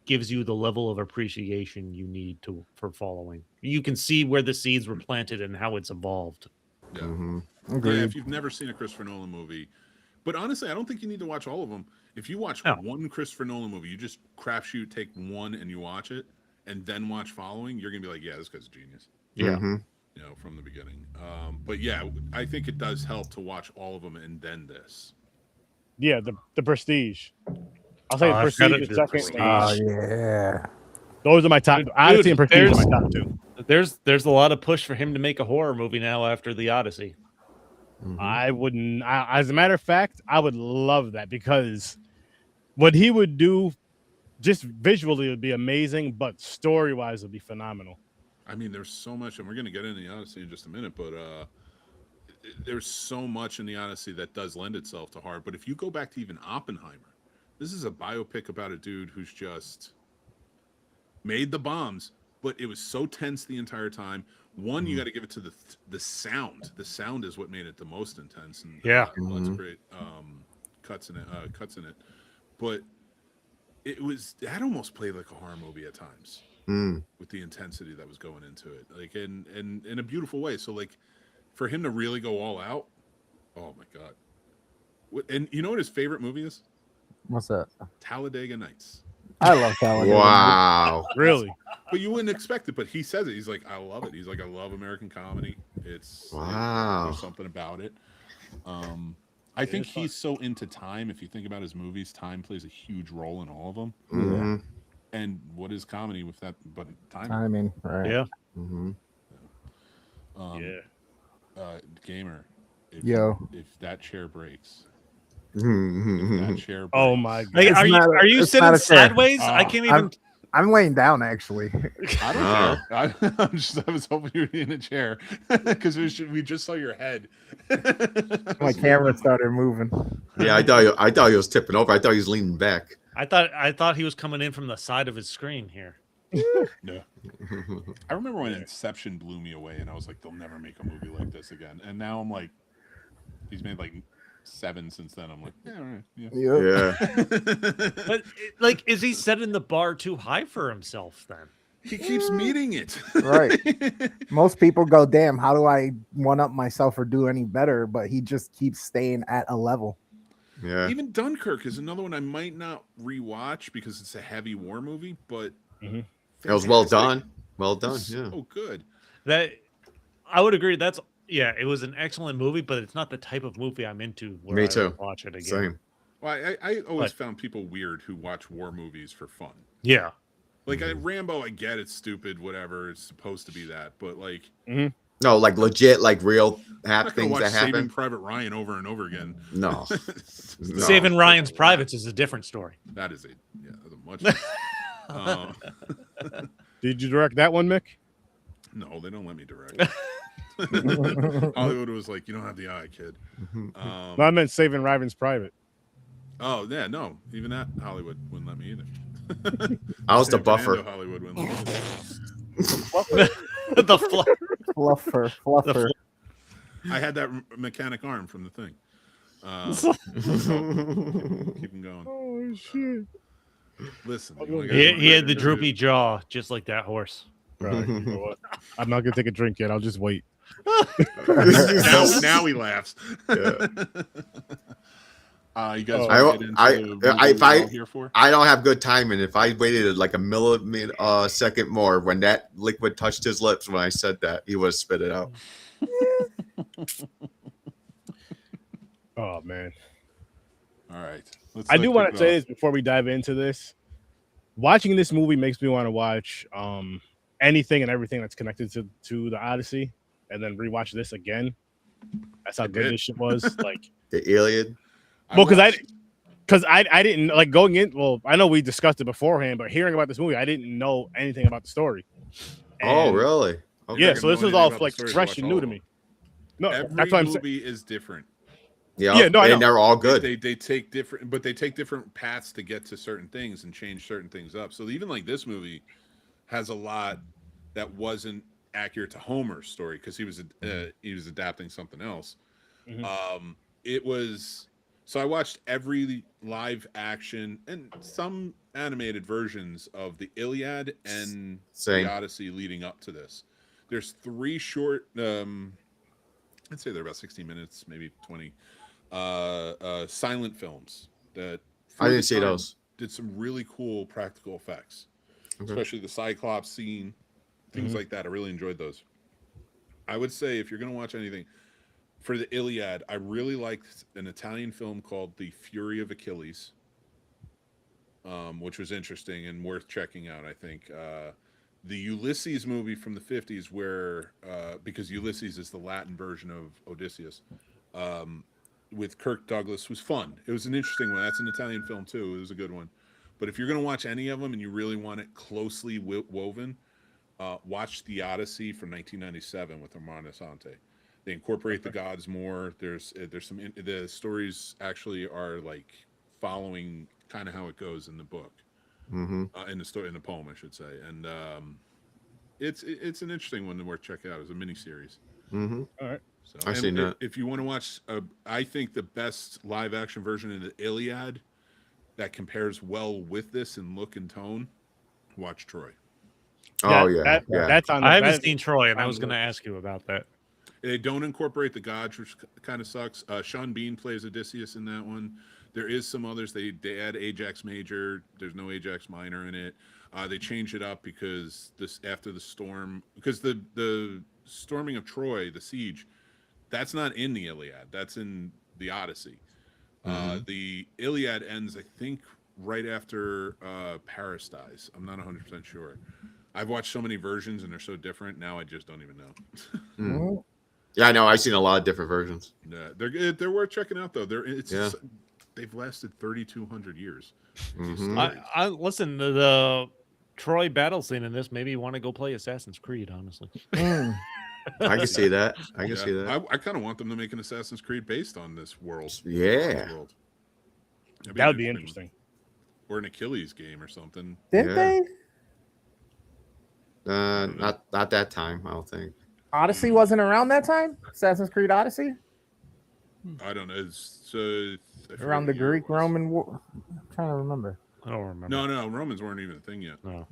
gives you the level of appreciation you need for Following. You can see where the seeds were planted and how it's evolved. Yeah. Agreed. Yeah, if you've never seen a Christopher Nolan movie, but honestly, I don't think you need to watch all of them. If you watch one Christopher Nolan movie, you just crapshoot, take one and you watch it, and then watch Following, you're gonna be like, yeah, this guy's a genius. Yeah. You know, from the beginning. But yeah, I think it does help to watch all of them and then this. Yeah, the Prestige. I'll say the Prestige is second. Yeah. Those are my top. Odyssey and Prestige are my top two. There's a lot of push for him to make a horror movie now after the Odyssey. I wouldn't. As a matter of fact, I would love that because what he would do, just visually, would be amazing, but story wise, would be phenomenal. I mean, there's so much, and we're gonna get into the Odyssey in just a minute, but there's so much in the Odyssey that does lend itself to horror. But if you go back to even Oppenheimer, this is a biopic about a dude who's just made the bombs, but it was so tense the entire time. One, you got to give it to the sound. The sound is what made it the most intense. And lots of great cuts in it. But that almost played like a horror movie at times with the intensity that was going into it, like in a beautiful way. So like for him to really go all out, oh my god! And you know what his favorite movie is? What's that? Talladega Nights. I love Talladega. Wow. Really? But you wouldn't expect it. But he says it. He's like, I love it. He's like, I love American comedy. It's there's something about it. I think he's so into time. If you think about his movies, time plays a huge role in all of them. And what is comedy with that? But time. Timing, right? Yeah. Gamer. If that chair breaks. If that chair breaks. Oh my god! Like, are you sitting sideways? I can't even. I'm laying down actually. I don't care. I was hoping you were in a chair because we just saw your head. My camera started moving. Yeah, I thought he was tipping over. I thought he was leaning back. I thought he was coming in from the side of his screen here. No. I remember when Inception blew me away, and I was like, "They'll never make a movie like this again." And now I'm like, he's made like 7 since then. I'm like, yeah, all right, yeah. But like, is he setting the bar too high for himself then? He keeps meeting it. Right. Most people go, damn, how do I one up myself or do any better? But he just keeps staying at a level. Yeah. Even Dunkirk is another one I might not rewatch because it's a heavy war movie, but it was well done. Well done. Yeah. Oh, good. That I would agree. It was an excellent movie, but it's not the type of movie I'm into. Where Me too. I would watch it again. Same. Well, I always found people weird who watch war movies for fun. Yeah. Like Rambo, I get it's stupid, whatever. It's supposed to be that, but like, no, like legit, like real I'm not gonna things watch that happen. Saving Private Ryan over and over again. No. Saving Ryan's Privates is a different story. That is that's a much. Did you direct that one, Mick? No, they don't let me direct. Hollywood was like, you don't have the eye, kid. No, I meant Saving Ryan's Private. Oh yeah, no, even that Hollywood wouldn't let me either. I was the San buffer. Fernando Hollywood wouldn't let me either. The fluffer. I had that mechanic arm from the thing. Keep him going. Oh shit! Listen, he had the droopy jaw, just like that horse. Bro, you know what? I'm not gonna take a drink yet. I'll just wait. now he laughs. Yeah. You guys I, want to get into I, what I, if we're I, all here for? I don't have good timing. If I waited like a millisecond more when that liquid touched his lips when I said that, he would have spit it out. Oh man. All right. I do want kick to it say off. this before we dive into this. Watching this movie makes me want to watch anything and everything that's connected to the Odyssey, and then rewatch this again. That's how good this shit was. Like the Iliad. Well, because I didn't like going in. Well, I know we discussed it beforehand, but hearing about this movie, I didn't know anything about the story. Oh, And- really? Okay. Yeah. You're So gonna this know was anything all about the like story to fresh watch and all new of to them. me. No, Every that's what I'm saying. movie is different. Yeah, no, I know. and they're all good. They take different paths to get to certain things and change certain things up. So even like this movie has a lot that wasn't accurate to Homer's story because he was adapting something else. It was so I watched every live action and some animated versions of the Iliad and Same. the Odyssey leading up to this. There's 3 short I'd say they're about 16 minutes, maybe 20 silent films that I didn't see those. did some really cool practical effects, Okay. especially the Cyclops scene, things like that. I really enjoyed those. I would say if you're going to watch anything for the Iliad, I really liked an Italian film called The Fury of Achilles, which was interesting and worth checking out, I think. The Ulysses movie from the 50s where because Ulysses is the Latin version of Odysseus, with Kirk Douglas was fun. It was an interesting one. That's an Italian film too. It was a good one. But if you're going to watch any of them and you really want it closely woven, watch The Odyssey from 1997 with Armando Assante. They incorporate the gods more. There's some the stories actually are like following kind of how it goes in the book. In the story, in the poem, I should say, and it's an interesting one to worth checking out as a mini series. Mm-hmm. All right, so I've seen that. If you want to watch, I think the best live action version of the Iliad that compares well with this in look and tone, watch Troy. Oh yeah, That's on. I haven't seen Troy, and I was going to ask you about that. They don't incorporate the gods, which kind of sucks. Sean Bean plays Odysseus in that one. There is some others. They add Ajax Major. There's no Ajax Minor in it. They change it up because after the storm, because the storming of Troy, the siege, that's not in the Iliad. That's in the Odyssey. The Iliad ends, I think, right after Paris dies. I'm not 100% sure. I've watched so many versions and they're so different. Now I just don't even know. Yeah, I know. I've seen a lot of different versions. Yeah, they're worth checking out though. They've lasted 3,200 years. I listen to the Troy battle scene in this. Maybe you want to go play Assassin's Creed. Honestly, I can see that. I can see that. I kind of want them to make an Assassin's Creed based on this world. Yeah, that would be interesting. Or an Achilles game or something. Didn't they? Not that time. I don't think. Odyssey wasn't around that time. Assassin's Creed Odyssey. I don't know. It's Around the Greek-Roman war. I'm trying to remember. I don't remember. No, Romans weren't even a thing yet. No.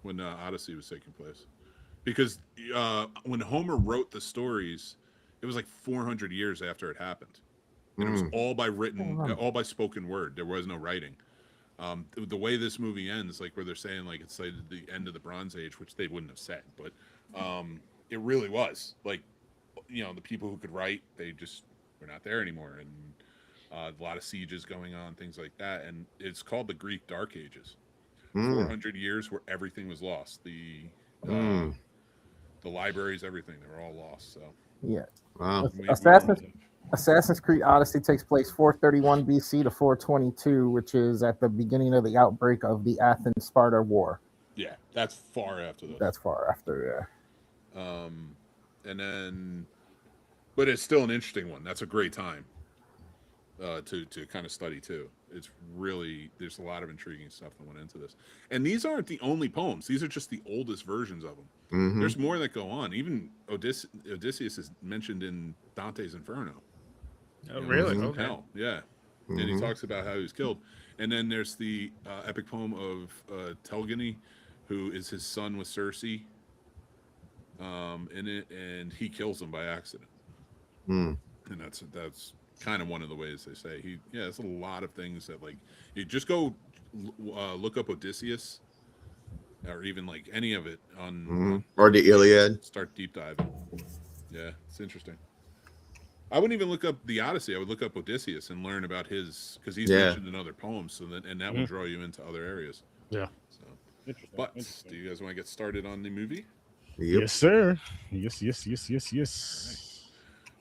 When Odyssey was taking place, because when Homer wrote the stories, it was like 400 years after it happened, and it was all by spoken word. There was no writing. The way this movie ends, like where they're saying like it's like the end of the Bronze Age, which they wouldn't have said, but it really was like, the people who could write, they just were not there anymore, and a lot of sieges going on, things like that, and it's called the Greek Dark Ages. 400 years where everything was lost. The libraries, everything, they were all lost. So yeah, wow. Assassin's Creed Odyssey takes place 431 BC to 422, which is at the beginning of the outbreak of the Athens-Sparta War. Yeah, that's far after those. That's far after, yeah. And then, but it's still an interesting one. That's a great time to kind of study too. It's really, there's a lot of intriguing stuff that went into this. And these aren't the only poems. These are just the oldest versions of them. There's more that go on. Even Odysseus is mentioned in Dante's Inferno. Oh, really? Okay. Hell, yeah. And he talks about how he was killed. And then there's the epic poem of Telgany, who is his son with Circe. in it, and he kills him by accident. Hmm. And that's kind of one of the ways they say there's a lot of things that, like, you just go look up Odysseus, or even like any of it on or the Iliad. Start deep diving. Yeah, it's interesting. I wouldn't even look up the Odyssey. I would look up Odysseus and learn about his, because he's mentioned in other poems, so that will draw you into other areas. Yeah. So, but do you guys want to get started on the movie? Yep. Yes, sir. Yes. Right.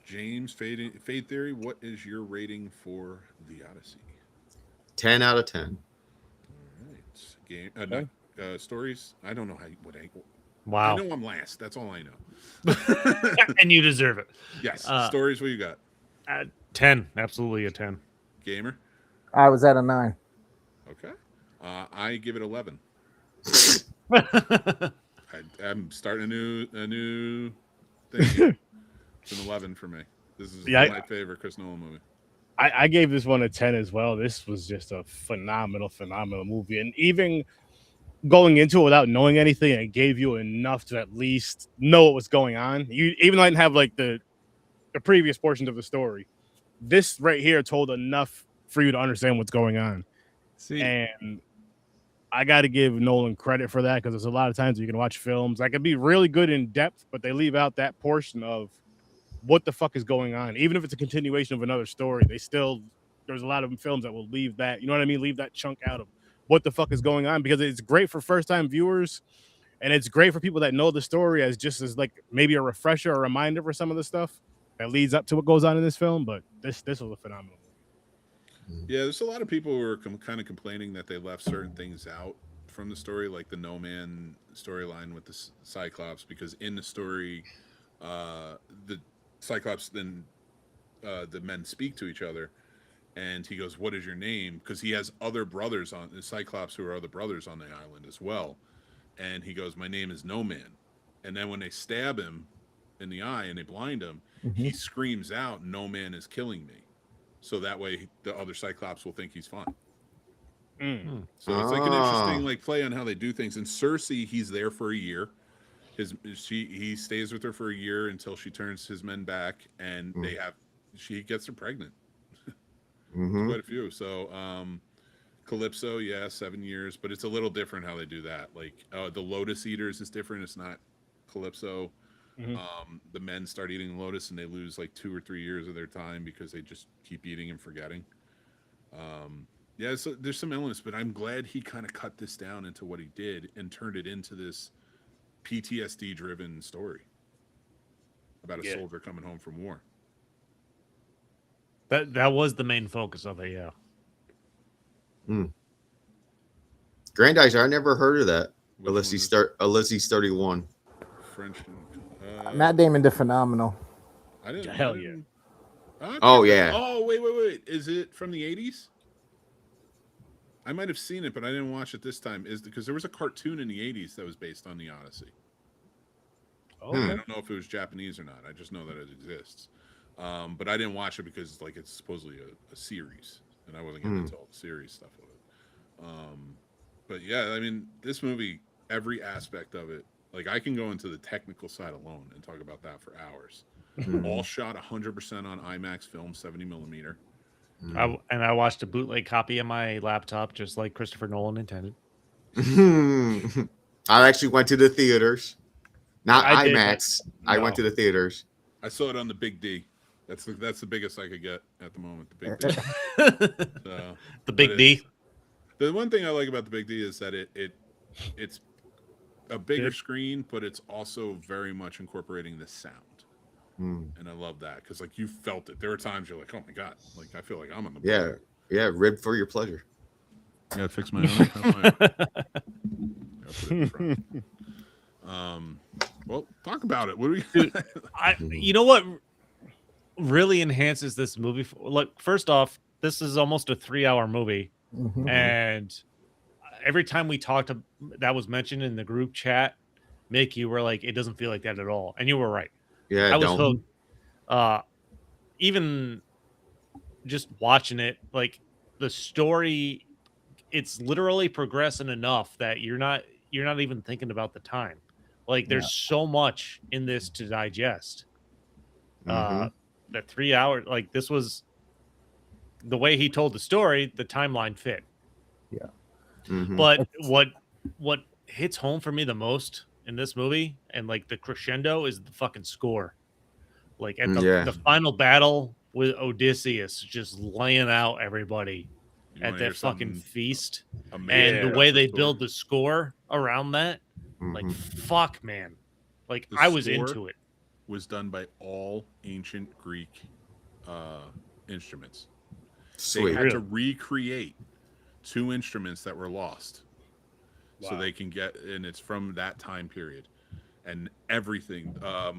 James, Fade Theory, what is your rating for the Odyssey? 10 out of 10. All right. Stories. I don't know Wow. I know I'm last. That's all I know. And you deserve it. Yes. Stories. What you got? 10. Absolutely a 10. Gamer. I was at a 9. Okay. I give it 11. I'm starting a new thing. It's an 11 for me. This is my favorite Chris Nolan movie. I gave this one a 10 as well. This was just a phenomenal movie. And even going into it without knowing anything, it gave you enough to at least know what was going on. You even though I didn't have like the previous portions of the story. This right here told enough for you to understand what's going on. See, and I got to give Nolan credit for that, because there's a lot of times you can watch films that can be really good in depth, but they leave out that portion of what the fuck is going on. Even if it's a continuation of another story, there's a lot of films that will leave that, you know what I mean? Leave that chunk out of what the fuck is going on, because it's great for first time viewers. And it's great for people that know the story as just as like maybe a refresher or reminder for some of the stuff that leads up to what goes on in this film. But this was a phenomenal movie. Yeah, there's a lot of people who are kind of complaining that they left certain things out from the story, like the No Man storyline with the Cyclops, because in the story, the Cyclops then the men speak to each other, and he goes, "What is your name?" Because he has other brothers on the Cyclops who are other brothers on the island as well, and he goes, "My name is No Man," and then when they stab him in the eye and they blind him, he screams out, "No man is killing me." So that way the other Cyclops will think he's fine. So it's like an interesting like play on how they do things. And Cersei, he's there for a year. He stays with her for a year until she turns his men back, and she gets her pregnant. Quite a few. So Calypso, 7 years, but it's a little different how they do that. Like the Lotus Eaters is different. It's not Calypso. The men start eating lotus and they lose like 2 or 3 years of their time because they just keep eating and forgetting. So there's some elements, but I'm glad he kind of cut this down into what he did and turned it into this PTSD driven story about a soldier coming home from war. That was the main focus of it. Grandizer, I never heard of that. Ulysses 31. French. Matt Damon did phenomenal. I didn't. Hell yeah. Oh yeah. Oh wait. Is it from the 80s? I might have seen it, but I didn't watch it this time. Because there was a cartoon in the 80s that was based on the Odyssey. I don't know if it was Japanese or not. I just know that it exists. But I didn't watch it because like it's supposedly a series, and I wasn't getting into all the series stuff of it. But yeah, I mean, this movie, every aspect of it, like I can go into the technical side alone and talk about that for hours. All shot 100% on IMAX film, 70 millimeter. I watched a bootleg copy on my laptop, just like Christopher Nolan intended. I actually went to the theaters, not IMAX. I went to the theaters. I saw it on the Big D. That's the biggest I could get at the moment. The Big D. The Big D. The one thing I like about the Big D is that it's a bigger screen, but it's also very much incorporating the sound. And I love that because like you felt it. There were times you're like, oh my god, like I feel like I'm on the yeah, rib for your pleasure. I gotta fix my own. Well, talk about it. What do we? You know what really enhances this movie? Like, first off, this is almost a 3-hour movie, and every time we talked, that was mentioned in the group chat. Mick, you were like, it doesn't feel like that at all, and you were right. Yeah, I was hooked. Even just watching it, like the story, it's literally progressing enough that you're not even thinking about the time. Like, there's so much in this to digest. That 3 hours, like, this was the way he told the story, the timeline fit. Yeah. But what hits home for me the most in this movie, and like the crescendo, is the fucking score. Like at the final battle with Odysseus, just laying out everybody at that fucking feast, and the way they build the score around that, like fuck, man, like I was into it. Was done by all ancient Greek instruments. Sweet. They had to recreate 2 instruments that were lost. So they can get, and it's from that time period, and everything.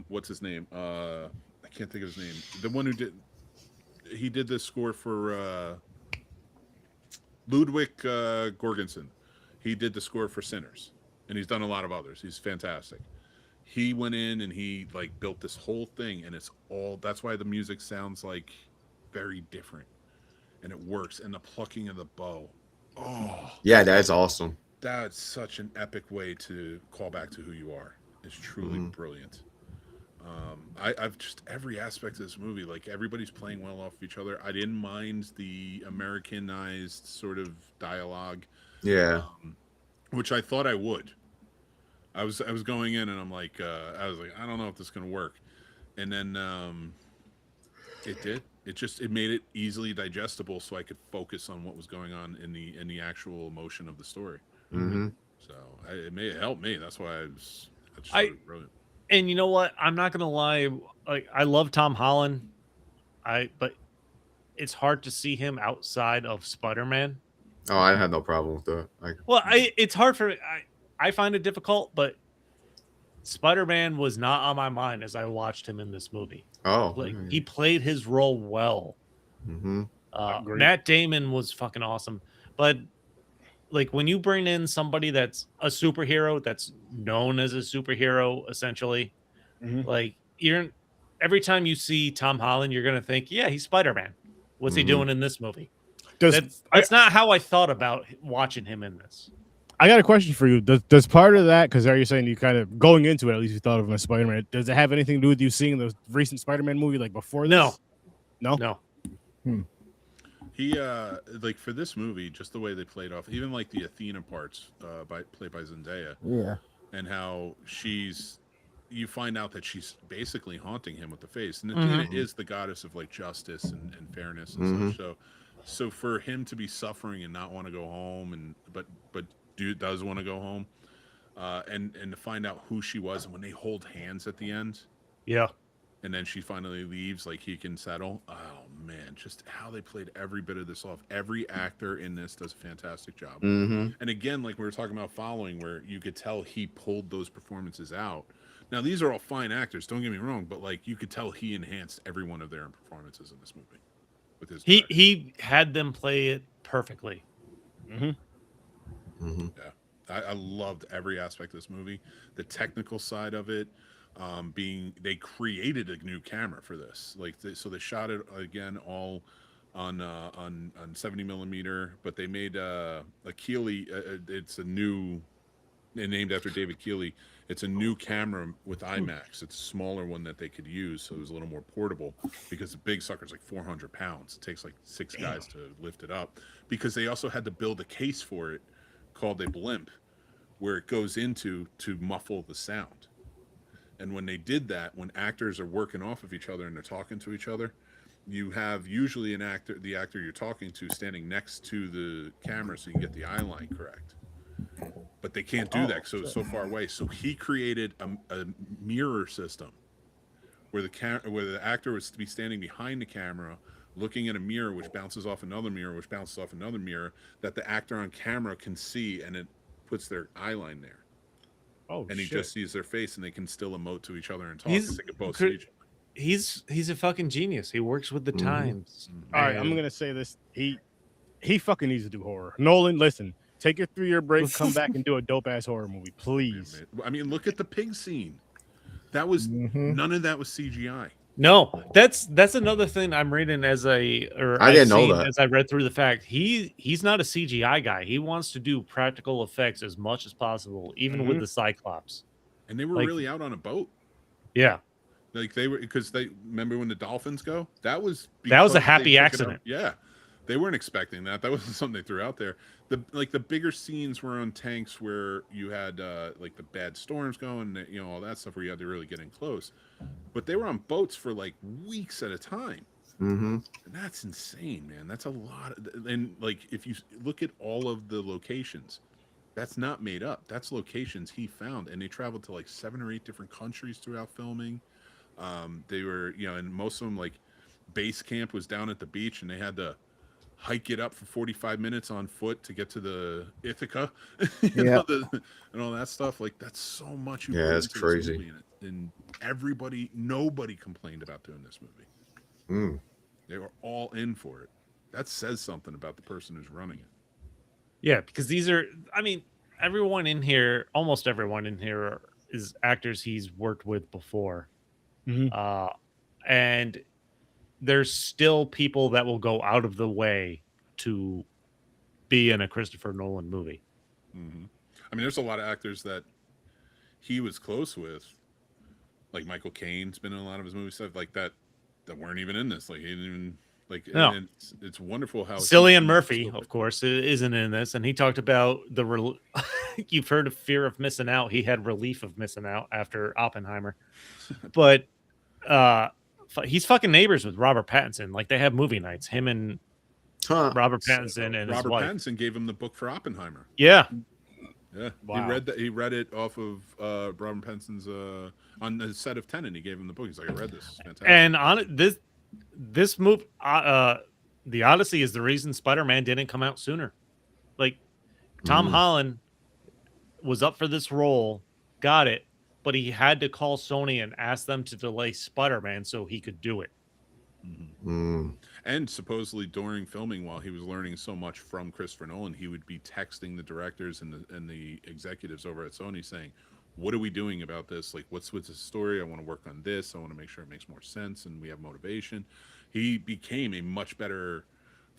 What's his name? I can't think of his name. The one who did the score for Ludwig Göransson. He did the score for Sinners, and he's done a lot of others. He's fantastic. He went in and he like built this whole thing, and it's all. That's why the music sounds like very different, and it works. And the plucking of the bow. Oh, yeah, that's awesome. That's such an epic way to call back to who you are. It's truly brilliant. I've just every aspect of this movie, like everybody's playing well off of each other. I didn't mind the Americanized sort of dialogue, which I thought I would. I was going in and I'm like, I don't know if this is gonna work, and then it did. It made it easily digestible, so I could focus on what was going on in the actual emotion of the story. So it helped me. That's why I brilliant. And you know what? I'm not gonna lie. Like, I love Tom Holland, but it's hard to see him outside of Spider-Man. Oh, I had no problem with that. It's hard for me. I find it difficult, but Spider-Man was not on my mind as I watched him in this movie. Oh, like he played his role well. Matt Damon was fucking awesome, but like when you bring in somebody that's a superhero, that's known as a superhero, essentially, like every time you see Tom Holland, you're gonna think, yeah, he's Spider-Man. What's he doing in this movie? That's not how I thought about watching him in this. I got a question for you. Does part of that, because are you saying you kind of going into it, at least you thought of him as Spider-Man, does it have anything to do with you seeing the recent Spider-Man movie like before this? No. He like for this movie, just the way they played off, even like the Athena parts played by Zendaya. Yeah. And how you find out that she's basically haunting him with the face. And Athena is the goddess of like justice and fairness and such. So for him to be suffering and not want to go home, but does want to go home, and to find out who she was, and when they hold hands at the end, and then she finally leaves, like he can settle. Oh man, just how they played every bit of this off. Every actor in this does a fantastic job. And again, like we were talking about Following, where you could tell he pulled those performances out. Now these are all fine actors, don't get me wrong, but like you could tell he enhanced every one of their performances in this movie with his. He had them play it perfectly. Yeah, I loved every aspect of this movie. The technical side of it, they created a new camera for this. Like, so they shot it again all on 70 millimeter, but they made a Keeley. It's a new, named after David Keeley. It's a new camera with IMAX. It's a smaller one that they could use, so it was a little more portable, because the big sucker's like 400 pounds. It takes like 6 guys to lift it up, because they also had to build a case for it called a blimp, where it goes into to muffle the sound. And when they did that, when actors are working off of each other and they're talking to each other, you have usually the actor you're talking to standing next to the camera so you can get the eye line correct. But they can't do that, so it's so far away. So he created a mirror system where the actor was to be standing behind the camera, looking at a mirror, which bounces off another mirror, which bounces off another mirror, that the actor on camera can see, and it puts their eye line there. Oh, and he shit. just sees their face, and they can still emote to each other and talk. They can both see each other. He's a fucking genius. He works with the times. All right, I'm gonna say this. He fucking needs to do horror. Nolan, listen, take your 3-year break, come back and do a dope ass horror movie, please. I mean, look at the pig scene. That was none of that was CGI. No, that's another thing I'm reading I didn't know that as I read through the fact he's not a CGI guy. He wants to do practical effects as much as possible, even with the Cyclops. And they were Like- really out on a boat. Yeah. Like they were, because they remember when the dolphins go. That was a because they happy took it out- accident. Yeah, they weren't expecting that. That wasn't something they threw out there. The bigger scenes were on tanks where you had like the bad storms going, all that stuff where you had to really get in close. But they were on boats for like weeks at a time. Mm-hmm. And that's insane, man. That's a lot. And like if you look at all of the locations, that's not made up. That's locations he found, and they traveled to like 7 or 8 different countries throughout filming. They were, and most of them, like base camp was down at the beach, and they had to hike it up for 45 minutes on foot to get to the Ithaca, and all that stuff. Like that's so much. You Yeah, put that's into this crazy. movie, and nobody complained about doing this movie. Mm. They were all in for it. That says something about the person who's running it. Yeah, because these are, I mean, everyone in here, almost everyone in here is actors he's worked with before. And there's still people that will go out of the way to be in a Christopher Nolan movie. Mm-hmm. I mean, there's a lot of actors that he was close with, like Michael Caine's been in a lot of his movie stuff like that weren't even in this. Like he didn't even like. No. And it's wonderful how Cillian Murphy, of course, isn't in this, and he talked about you've heard of fear of missing out. He had relief of missing out after Oppenheimer, but he's fucking neighbors with Robert Pattinson. Like they have movie nights. Him and Robert Pattinson and his Robert wife. Pattinson gave him the book for Oppenheimer. Yeah. Yeah, Wow. He read it off of Robert Pattinson's on the set of Tenet. He gave him the book. He's like, I read this. It's fantastic. And on this move, the Odyssey is the reason Spider-Man didn't come out sooner. Like Tom Holland was up for this role, got it, but he had to call Sony and ask them to delay Spider-Man so he could do it. And supposedly during filming, while he was learning so much from Christopher Nolan, he would be texting the directors and the executives over at Sony saying, what are we doing about this? Like, what's with the story? I want to work on this. I want to make sure it makes more sense and we have motivation. He became a much better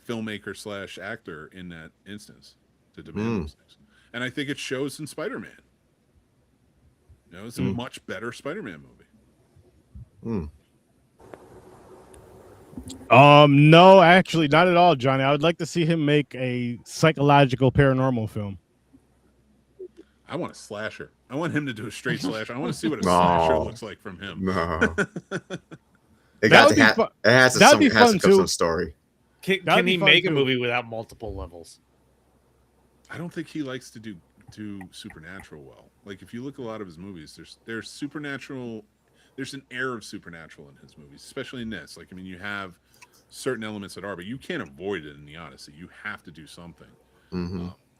filmmaker / actor in that instance to demand those things. And I think it shows in Spider-Man. It's a much better Spider-Man movie. No, actually, not at all, Johnny. I would like to see him make a psychological paranormal film. I want a slasher. I want him to do a straight slasher. I want to see what a slasher looks like from him. No. It has to come some story. Can he make a movie without multiple levels? I don't think he likes to do supernatural well. Like if you look at a lot of his movies, there's supernatural. There's an air of supernatural in his movies, especially in this. Like I mean, you have certain elements that are, but you can't avoid it in the Odyssey. You have to do something.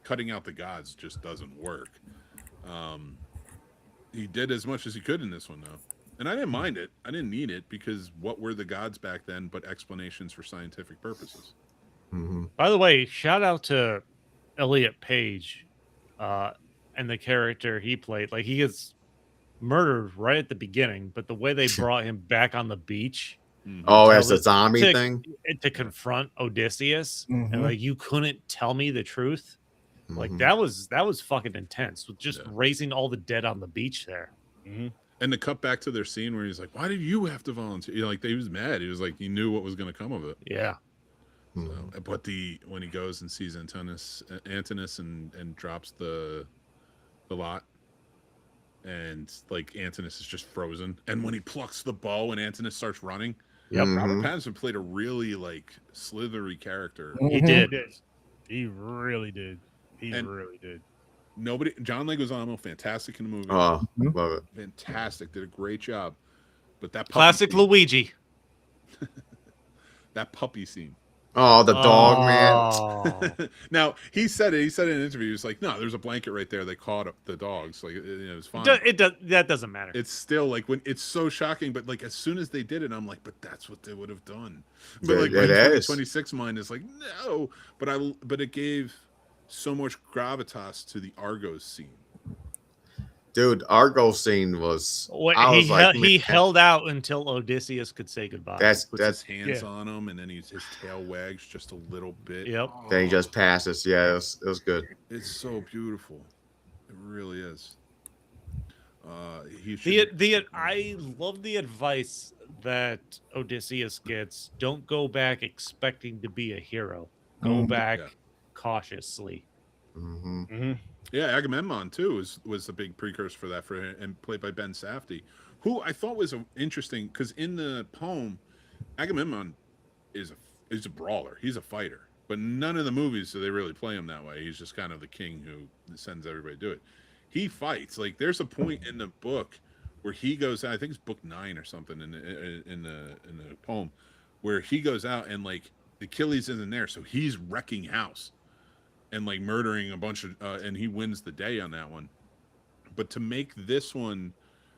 Cutting out the gods just doesn't work. He did as much as he could in this one, though. And I didn't mind it. I didn't need it because what were the gods back then but explanations for scientific purposes? By the way, shout out to Elliot Page and the character he played. Like he gets murdered right at the beginning, but the way they brought him back on the beach. As a zombie thing? To confront Odysseus. Mhm. And like, you couldn't tell me the truth. Like that was fucking intense with just raising all the dead on the beach there. And the cut back to their scene where he's like, why did you have to volunteer? Like he was mad. He was like, he knew what was going to come of it. Yeah. So, but when he goes and sees Antinous and drops the lot, and like Antinous is just frozen, and when he plucks the bow and Antinous starts running, Robert Pattinson played a really like slithery character. He did. He really did. He really did. John Leguizamo, fantastic in the movie. Oh, love it. Fantastic, did a great job. But that classic Luigi. That puppy scene. Oh, the dog, man. Now he said it. He said it in an interview. He was like, "No, there's a blanket right there. They caught up the dogs. Like it was fine." That doesn't matter. It's still like when it's so shocking, but like as soon as they did it, I'm like, "But that's what they would have done." But like my 2026 mind is like, "No," but it gave so much gravitas to the Argos scene. Dude, Argo scene was. He held out until Odysseus could say goodbye. Puts his hands on him, and then his tail wags just a little bit. Yep. Then he just passes. Yeah, it was good. It's so beautiful. It really is. He should. I love the advice that Odysseus gets. Don't go back expecting to be a hero. Go back cautiously. Yeah, Agamemnon too was a big precursor for that for him, and played by Ben Safdie, who I thought was interesting because in the poem, Agamemnon is a brawler. He's a fighter, but none of the movies do they really play him that way. He's just kind of the king who sends everybody to do it. He fights. Like there's a point in the book where he goes out, I think it's book 9 or something in the poem, where he goes out and like Achilles isn't there, so he's wrecking house and like murdering a bunch of and he wins the day on that one. But to make this one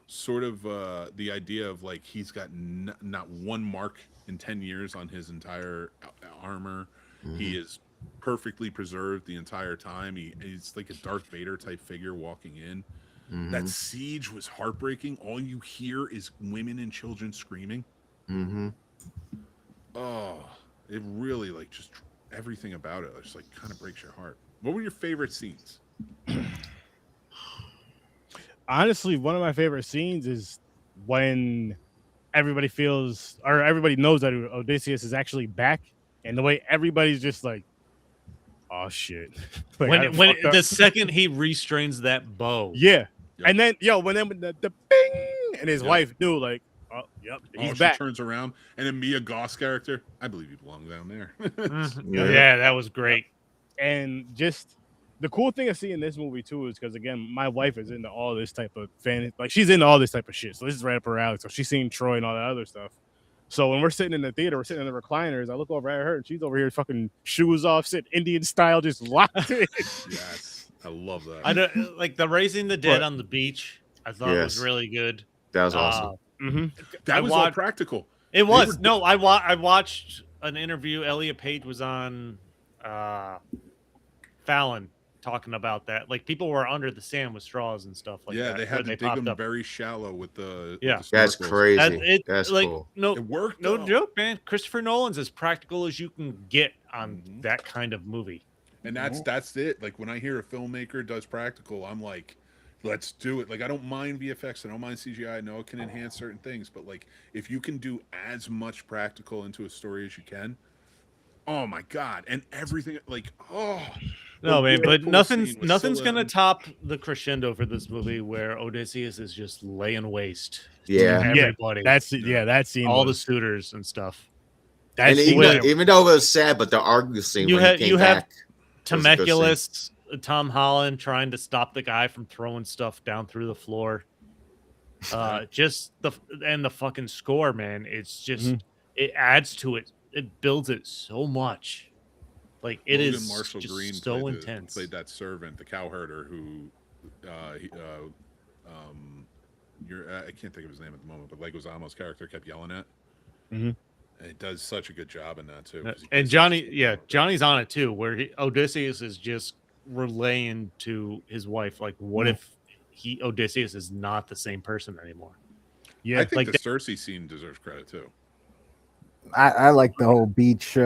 sort of the idea of like he's got not one mark in 10 years on his entire armor. He is perfectly preserved the entire time. He's like a Darth Vader type figure walking in. That siege was heartbreaking. All you hear is women and children screaming. Oh, it really like just everything about it just like kind of breaks your heart. What were your favorite scenes? Honestly, one of my favorite scenes is when everybody feels or everybody knows that Odysseus is actually back, and the way everybody's just like, oh shit. Like, when the second he restrains that bow. Yeah. And then when the bing and his wife knew like, oh yep, he's back. She turns around and then Mia Goth's character, I believe you belong down there. Yeah, that was great. And just the cool thing I see in this movie too is because again, my wife is into all this type of she's into all this type of shit. So this is right up her alley. So she's seen Troy and all that other stuff. So when we're sitting in the theater, we're sitting in the recliners. I look over at her and she's over here fucking shoes off, sitting Indian style, just locked in. Yes, I love that. I don't like the raising the dead on the beach. I thought it was really good. That was awesome. That was all practical. It was. No, I watched an interview. Elliot Page was on Fallon talking about that. Like people were under the sand with straws and stuff like that. Yeah, they had to dig them very shallow with the That's crazy. That's like, cool. No, it worked. No though. joke, man. Christopher Nolan's as practical as you can get on that kind of movie. And that's it. Like when I hear a filmmaker does practical, I'm like, let's do it. Like I don't mind VFX, I don't mind CGI. I know it can enhance certain things, but like if you can do as much practical into a story as you can, oh my god! And everything like No, man, but nothing's gonna top the crescendo for this movie where Odysseus is just laying waste. to everybody. That scene. All the suitors and stuff. And even though it was sad, but the argue scene You when had he came back. Temecula, Tom Holland trying to stop the guy from throwing stuff down through the floor. Just the fucking score, man. It's just it adds to it. It builds it so much. Like it Logan is Marshall just Green so intense. Played that servant, the cowherder who, I can't think of his name at the moment, but Leguizamo's character kept yelling at. And it does such a good job in that too. And Johnny's on it too, where Odysseus is just relaying to his wife, like, what if Odysseus is not the same person anymore? Yeah, I think the Cersei scene deserves credit too. I like the whole beach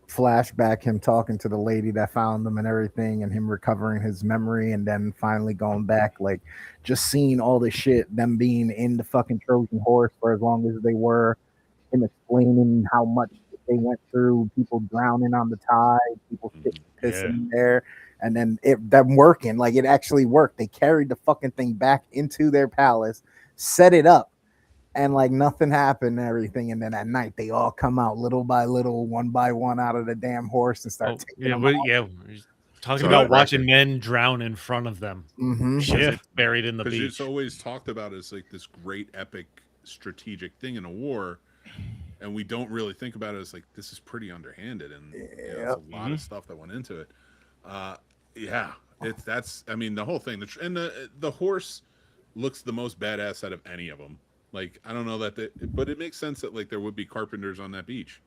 flashback, him talking to the lady that found him and everything, and him recovering his memory, and then finally going back, like just seeing all this shit, them being in the fucking Trojan horse for as long as they were, him explaining how much they went through, people drowning on the tide, people pissing there, and then them working, like it actually worked. They carried the fucking thing back into their palace, set it up, and like nothing happened and everything. And then at night they all come out little by little, one by one, out of the damn horse and start taking them out. Talking about watching men drown in front of them. Buried in the beach. It's always talked about as like this great epic strategic thing in a war, and we don't really think about it as like this is pretty underhanded, and there's a lot of stuff that went into it. I mean the whole thing, the horse looks the most badass out of any of them. Like I don't know but it makes sense that like there would be carpenters on that beach.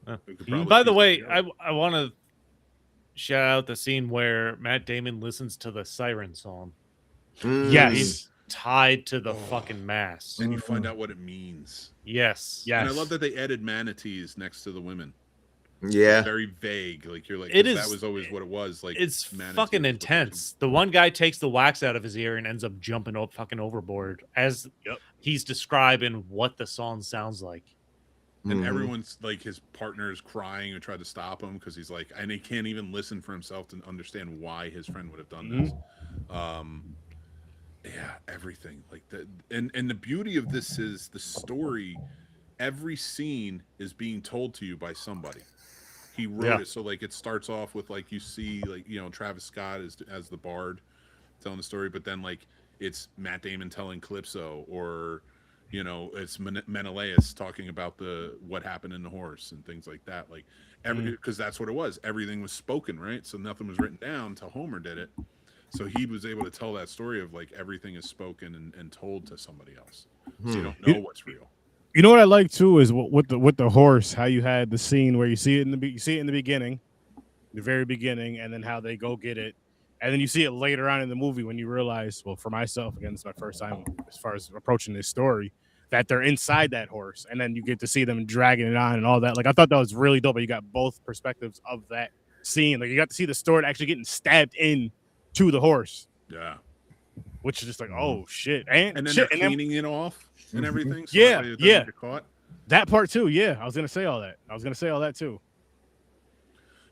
By the way, I want to shout out the scene where Matt Damon listens to the siren song. Yes, he's tied to the fucking mast, and you find out what it means. Yes. And I love that they added manatees next to the women. Yeah. Very vague. Like you're like, It 'cause is. that was always what it was. Like It's Manatee fucking was intense. The one guy takes the wax out of his ear and ends up jumping up fucking overboard as he's describing what the song sounds like. And everyone's like, his partner is crying and tried to stop him because he's like, and he can't even listen for himself to understand why his friend would have done this. Yeah, everything like that. And the beauty of this is the story. Every scene is being told to you by somebody. He wrote it, so like it starts off with like you see like Travis Scott as the bard telling the story, but then like it's Matt Damon telling Calypso, or it's Menelaus talking about what happened in the horse and things like that. Like because that's what it was. Everything was spoken, right? So nothing was written down until Homer did it. So he was able to tell that story of like everything is spoken and told to somebody else. So you don't know what's real. You know what I like too is with the horse, how you had the scene where you see it in the beginning, the very beginning, and then how they go get it, and then you see it later on in the movie when you realize, well, for myself, again, it's my first time as far as approaching this story, that they're inside that horse, and then you get to see them dragging it on and all that. Like I thought that was really dope. But you got both perspectives of that scene. Like you got to see the sword actually getting stabbed in to the horse. Yeah. Which is just like, oh shit, and then shit, they're cleaning it off and everything. So yeah, that way it doesn't yeah. get caught. That part too. Yeah, I was gonna say all that too.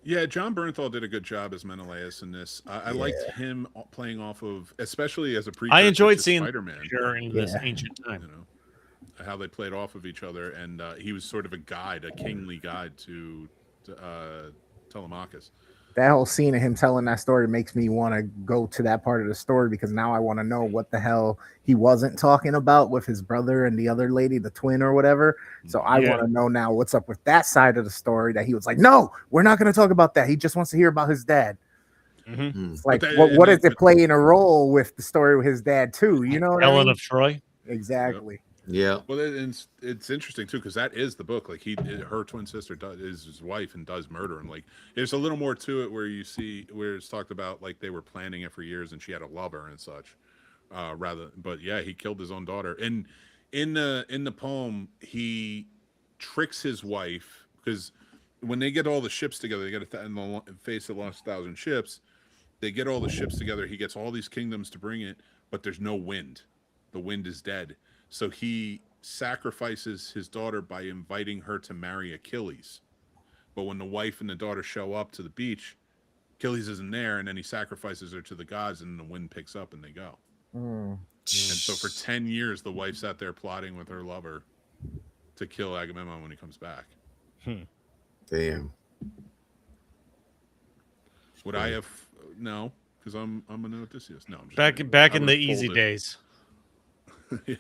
Yeah, John Bernthal did a good job as Menelaus in this. I liked him playing off of, especially as a precursor I enjoyed to seeing Spider-Man during this ancient time. How they played off of each other, and he was sort of a guide, a kingly guide to Telemachus. That whole scene of him telling that story makes me want to go to that part of the story, because now I want to know what the hell he wasn't talking about with his brother and the other lady, the twin or whatever. So I want to know now what's up with that side of the story, that he was like, no, we're not going to talk about that. He just wants to hear about his dad. It's like, what is it playing a role with the story with his dad too? You know what Ellen I mean? of Troy. Exactly. Yeah. Well, it's interesting too, because that is the book. Like her twin sister is his wife and does murder him. Like there's a little more to it where you see where it's talked about like they were planning it for years and she had a lover and such. But yeah, he killed his own daughter. And in the poem, he tricks his wife, because when they get all the ships together, they get in the face that lost 1,000 ships. They get all the ships together. He gets all these kingdoms to bring it, but there's no wind. The wind is dead. So he sacrifices his daughter by inviting her to marry Achilles. But when the wife and the daughter show up to the beach, Achilles isn't there, and then he sacrifices her to the gods, and the wind picks up and they go. And so for 10 years, the wife's out there plotting with her lover to kill Agamemnon when he comes back. Damn. Would I have? No, because I'm an Odysseus. No, I'm just back kidding. in the easy days. Yeah.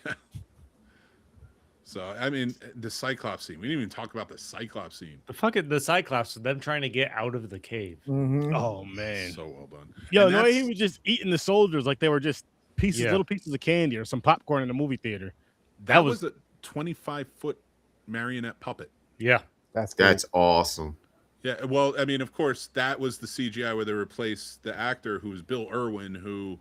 So I mean, the Cyclops scene. We didn't even talk about the Cyclops scene. The Cyclops, them trying to get out of the cave. Oh man, so well done. Yo, no, he was just eating the soldiers like they were just little pieces of candy or some popcorn in a movie theater. That was a 25-foot marionette puppet. Yeah, that's awesome. Yeah, well, I mean, of course, that was the CGI where they replaced the actor who was Bill Irwin, who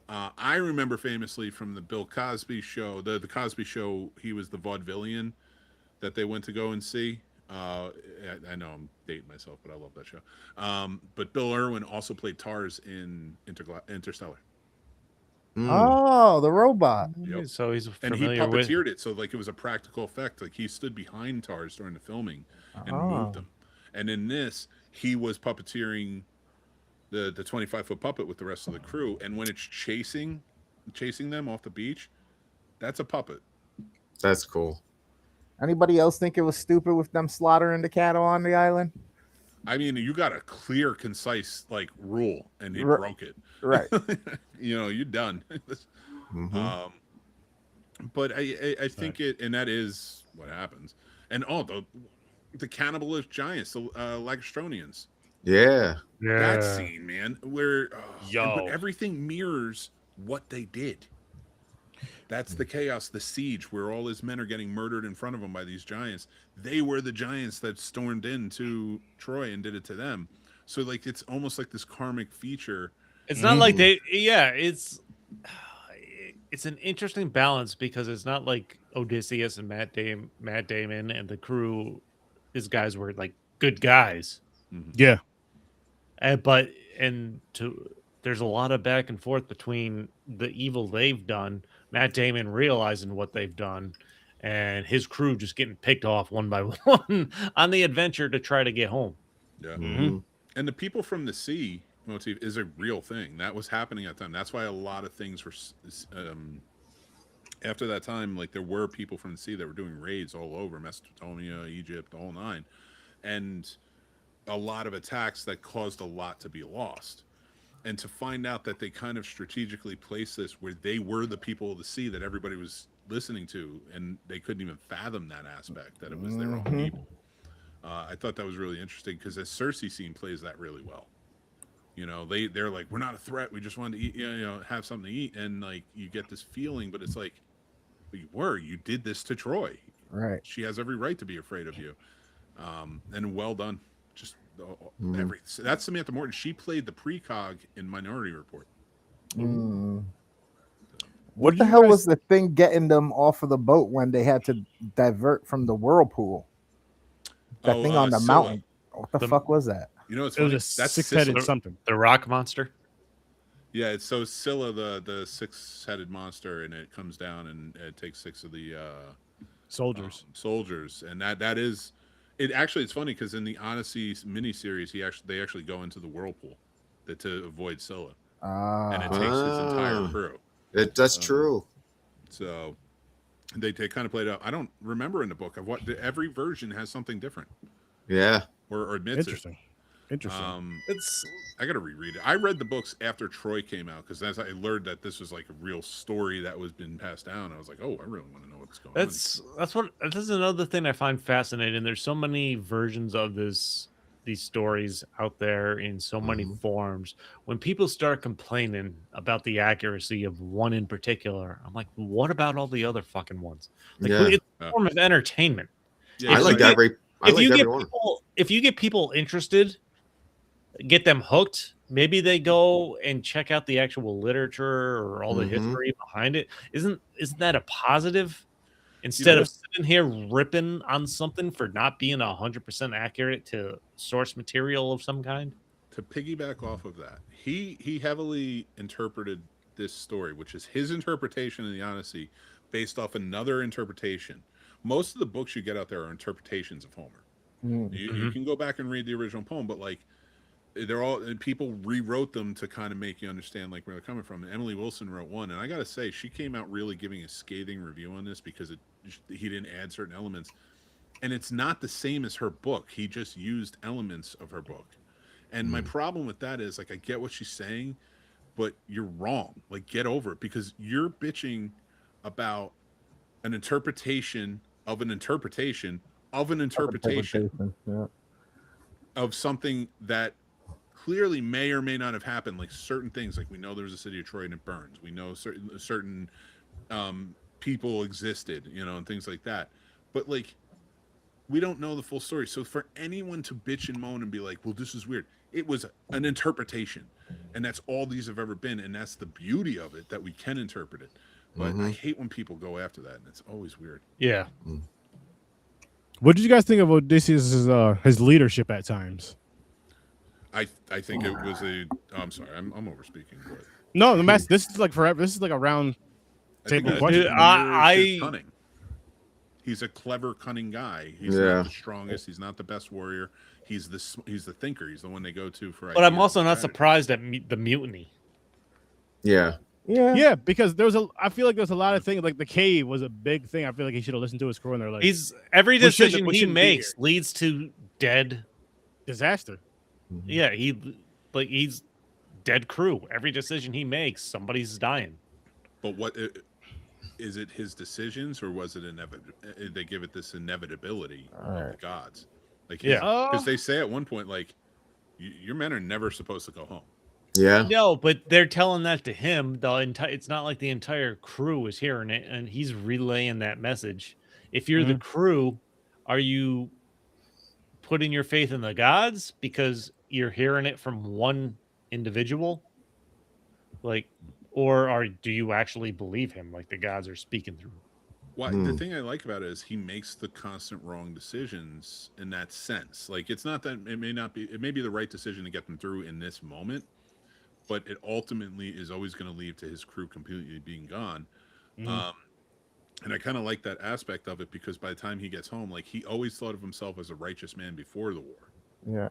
I remember famously from the Bill Cosby show. The Cosby Show, he was the vaudevillian that they went to go and see. I know I'm dating myself, but I love that show. But Bill Irwin also played TARS in Interstellar. Oh, the robot. Yep. So he's and he familiar with. puppeteered it, so like it was a practical effect. Like he stood behind TARS during the filming and moved them. And in this, he was puppeteering the 25-foot puppet with the rest of the crew. And when it's chasing them off the beach, that's a puppet. That's cool. Anybody else think it was stupid with them slaughtering the cattle on the island? I mean, you got a clear, concise like rule, and he broke it. Right. You're done. But I think and that is what happens. And the cannibalist giants, the Lagostronians. Yeah. That scene, man, where but everything mirrors what they did. That's the chaos, the siege, where all his men are getting murdered in front of him by these giants. They were the giants that stormed into Troy and did it to them. So like it's almost like this karmic feature. It's not like it's an interesting balance, because it's not like Odysseus and Matt Damon and the crew, his guys were like good guys. Yeah. There's a lot of back and forth between the evil they've done, Matt Damon realizing what they've done, and his crew just getting picked off one by one on the adventure to try to get home. Yeah. Mm-hmm. And the people from the sea motif is a real thing that was happening at the time. That's why a lot of things were after that time, like there were people from the sea that were doing raids all over Mesopotamia, Egypt, the whole nine, and a lot of attacks that caused a lot to be lost. And to find out that they kind of strategically placed this where they were the people of the sea that everybody was listening to, and they couldn't even fathom that aspect, that it was their own people. I thought that was really interesting because the Cersei scene plays that really well. You know, they're like, we're not a threat. We just wanted to eat, have something to eat. And like, you get this feeling, but it's like, you did this to Troy. Right. She has every right to be afraid of you. And well done. Just that's Samantha Morton. She played the precog in Minority Report. What the hell was the thing getting them off of the boat when they had to divert from the whirlpool? That thing on the Scylla. mountain. What the fuck was that? You know, it's It was funny. a That's six-headed Sicily. something. The rock monster. Yeah, it's so Scylla, the six-headed monster, and it comes down and it takes 6 of the soldiers, and that is it. Actually, it's funny because in the Odyssey miniseries, they actually go into the whirlpool to avoid Scylla, and it takes his entire crew. That's true. So they kind of played out. I don't remember in the book of what every version has something different. Yeah, or admits Interesting. it. I got to reread it. I read the books after Troy came out because as I learned that this was like a real story that was been passed down, I was like, oh, I really want to know what's going on. This is another thing I find fascinating. There's so many versions of these stories out there in so many forms. When people start complaining about the accuracy of one in particular, I'm like, what about all the other fucking ones? Like, it's a form of entertainment. Yeah, If you get people interested, get them hooked, maybe they go and check out the actual literature or all the history behind it. Isn't that a positive? Instead of sitting here ripping on something for not being 100% accurate to source material of some kind. To piggyback off of that, he heavily interpreted this story, which is his interpretation of the Odyssey, based off another interpretation. Most of the books you get out there are interpretations of Homer. You can go back and read the original poem, but like they're all, and people rewrote them to kind of make you understand like where they're coming from. And Emily Wilson wrote one, and I gotta say she came out really giving a scathing review on this because he didn't add certain elements, and it's not the same as her book. He just used elements of her book, and my problem with that is like I get what she's saying, but you're wrong. Like get over it, because you're bitching about an interpretation of an interpretation of an interpretation of something that clearly may or may not have happened. Like certain things, like we know there's a city of Troy and it burns. We know certain people existed, and things like that. But like, we don't know the full story. So for anyone to bitch and moan and be like, well, this is weird. It was an interpretation, and that's all these have ever been. And that's the beauty of it, that we can interpret it. But I hate when people go after that, and it's always weird. Yeah. What did you guys think of Odysseus' his leadership at times? I think it was I'm sorry, I'm over speaking. But no, this is like forever. This is like a round table question. Cunning. He's a clever, cunning guy. He's not the strongest. He's not the best warrior. He's the thinker. He's the one they go to for. But I'm also not surprised at the mutiny. Yeah. Yeah, because I feel like there's a lot of things. Like the cave was a big thing. I feel like he should have listened to his crew, and they're like, every decision he makes leads to dead disaster. Yeah, he's dead crew. Every decision he makes, somebody's dying. But what is it? His decisions, or was it inevitable? They give it this inevitability of the gods, like because they say at one point, like, your men are never supposed to go home. Yeah. No, but they're telling that to him. It's not like the entire crew is hearing it, and he's relaying that message. If you're the crew, are you putting your faith in the gods because you're hearing it from one individual? Like, or do you actually believe him? Like the gods are speaking through The thing I like about it is he makes the constant wrong decisions in that sense. Like, it's not that it may be the right decision to get them through in this moment, but it ultimately is always going to lead to his crew completely being gone. And I kind of like that aspect of it, because by the time he gets home, like, he always thought of himself as a righteous man before the war. Yeah.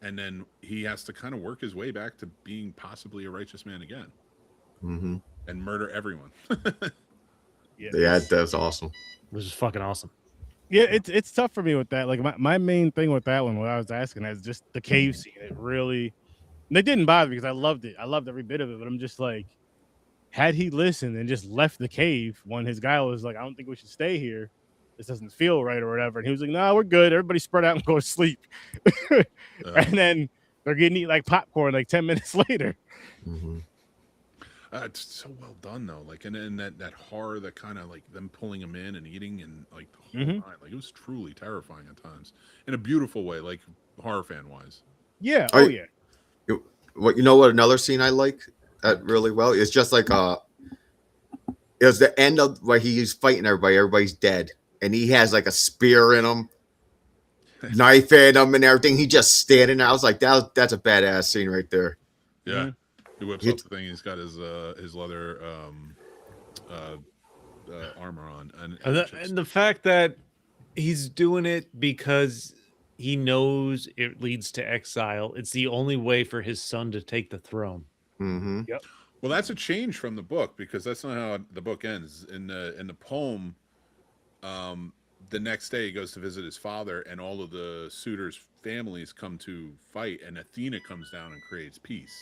And then he has to kind of work his way back to being possibly a righteous man again. Mm-hmm. And murder everyone. Yeah, that's awesome. Which is fucking awesome. Yeah, it's tough for me with that. Like my main thing with that one, what I was asking, is just the cave scene. It really, and it didn't bother me because I loved it. I loved every bit of it. But I'm just like, had he listened and just left the cave when his guy was like, I don't think we should stay here. This doesn't feel right or whatever. And he was like, no, we're good. Everybody spread out and go to sleep. And then they're getting eat like popcorn like 10 minutes later. It's so well done though. Like, and that horror, that kind of like them pulling him in and eating, and like the whole night. Like, it was truly terrifying at times in a beautiful way, like horror fan wise. Yeah. You know what another scene I like really well? It's just like it was the end of where he's fighting everybody. Everybody's dead, and he has like a spear in him, knife in him, and everything. He just standing there. I was like, that's a badass scene right there. Yeah. He whips up the thing. He's got his leather armor on, And the fact that he's doing it because he knows it leads to exile. It's the only way for his son to take the throne. Mm-hmm. Yep. Well, that's a change from the book, because that's not how the book ends. In the poem, the next day he goes to visit his father, and all of the suitors' families come to fight, and Athena comes down and creates peace.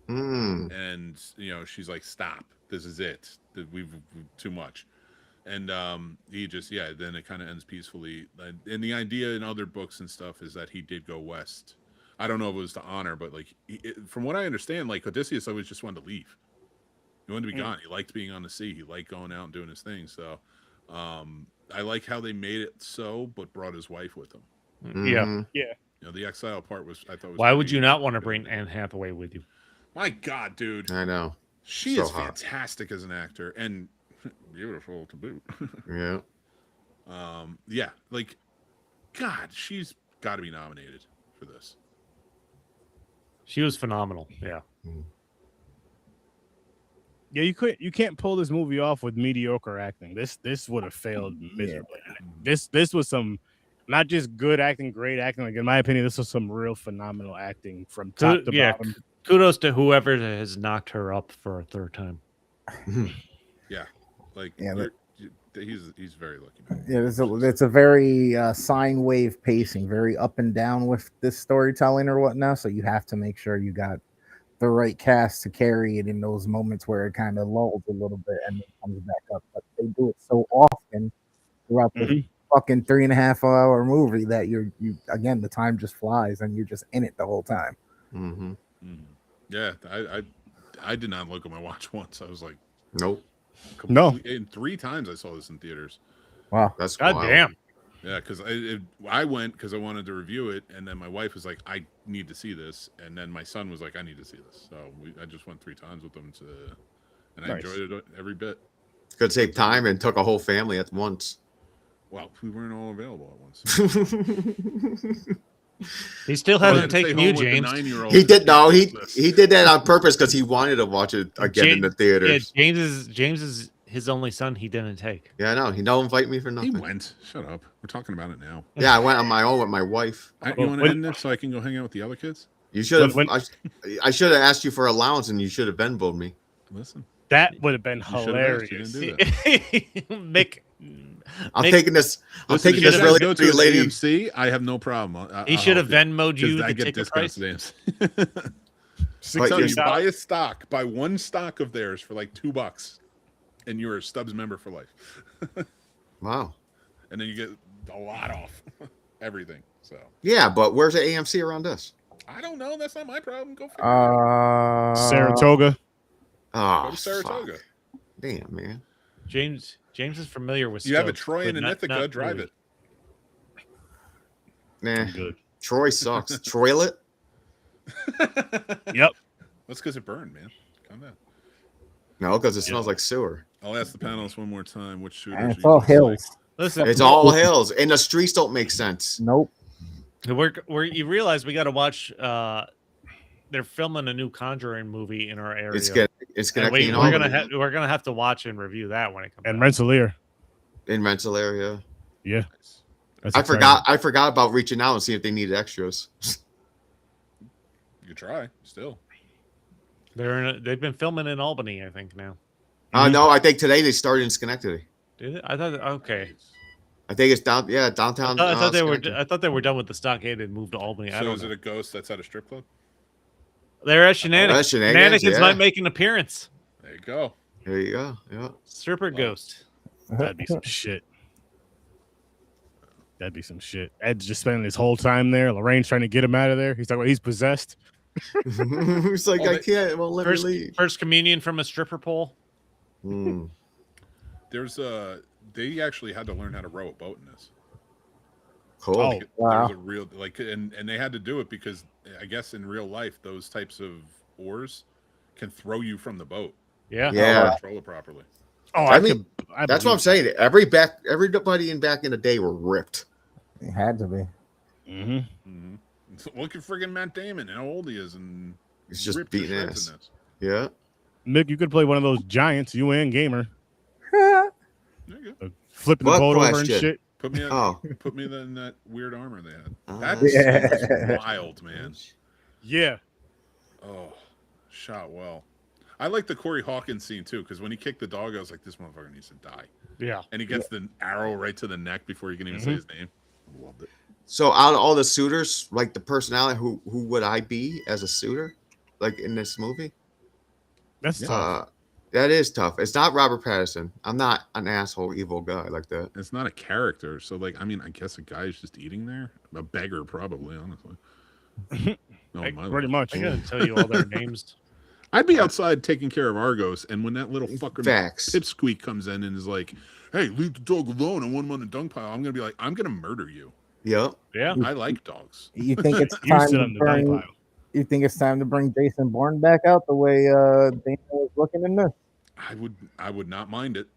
And she's like, stop, this is it, we've too much. And he just then it kind of ends peacefully. And the idea in other books and stuff is that he did go west. I don't know if it was to honor, but like, from what I understand, like, Odysseus always just wanted to leave. He wanted to be gone. He liked being on the sea. He liked going out and doing his thing. So I like how they made it so, but brought his wife with him. Yeah. The exile part was, I thought, was why would you not want to bring Anne Hathaway with you? My God, dude. I know. She So is hot. fantastic as an actor, and beautiful to boot. Yeah. Yeah, like, God, she's got to be nominated for this. She was phenomenal. Yeah. Yeah, you can't pull this movie off with mediocre acting. This would have failed miserably. This was some not just good acting, great acting. Like, in my opinion, this was some real phenomenal acting from top to bottom. Kudos to whoever has knocked her up for a third time. Yeah, like, he's very lucky. Yeah, it's a very sine wave pacing, very up and down with this storytelling or whatnot. So you have to make sure you got the right cast to carry it in those moments where it kind of lulls a little bit and then comes back up. But they do it so often throughout the fucking 3.5 hour movie that you again, the time just flies and you're just in it the whole time. Yeah, I did not look at my watch once. I was like, nope. No. And 3 times I saw this in theaters. Wow, that's God wild. damn. Yeah, because I went because I wanted to review it, and then my wife was like, I need to see this, and then my son was like, I need to see this. So I just went 3 times with them and I enjoyed it every bit. Could save time and took a whole family at once. Well, we weren't all available at once. He still hasn't taken you, James. He did he did that on purpose because he wanted to watch it again in the theaters. Yeah, James is his only son he didn't take. Yeah, I know. He don't invite me for nothing. He went. Shut up. We're talking about it now. Yeah, I went on my own with my wife. You want to end this so I can go hang out with the other kids? You should have. I should have asked you for allowance, and you should have Venmoed me. Listen, that would have been hilarious. Mick, I'm taking this. I'm Listen, taking this really go to to lady. AMC. I have no problem. He should have Venmoed you I the get ticket price. discounts at AMC. So you buy one stock of theirs for like $2, and you're a Stubbs member for life. Wow. And then you get a lot off everything. So yeah, but where's the AMC around us? I don't know. That's not my problem. Go figure it out. Saratoga. Oh, Go to Saratoga. Fuck. Damn, man. James is familiar with. You have a Stokes, Troy and but an not Ithaca. Drive really. it. Nah. Good. Troy sucks. Troylet. Yep. That's because it burned, man. Calm down. No, because it smells like sewer. I'll ask the panelists one more time. Which shooters? And it's all hills. Listen, It's all hills, and the streets don't make sense. Nope. You realize we got to watch. They're filming a new Conjuring movie in our area. It's gonna. We're gonna have to watch and review that when it comes. And Rensselaer. In Rensselaer, yeah. I forgot about reaching out and seeing if they needed extras. You could try still. They've been filming in Albany, I think now. No, I think today they started in Schenectady. Did it? I thought okay. I think it's downtown. I thought they were done with the Stockade and moved to Albany. I So don't is know. it a ghost that's at a strip club? They're at Shenanigans. Shenanigans might make an appearance. There you go. There you go. Yeah. Stripper ghost. That'd be some shit. That'd be some shit. Ed's just spending his whole time there. Lorraine's trying to get him out of there. He's talking about he's possessed. He's like, I can't. It won't let me leave. First communion from a stripper pole. There's they actually had to learn how to row a boat in this. Cool. Like, wow. There was a real and they had to do it because I guess in real life those types of oars can throw you from the boat. Yeah. Control it properly. Oh, I mean, that's what I'm saying. Everybody back in the day were ripped. It had to be. Mm-hmm. So look at friggin' Matt Damon and how old he is, and he's just ripped to beating shreds ass. in this. Yeah. Mick, you could play one of those giants, you and Gamer. There you go. Flipping the boat over and shit. Put me in that weird armor they had. That Yeah. was wild, man. Yeah. Oh, shot well. I like the Corey Hawkins scene too, because when he kicked the dog, I was like, this motherfucker needs to die. Yeah. And he gets the arrow right to the neck before you can even say his name. Loved it. So out of all the suitors, like the personality, who would I be as a suitor, like in this movie? That's tough. That is tough. It's not Robert Pattinson. I'm not an asshole, evil guy like that. It's not a character. So, like, I mean, I guess a guy is just eating there. A beggar, probably, honestly. No, Pretty much. I gotta tell you all their names. I'd be outside taking care of Argos, and when that little fucker Facts. pipsqueak comes in and is like, hey, leave the dog alone, I want him on the dung pile, I'm going to be like, I'm going to murder you. Yep. Yeah. I like dogs. You think it's You time sit to on the dung bring? pile. You think it's time to bring Jason Bourne back out the way Dana was looking in this? I would not mind it.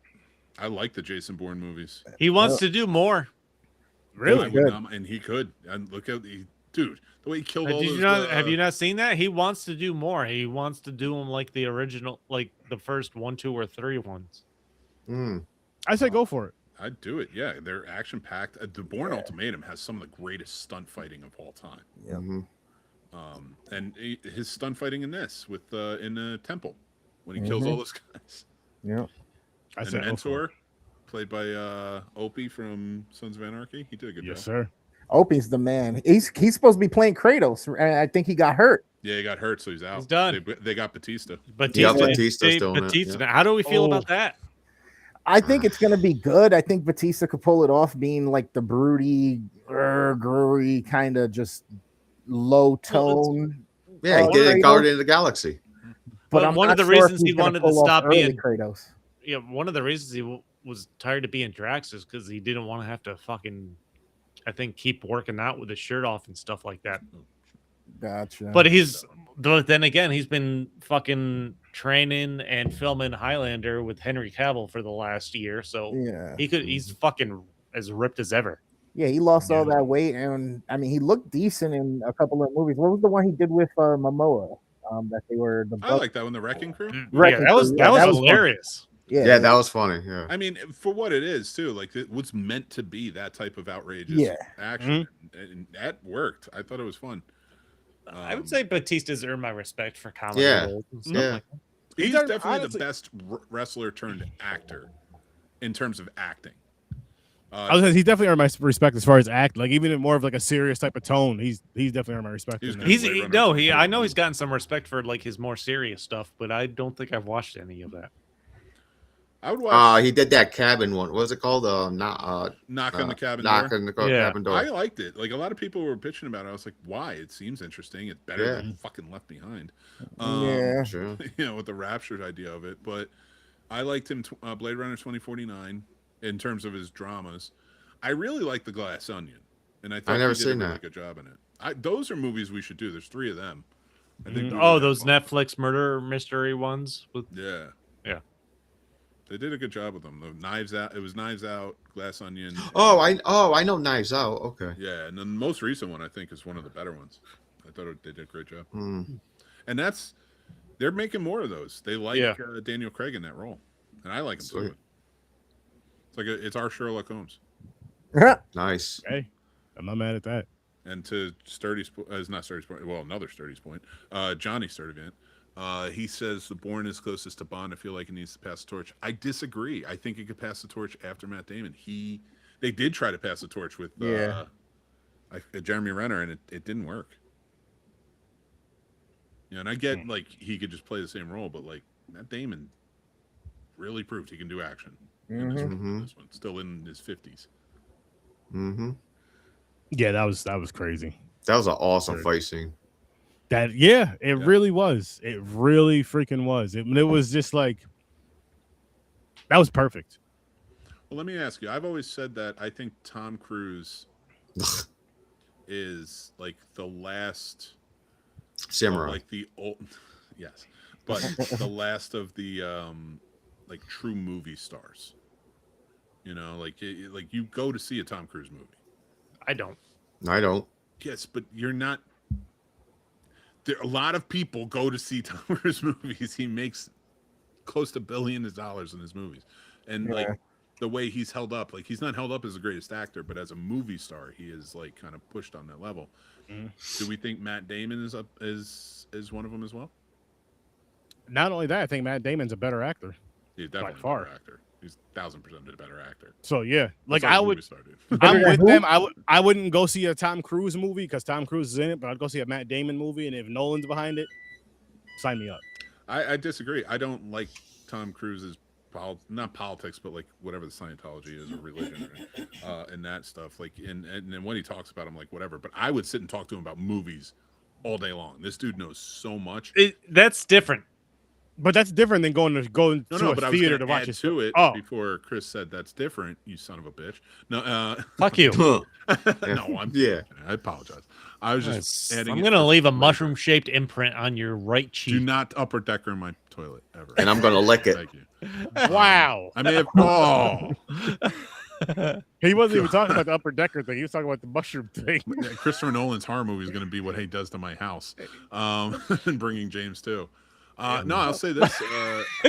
I like the Jason Bourne movies. He wants to do more. Really? I would not, and he could. And look at dude, the way he killed all those. Have you not seen that? He wants to do more. He wants to do them like the original, like the first 1, 2, or 3 ones. I say go for it. I'd do it. Yeah, they're action packed. The Bourne Ultimatum has some of the greatest stunt fighting of all time. Yeah. And his stunt fighting in this with in the temple when he kills all those guys. Yeah. I And said go for Mentor, it. played by Opie from Sons of Anarchy, he did a good Yes, job. sir. Opie's the man. He's supposed to be playing Kratos, and I think he got hurt. Yeah, he got hurt, so he's out. He's done. They got Batista. Batista's doing it, Batista. yeah. How do we feel about that? I think it's gonna be good. I think Batista could pull it off, being like the broody, gruey kind of just low tone. Yeah, he did it in Guardian of the Galaxy. But I'm one of not the sure if reasons he's he gonna wanted to pull off stop early being Kratos. Yeah, one of the reasons he was tired of being Drax is because he didn't want to have to fucking, I think, keep working out with his shirt off and stuff like that. Gotcha. But then again, he's been fucking training and filming Highlander with Henry Cavill for the last year, so Yeah. he's fucking as ripped as ever. Yeah, he lost all that weight, and I mean, he looked decent in a couple of movies. What was the one he did with Momoa? That they were the. I like that one, the Wrecking Crew. Wrecking that was Crew, yeah, that was hilarious. Yeah, that was funny. Yeah. I mean, for what it is, too, like it was meant to be that type of outrageous action, and that worked. I thought it was fun. I would say Batista's earned my respect for comedy roles and stuff like that. He's does- definitely honestly- the best wrestler turned actor in terms of acting. I was gonna say, he definitely earned my respect as far as act. Like even in more of like a serious type of tone, he's definitely earned my respect. in that. I know he's gotten some respect for like his more serious stuff, but I don't think I've watched any of that. I would watch. He did that cabin one. What was it called? Knock on the cabin Knock door. on the cabin door. I liked it. Like a lot of people were bitching about it. I was like, why? It seems interesting. It's better than fucking Left Behind. Yeah. Sure. You know, with the raptured idea of it. But I liked him, Blade Runner 2049, in terms of his dramas. I really like The Glass Onion, and I thought never he did a seen really that. good job in it. Those are movies we should do. There's 3 of them. I think Those Netflix murder mystery ones. Yeah. They did a good job with them. The Knives Out. It was Knives Out, Glass Onion. I know Knives Out. Okay. Yeah, and the most recent one I think is one of the better ones. I thought they did a great job. Mm. And they're making more of those. They like Daniel Craig in that role, and I like him too. It's our Sherlock Holmes. Nice. Hey, I'm not mad at that. And to Sturdy's not Sturdy's point. Well, another Sturdy's point. Johnny Sturdivant. He says the Bourne is closest to Bond. I feel like it needs to pass the torch. I disagree. I think it could pass the torch after Matt Damon. They did try to pass the torch with Jeremy Renner, and it didn't work. Yeah, and I get like he could just play the same role, but like Matt Damon really proved he can do action. In this one, still in his 50s. Mm-hmm. Yeah, that was crazy. That was an awesome fight scene. It really was. It really freaking was. It was just like that was perfect. Well, let me ask you. I've always said that I think Tom Cruise is like the last samurai, like the old, yes, but the last of the like true movie stars. You know, like you go to see a Tom Cruise movie. I don't. Yes, but you're not. A lot of people go to see Tom Cruise movies. He makes close to $billions in his movies, and like the way he's held up, like he's not held up as the greatest actor, but as a movie star, he is like kind of pushed on that level. Do we think Matt Damon is up is one of them as well? Not only that, I think Matt Damon's a better actor. He's definitely a better actor. He's 1,000% a better actor. So yeah, like That's I how would. movies started. I'm with them. I wouldn't go see a Tom Cruise movie because Tom Cruise is in it, but I'd go see a Matt Damon movie, and if Nolan's behind it, sign me up. I disagree. I don't like Tom Cruise's not politics, but like whatever the Scientology is or religion and that stuff. Like and then when he talks about him, like whatever. But I would sit and talk to him about movies all day long. This dude knows so much. That's different. But that's different than going to a theater to watch it. it. To it before Chris said that's different. You son of a bitch. No, fuck you. No, I apologize. I was just adding. I'm gonna leave a mushroom-shaped imprint on your right cheek. Do not upper decker in my toilet ever. And I'm gonna lick it. Thank you. Wow. I may have. Oh. He wasn't even talking about the upper decker thing. He was talking about the mushroom thing. Christopher Nolan's horror movie is going to be what he does to my house, and bringing James too. No, I'll say this.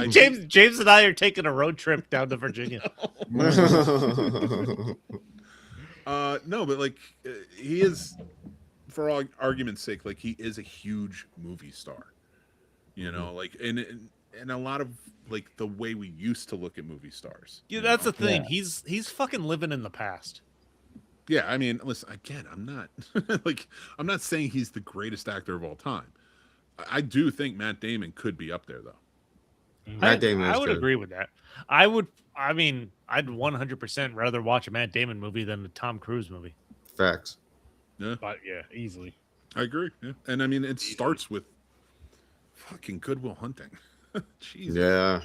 James and I are taking a road trip down to Virginia. No, but like he is, for all argument's sake, like he is a huge movie star. You know, like and a lot of like the way we used to look at movie stars. Yeah, that's the thing. Yeah. He's fucking living in the past. Yeah, I mean, listen, again, I'm not saying he's the greatest actor of all time. I do think Matt Damon could be up there, though. Matt Damon. I would agree with that. I'd 100% rather watch a Matt Damon movie than a Tom Cruise movie. Facts. Yeah. But yeah, easily. I agree. Yeah. And I mean, it starts with fucking Good Will Hunting. Jesus. Yeah.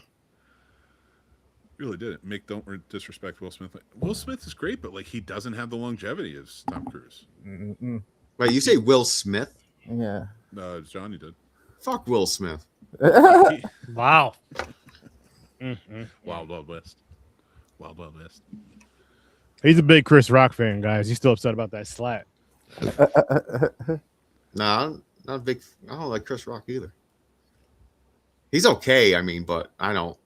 Really did it. Mick, don't disrespect Will Smith. Will Smith is great, but like he doesn't have the longevity as Tom Cruise. Wait, you say Will Smith? Yeah. Johnny did. Fuck Will Smith. Wow. Wild Wild West. Wild Wild West. He's a big Chris Rock fan, guys. He's still upset about that slat. Nah, I'm not a big. I don't like Chris Rock either. He's okay, I mean, but I don't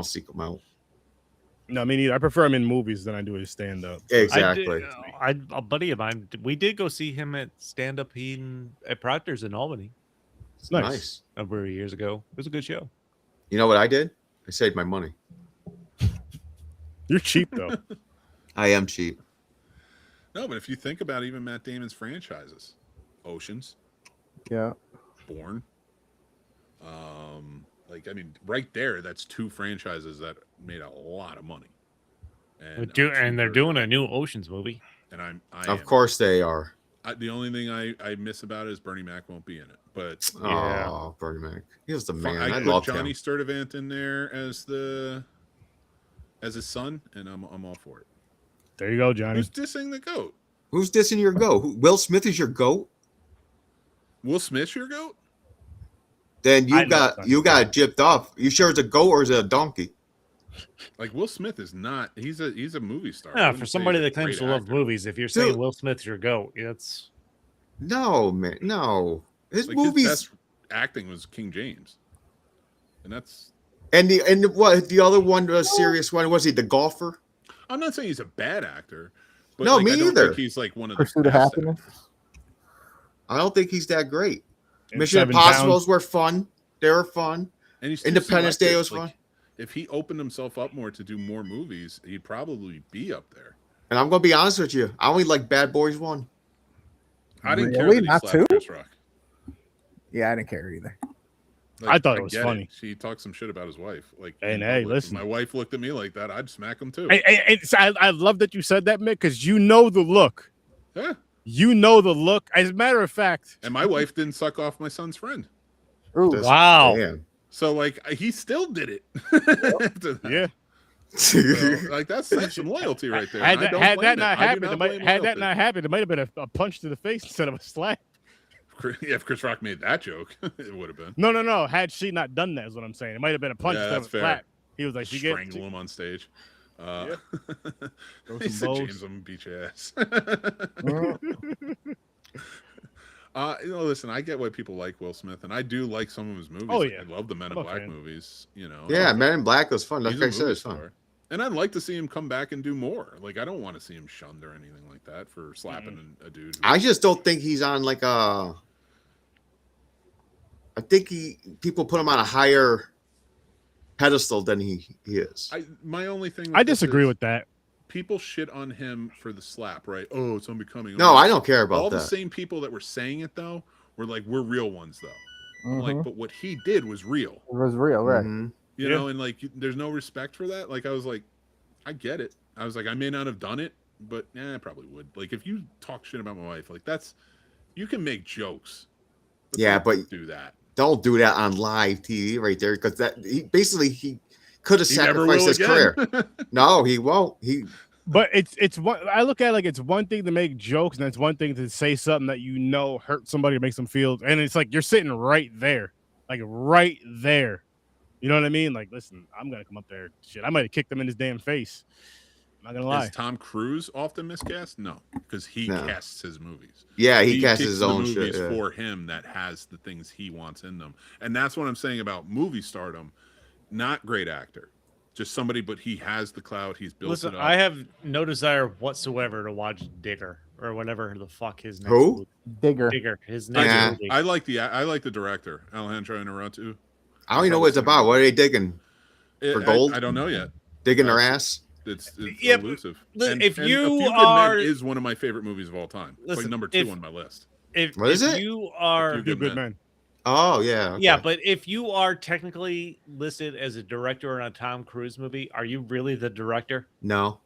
seek him out. No, me neither. I prefer him in movies than I do his stand-up. Exactly. A buddy of mine, we did go see him at stand-up at Proctor's in Albany. It's nice. A number of years ago. It was a good show. You know what I did? I saved my money. You're cheap, though. I am cheap. No, but if you think about even Matt Damon's franchises, Oceans, yeah, Bourne, like I mean, right there, that's two franchises that made a lot of money. And they're doing a new Oceans movie. And of course they are. The only thing I miss about it is Bernie Mac won't be in it. But oh, Bernie Mac, he was the man. I love him. Johnny Sturdivant in there as his son, and I'm all for it. There you go, Johnny. Who's dissing the goat? Who's dissing your goat? Will Smith is your goat. Will Smith's your goat? Then you got gypped off. You sure it's a goat or is it a donkey? Like Will Smith is not. He's a movie star. I Yeah, wouldn't for say somebody he's a that claims great to love actor. movies, if you're saying Will Smith's your goat, it's No, man, no. His Like movies his best acting was King James, and that's. and what the other one, the serious one, was he the golfer? I'm not saying he's a bad actor, but No, like, me I don't either. think he's like one of Pursuit the of best Happiness. actors. I don't think he's that great. And Mission 7 Impossibles Pounds. were fun. They were fun. And he's too Independence Day selective. was Like, fun. if he opened himself up more to do more movies, he'd probably be up there. And I'm gonna be honest with you, I only like Bad Boys 1. I didn't Really? care that he Not slapped two? Chris Rock. Yeah, I didn't care either. Like, I thought it was get funny. She talked some shit about his wife. Like, And in hey, public. listen. If my wife looked at me like that, I'd smack him too. I love that you said that, Mick, because you know the look. Yeah. You know the look. As a matter of fact, And my wife didn't suck off my son's friend. Ooh, wow. Damn. So like he still did it. After that. yeah. So, like that's some loyalty right there. Had and I that, don't had blame that it. not I do happened, not it might, blame had that loyalty. not happened, it might have been a punch to the face instead of a slap. Yeah, if Chris Rock made that joke, it would have been. No. Had she not done that, is what I'm saying. It might have been a punch Yeah, instead of that's a fair. slap. He was like, she get. Strangle him on stage. Yeah. Throw He some said, bows. James, I'm gonna beat your ass. Listen, I get why people like Will Smith, and I do like some of his movies. Oh, Like, yeah. I love the Men in I'm a Black fan. movies. You know. Yeah, Men in Black was fun. Like He's a I said, movie it's fun. star. And I'd like to see him come back and do more. Like I don't want to see him shunned or anything like that for slapping a dude. I just don't think he's on like a. I think people put him on a higher pedestal than he is. My only thing. I disagree with that. People shit on him for the slap, right? Oh, it's unbecoming. No, I don't care about all that. the same people that were saying it though were like, we're real ones though. I'm like, Mhm. but what he did was real. It was real, right? Mhm. You Yeah. know, and like, there's no respect for that. Like, I was like, I get it. I was like, I may not have done it, but I probably would. Like, if you talk shit about my wife, like you can make jokes. Yeah, don't but do that. Don't do that on live TV right there because he could have He never sacrificed will his again. career. No, he won't. But it's one. I look at it like it's one thing to make jokes, and it's one thing to say something that you know hurt somebody or makes them feel. And it's like you're sitting right there, like right there. You know what I mean? Like, listen, I'm gonna come up there. Shit, I might have kicked him in his damn face. I'm not gonna lie. Is Tom Cruise often miscast? No, because he No. casts his movies. Yeah, he casts picks his the own movies shit, yeah. for him that has the things he wants in them, and that's what I'm saying about movie stardom. Not great actor, just somebody, but he has the clout. He's built Listen, it up. I have no desire whatsoever to watch Digger or whatever the fuck his next Who? movie. Digger. Digger. His next Yeah. movie. I like the director Alejandro Inarritu. I don't even know what it's about. What are they digging? For gold? I don't know yet. Digging their ass? It's Yeah, but elusive. if A you Few Good Men are- is one of my favorite movies of all time. It's like Listen, number 2 if- on my list. What is it? You are A Few Good Men. Oh, yeah. Yeah, okay. but if you are technically listed as a director in a Tom Cruise movie, are you really the director? No.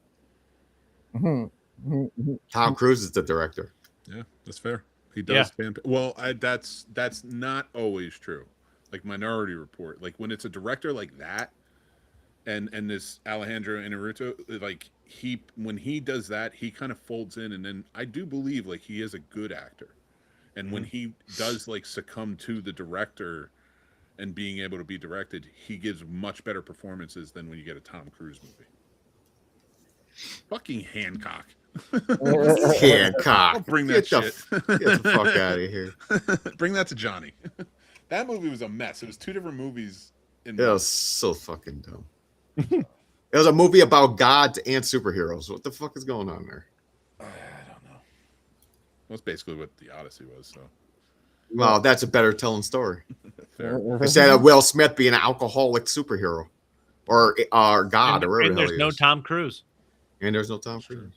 Mm-hmm. Tom Cruise is the director. Yeah, that's fair. He does. Well, that's not always true. Like Minority Report, like when it's a director like that, and this Alejandro Inarritu, like when he does that, he kind of folds in, and then I do believe like he is a good actor, and when he does like succumb to the director and being able to be directed, he gives much better performances than when you get a Tom Cruise movie. Fucking Hancock. Hancock. Don't bring that Get the shit. get the fuck out of here. Bring that to Johnny. That movie was a mess. It was 2 different movies. It was so fucking dumb. It was a movie about gods and superheroes. What the fuck is going on there? I don't know. That's basically what the Odyssey was. So Well, that's a better telling story. fair. Instead of Will Smith being an alcoholic superhero or God or whatever And the there's hell he no is. Tom Cruise. And there's no Tom Cruise.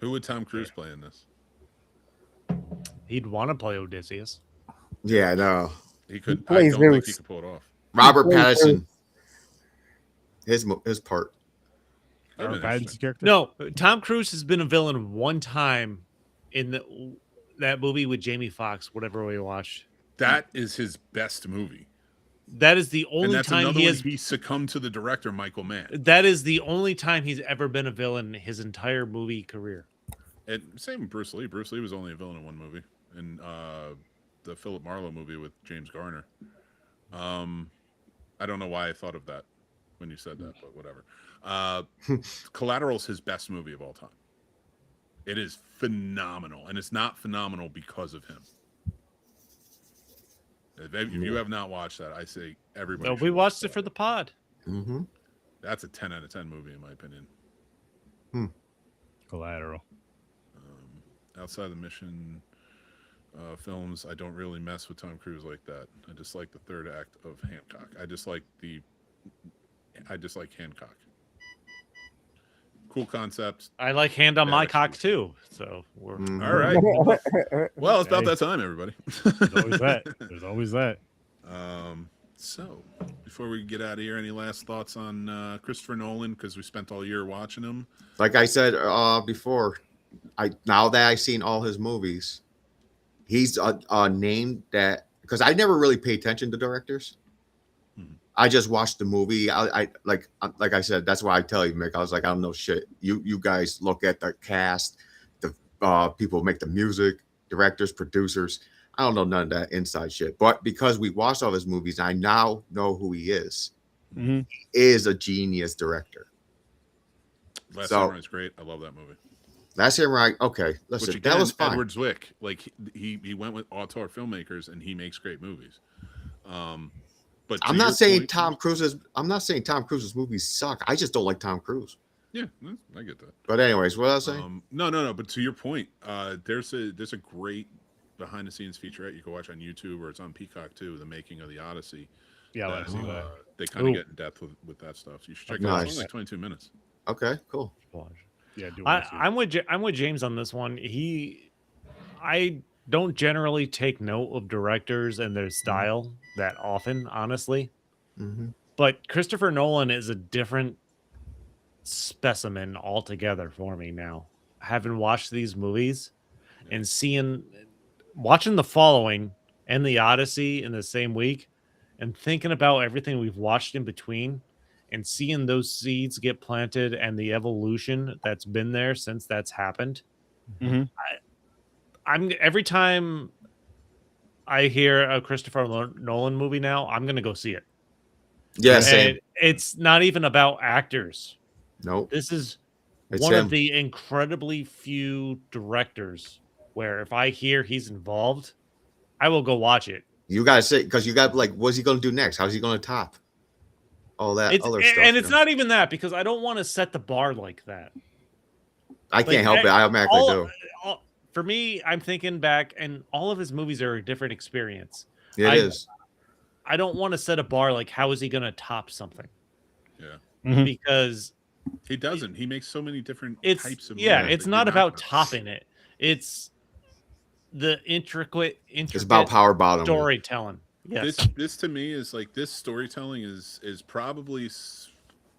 Who would Tom Cruise play in this? He'd want to play Odysseus. Yeah, no. He could. I plays don't think he Zeus. could pull it off. Robert He plays Pattinson. His part. That'd Robert been Pattinson's interesting. character. No, Tom Cruise has been a villain one time in that movie with Jamie Foxx, whatever we watched. That is his best movie. That is the And only that's time another he one has. he succumbed to the director Michael Mann. That is the only time he's ever been a villain his entire movie career. And same with Bruce Lee. Bruce Lee was only a villain in one movie, in the Philip Marlowe movie with James Garner. I don't know why I thought of that when you said that, but whatever. Collateral's his best movie of all time. It is phenomenal, and it's not phenomenal because of him. If you have not watched that, I say everybody. No, we watched it for the pod. Mm-hmm. That's a 10 out of 10 movie in my opinion. Collateral. Outside the mission films, I don't really mess with Tom Cruise like that. I just like the third act of Hancock. I just like Hancock. Cool concept. I like Hand on My Cock too. So we're all right. Well, it's about that time, everybody. There's always that. There's always that. So before we get out of here, any last thoughts on Christopher Nolan? Because we spent all year watching him. Like I said before, now that I've seen all his movies, he's a name that, because I never really pay attention to directors. I just watched the movie. I like I said, that's why I tell you, Mick. I was like, I don't know shit. You guys look at the cast, the people who make the music, directors, producers. I don't know none of that inside shit. But because we watched all his movies, I now know who he is. Mm-hmm. He is a genius director. Last Samurai's great. I love that movie. Last Samurai. Okay, listen, Which again, that was fine. Edward Zwick, like he went with auteur filmmakers, and he makes great movies. But I'm not saying Tom Cruise's movies suck. I just don't like Tom Cruise. Yeah, I get that. But anyways, what I was saying? No. But to your point, there's a great behind the scenes featurette you can watch on YouTube, or it's on Peacock too. The making of the Odyssey. Yeah, I see that. They kind of get in depth with that stuff. So you should check it out. It's only like 22 minutes. Okay, cool. Yeah, I'm with James on this one. I don't generally take note of directors and their style that often, honestly. Mm-hmm. But Christopher Nolan is a different specimen altogether for me now. Having watched these movies and watching The Following and The Odyssey in the same week, and thinking about everything we've watched in between, and seeing those seeds get planted and the evolution that's been there since that's happened. Mm-hmm. I'm every time I hear a Christopher Nolan movie now, I'm gonna go see it. Yeah, same. It's not even about actors. Nope. This is It's one him. of the incredibly few directors where if I hear he's involved, I will go watch it. You gotta say, because you got like, what's he gonna do next? How's he gonna top all that other stuff? And it's not even that, because I don't want to set the bar like that. I can't help it. I automatically do. For me, I'm thinking back, and all of his movies are a different experience. It is. I don't want to set a bar like, how is he going to top something? Yeah. Mm-hmm. Because he doesn't. He makes so many different types of movies. Yeah, it's not about topping it. It's the intricate It's about power bottom storytelling. Yes. This to me is like, this storytelling is probably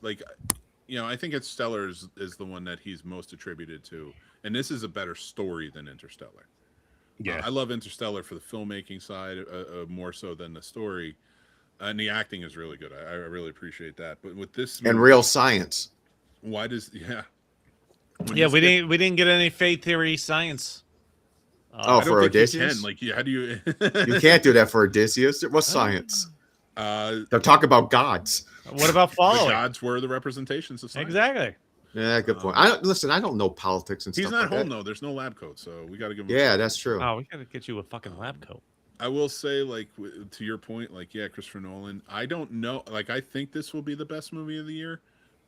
like, I think Interstellar is the one that he's most attributed to, and this is a better story than Interstellar. Yeah, I love Interstellar for the filmmaking side more so than the story, and the acting is really good. I really appreciate that. But with this and real science, why does we didn't get any fate theory science. For Odysseus, like, how do you? You can't do that for Odysseus. What's science? They're talking about gods. What about Following? The gods were the representations of science. Exactly. Yeah, good point. I don't know politics and He's stuff. not like home that. though. There's no lab coat, so we got to give him. Yeah, that's true. Oh, we got to get you a fucking lab coat. I will say, like, to your point, like, yeah, Christopher Nolan. I don't know. Like, I think this will be the best movie of the year,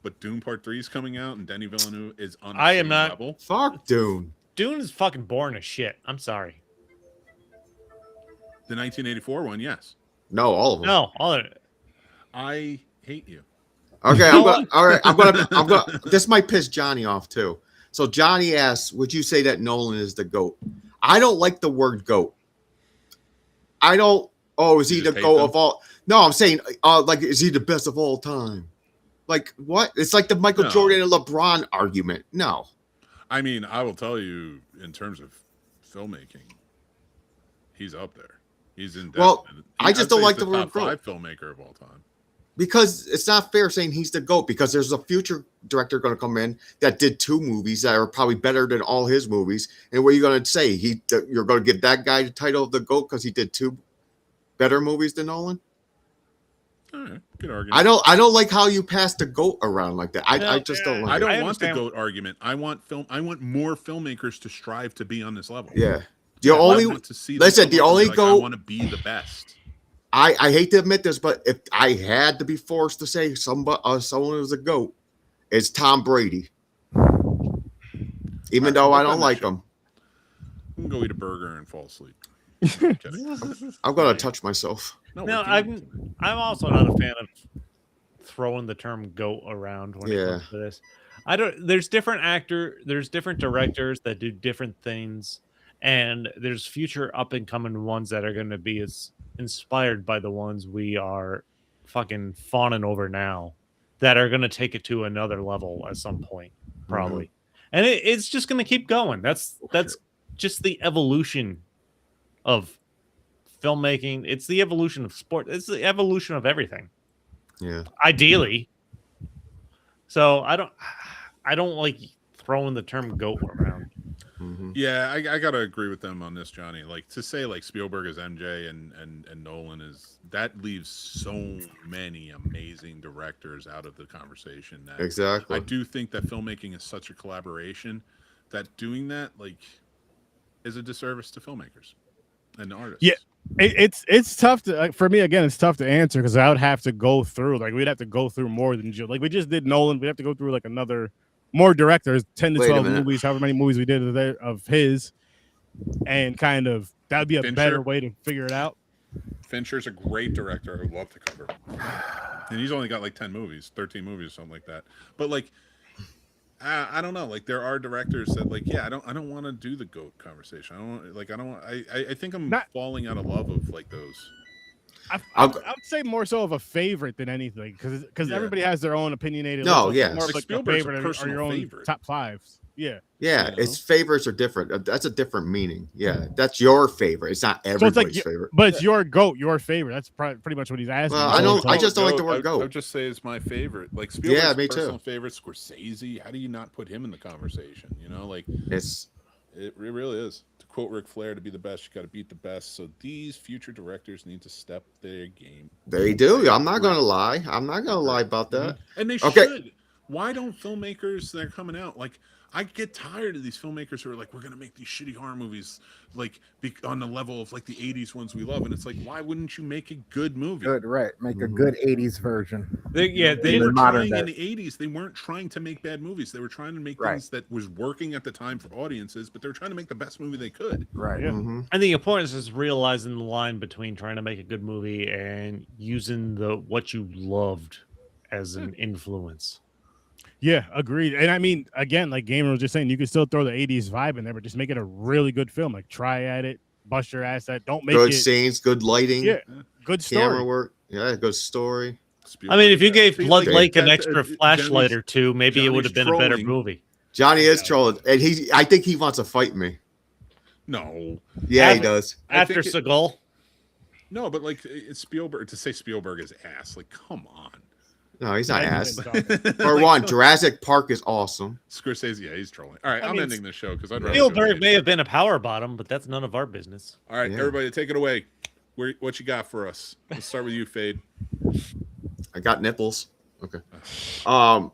but Dune Part 3 is coming out, and Denis Villeneuve is on. I am not. Level. Fuck Dune. Dune is fucking boring as shit. I'm sorry. The 1984 one, yes. No, all of them. No, all of it. I hate you. Okay, I'm gonna. This might piss Johnny off too. So Johnny asks, "Would you say that Nolan is the GOAT?" I don't like the word GOAT. I don't. Oh, is he the GOAT of all? No, I'm saying, like, is he the best of all time? Like, what? It's like the Michael Jordan and LeBron argument. No. I mean, I will tell you, in terms of filmmaking, he's up there. He's in. Well, I just don't like the word top 5 filmmaker of all time. Because it's not fair saying he's the GOAT, because there's a future director going to come in that did 2 movies that are probably better than all his movies. And what are you going to say? You're going to give that guy the title of the GOAT because he did 2 better movies than Nolan? All right. Good argument. I don't like how you pass the goat around like that. I just don't like I it. don't want the goat argument. I want more filmmakers to strive to be on this level. Yeah. I want to see them come up and be like, I want to be the best. I hate to admit this, but if I had to be forced to say someone is a GOAT, it's Tom Brady. Even though I don't like him. I'm gonna go eat a burger and fall asleep. I'm gonna touch myself. No, I'm also not a fan of throwing the term "goat" around when it comes to this. There's different directors that do different things, and there's future up and coming ones that are going to be as inspired by the ones we are fucking fawning over now, that are going to take it to another level at some point, probably. And it's just going to keep going. That's just the evolution of filmmaking. It's the evolution of sport. It's the evolution of everything. Yeah. Ideally. So I don't like throwing the term "goat" around. Yeah, I gotta agree with them on this, Johnny. Like, to say like Spielberg is MJ and Nolan is, that leaves so many amazing directors out of the conversation. That Exactly. I do think that filmmaking is such a collaboration that doing that like is a disservice to filmmakers and artists. Yeah, it's tough to for me again. It's tough to answer because I would have to go through we'd have to go through more than just like we just did Nolan. We'd have to go through like more directors, 10 to 12 movies, however many movies we did of his, and kind of that would be a better way to figure it out. Fincher's a great director. I would love to cover, and he's only got like 10 movies, 13 movies, something like that. But like, I don't know. Like, there are directors that like, I don't want to do the GOAT conversation. I think I'm falling out of love of like those. I would say more so of a favorite than anything because everybody has their own opinionated. No, list. Yeah, more like like Spielberg's favorite a personal or your own favorite. top fives. Yeah, Its favorites are different. That's a different meaning. Yeah, that's your favorite. It's not everybody's favorite, but it's your GOAT, your favorite. That's pretty much what he's asking. Well, I just don't like the word GOAT. I would just say it's my favorite. Like Spielberg's me personal too. favorite. Scorsese. How do you not put him in the conversation? You know, like it really is. To quote Ric Flair, to be the best, you got to beat the best. So these future directors need to step their game. They do. I'm not gonna lie. I'm not gonna lie about that. And they should. Why don't filmmakers that are coming out, like, I get tired of these filmmakers who are like, we're going to make these shitty horror movies like on the level of like the 80s ones we love. And it's like, why wouldn't you make a good movie? Good, right. Make a good 80s version. They were trying in the 80s. They weren't trying to make bad movies. They were trying to make things that was working at the time for audiences, but they were trying to make the best movie they could. Right. Yeah. And the importance is realizing the line between trying to make a good movie and using what you loved as an influence. Yeah, agreed. And I mean, again, like Gamer was just saying, you can still throw the 80s vibe in there, but just make it a really good film. Like, try at it, bust your ass at. Don't make good it scenes, good lighting, good story. Camera work, good story. I mean, if you gave Blood Lake an extra flashlight or two, maybe it would have been a better movie. Johnny is trolling, and I think he wants to fight me. No. Yeah, he does. After Seagal. No, but like, it's Spielberg. To say Spielberg is ass, like, come on. No, he's not ass. For one, Jurassic Park is awesome. Scorsese, yeah, he's trolling. All right, I'm ending this show because I'd rather Spielberg may have been a power bottom, but that's none of our business. All right, everybody, take it away. What you got for us? Let's start with you, Fade. I got nipples. Okay. I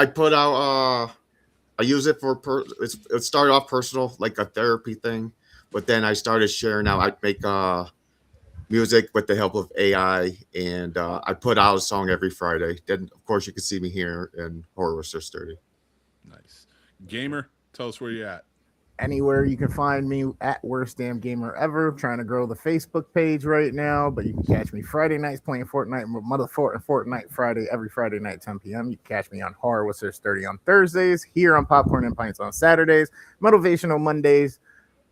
put out. I use it for it started off personal, like a therapy thing, but then I started sharing out. I make music with the help of AI, and I put out a song every Friday. Then, of course, you can see me here in Horror with 30. Nice. Gamer, tell us where you're at. Anywhere you can find me at Worst Damn Gamer Ever. Trying to grow the Facebook page right now, but you can catch me Friday nights playing Fortnite, Fortnite Friday, every Friday night, 10 p.m. You can catch me on Horror with 30 on Thursdays, here on Popcorn and Pints on Saturdays, Motivational Mondays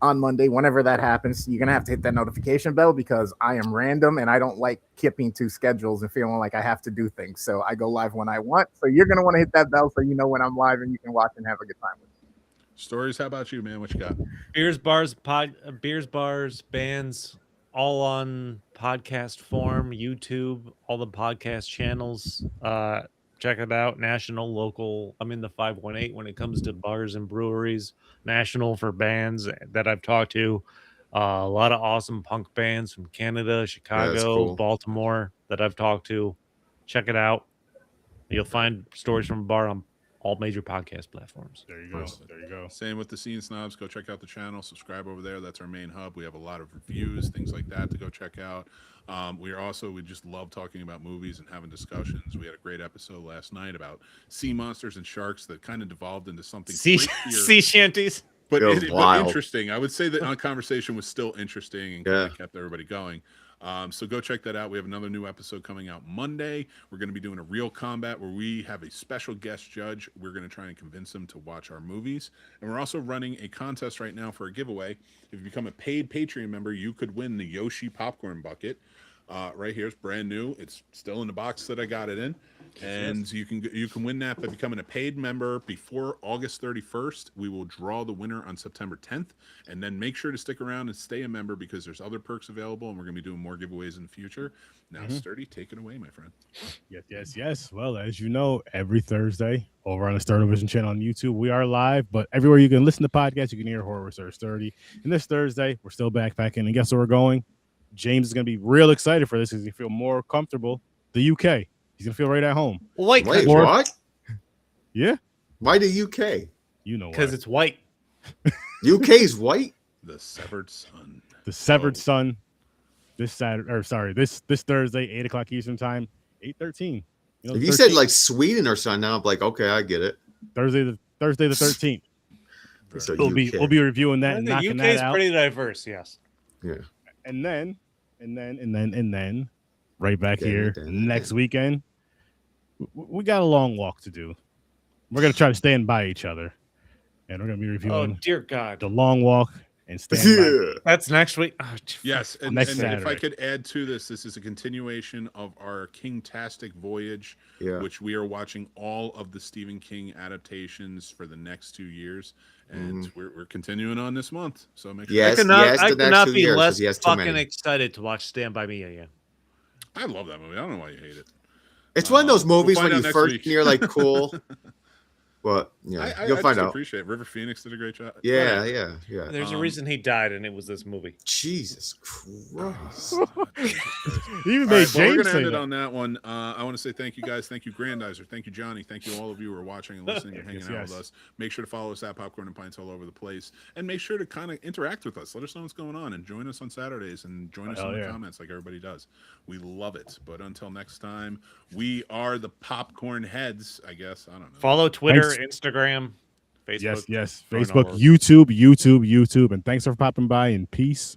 on Monday. Whenever that happens, you're gonna have to hit that notification bell because I am random and I don't like keeping to schedules and feeling like I have to do things. So I go live when I want. So you're gonna want to hit that bell so you know when I'm live and you can watch and have a good time with me. Stories, how about you, man? What you got? Beers, bars, bands, all on podcast form, YouTube, all the podcast channels. Check it out. National, local. I'm in the 518 when it comes to bars and breweries. National for bands that I've talked to. A lot of awesome punk bands from Canada, Chicago, cool. Baltimore that I've talked to. Check it out. You'll find Stories from a Bar on all major podcast platforms. There you go. There you go. Same with the Scene Snobs. Go check out the channel. Subscribe over there. That's our main hub. We have a lot of reviews, things like that to go check out. We just love talking about movies and having discussions. We had a great episode last night about sea monsters and sharks that kind of devolved into something sea shanties. But, It was but wild. interesting. I would say that our conversation was still interesting and kind of kept everybody going. So go check that out. We have another new episode coming out Monday. We're going to be doing a Real Combat where we have a special guest judge. We're going to try and convince him to watch our movies. And we're also running a contest right now for a giveaway. If you become a paid Patreon member, you could win the Yoshi popcorn bucket. Right here, it's brand new. It's still in the box that I got it in. And you can win that by becoming a paid member before August 31st. We will draw the winner on September 10th, and then make sure to stick around and stay a member because there's other perks available, and we're going to be doing more giveaways in the future. Now, Sturdy, take it away, my friend. Yes. Well, as you know, every Thursday over on the Sturdy Vision channel on YouTube, we are live, but everywhere you can listen to podcasts, you can hear Horror with Sir Sturdy. And this Thursday, we're still backpacking, and guess where we're going? James is going to be real excited for this because he feel more comfortable. The UK. He's gonna feel right at home. Wait, what? Yeah. Why the UK? You know why? Because it's white. UK's white. The Severed Son. The Severed Son. This Thursday, 8:00 Eastern time, 8:13. If you said like Sweden or something, now I'm like, okay, I get it. Thursday the 13th. So we'll be reviewing that and The knocking UK that is out. pretty diverse. Yes. Yeah. And then, right back here next weekend, we got a long walk to do. We're gonna try to stand by each other, and we're gonna be reviewing. Oh dear God, the long walk and stand by. That's next week. Oh, Yes, and Next if Saturday. I could add to this is a continuation of our King-tastic voyage, Yeah. which we are watching all of the Stephen King adaptations for the next 2 years, and we're continuing on this month. So make sure. Yes, I could not be less 'cause he has too fucking many. excited to watch Stand By Me again. I love that movie. I don't know why you hate it. It's one of those movies find when out you next first week. you're like, cool. But yeah, I you'll find just out. appreciate it. River Phoenix did a great job. Yeah, Whatever. yeah. There's a reason he died, and it was this movie. Jesus Christ. He even All made right, well, we're James gonna say end it that. on that one. I want to say thank you guys, thank you Grandizer, thank you Johnny, thank you all of you who are watching and listening and hanging out with us. Make sure to follow us at Popcorn and Pints all over the place, and make sure to kind of interact with us. Let us know what's going on, and join us on Saturdays, and join us in the comments like everybody does. We love it. But until next time, we are the Popcorn Heads. I guess I don't know. Follow Twitter, Thanks. Instagram, Facebook. Yes. Join Facebook, all of- YouTube. And thanks for popping by. And peace.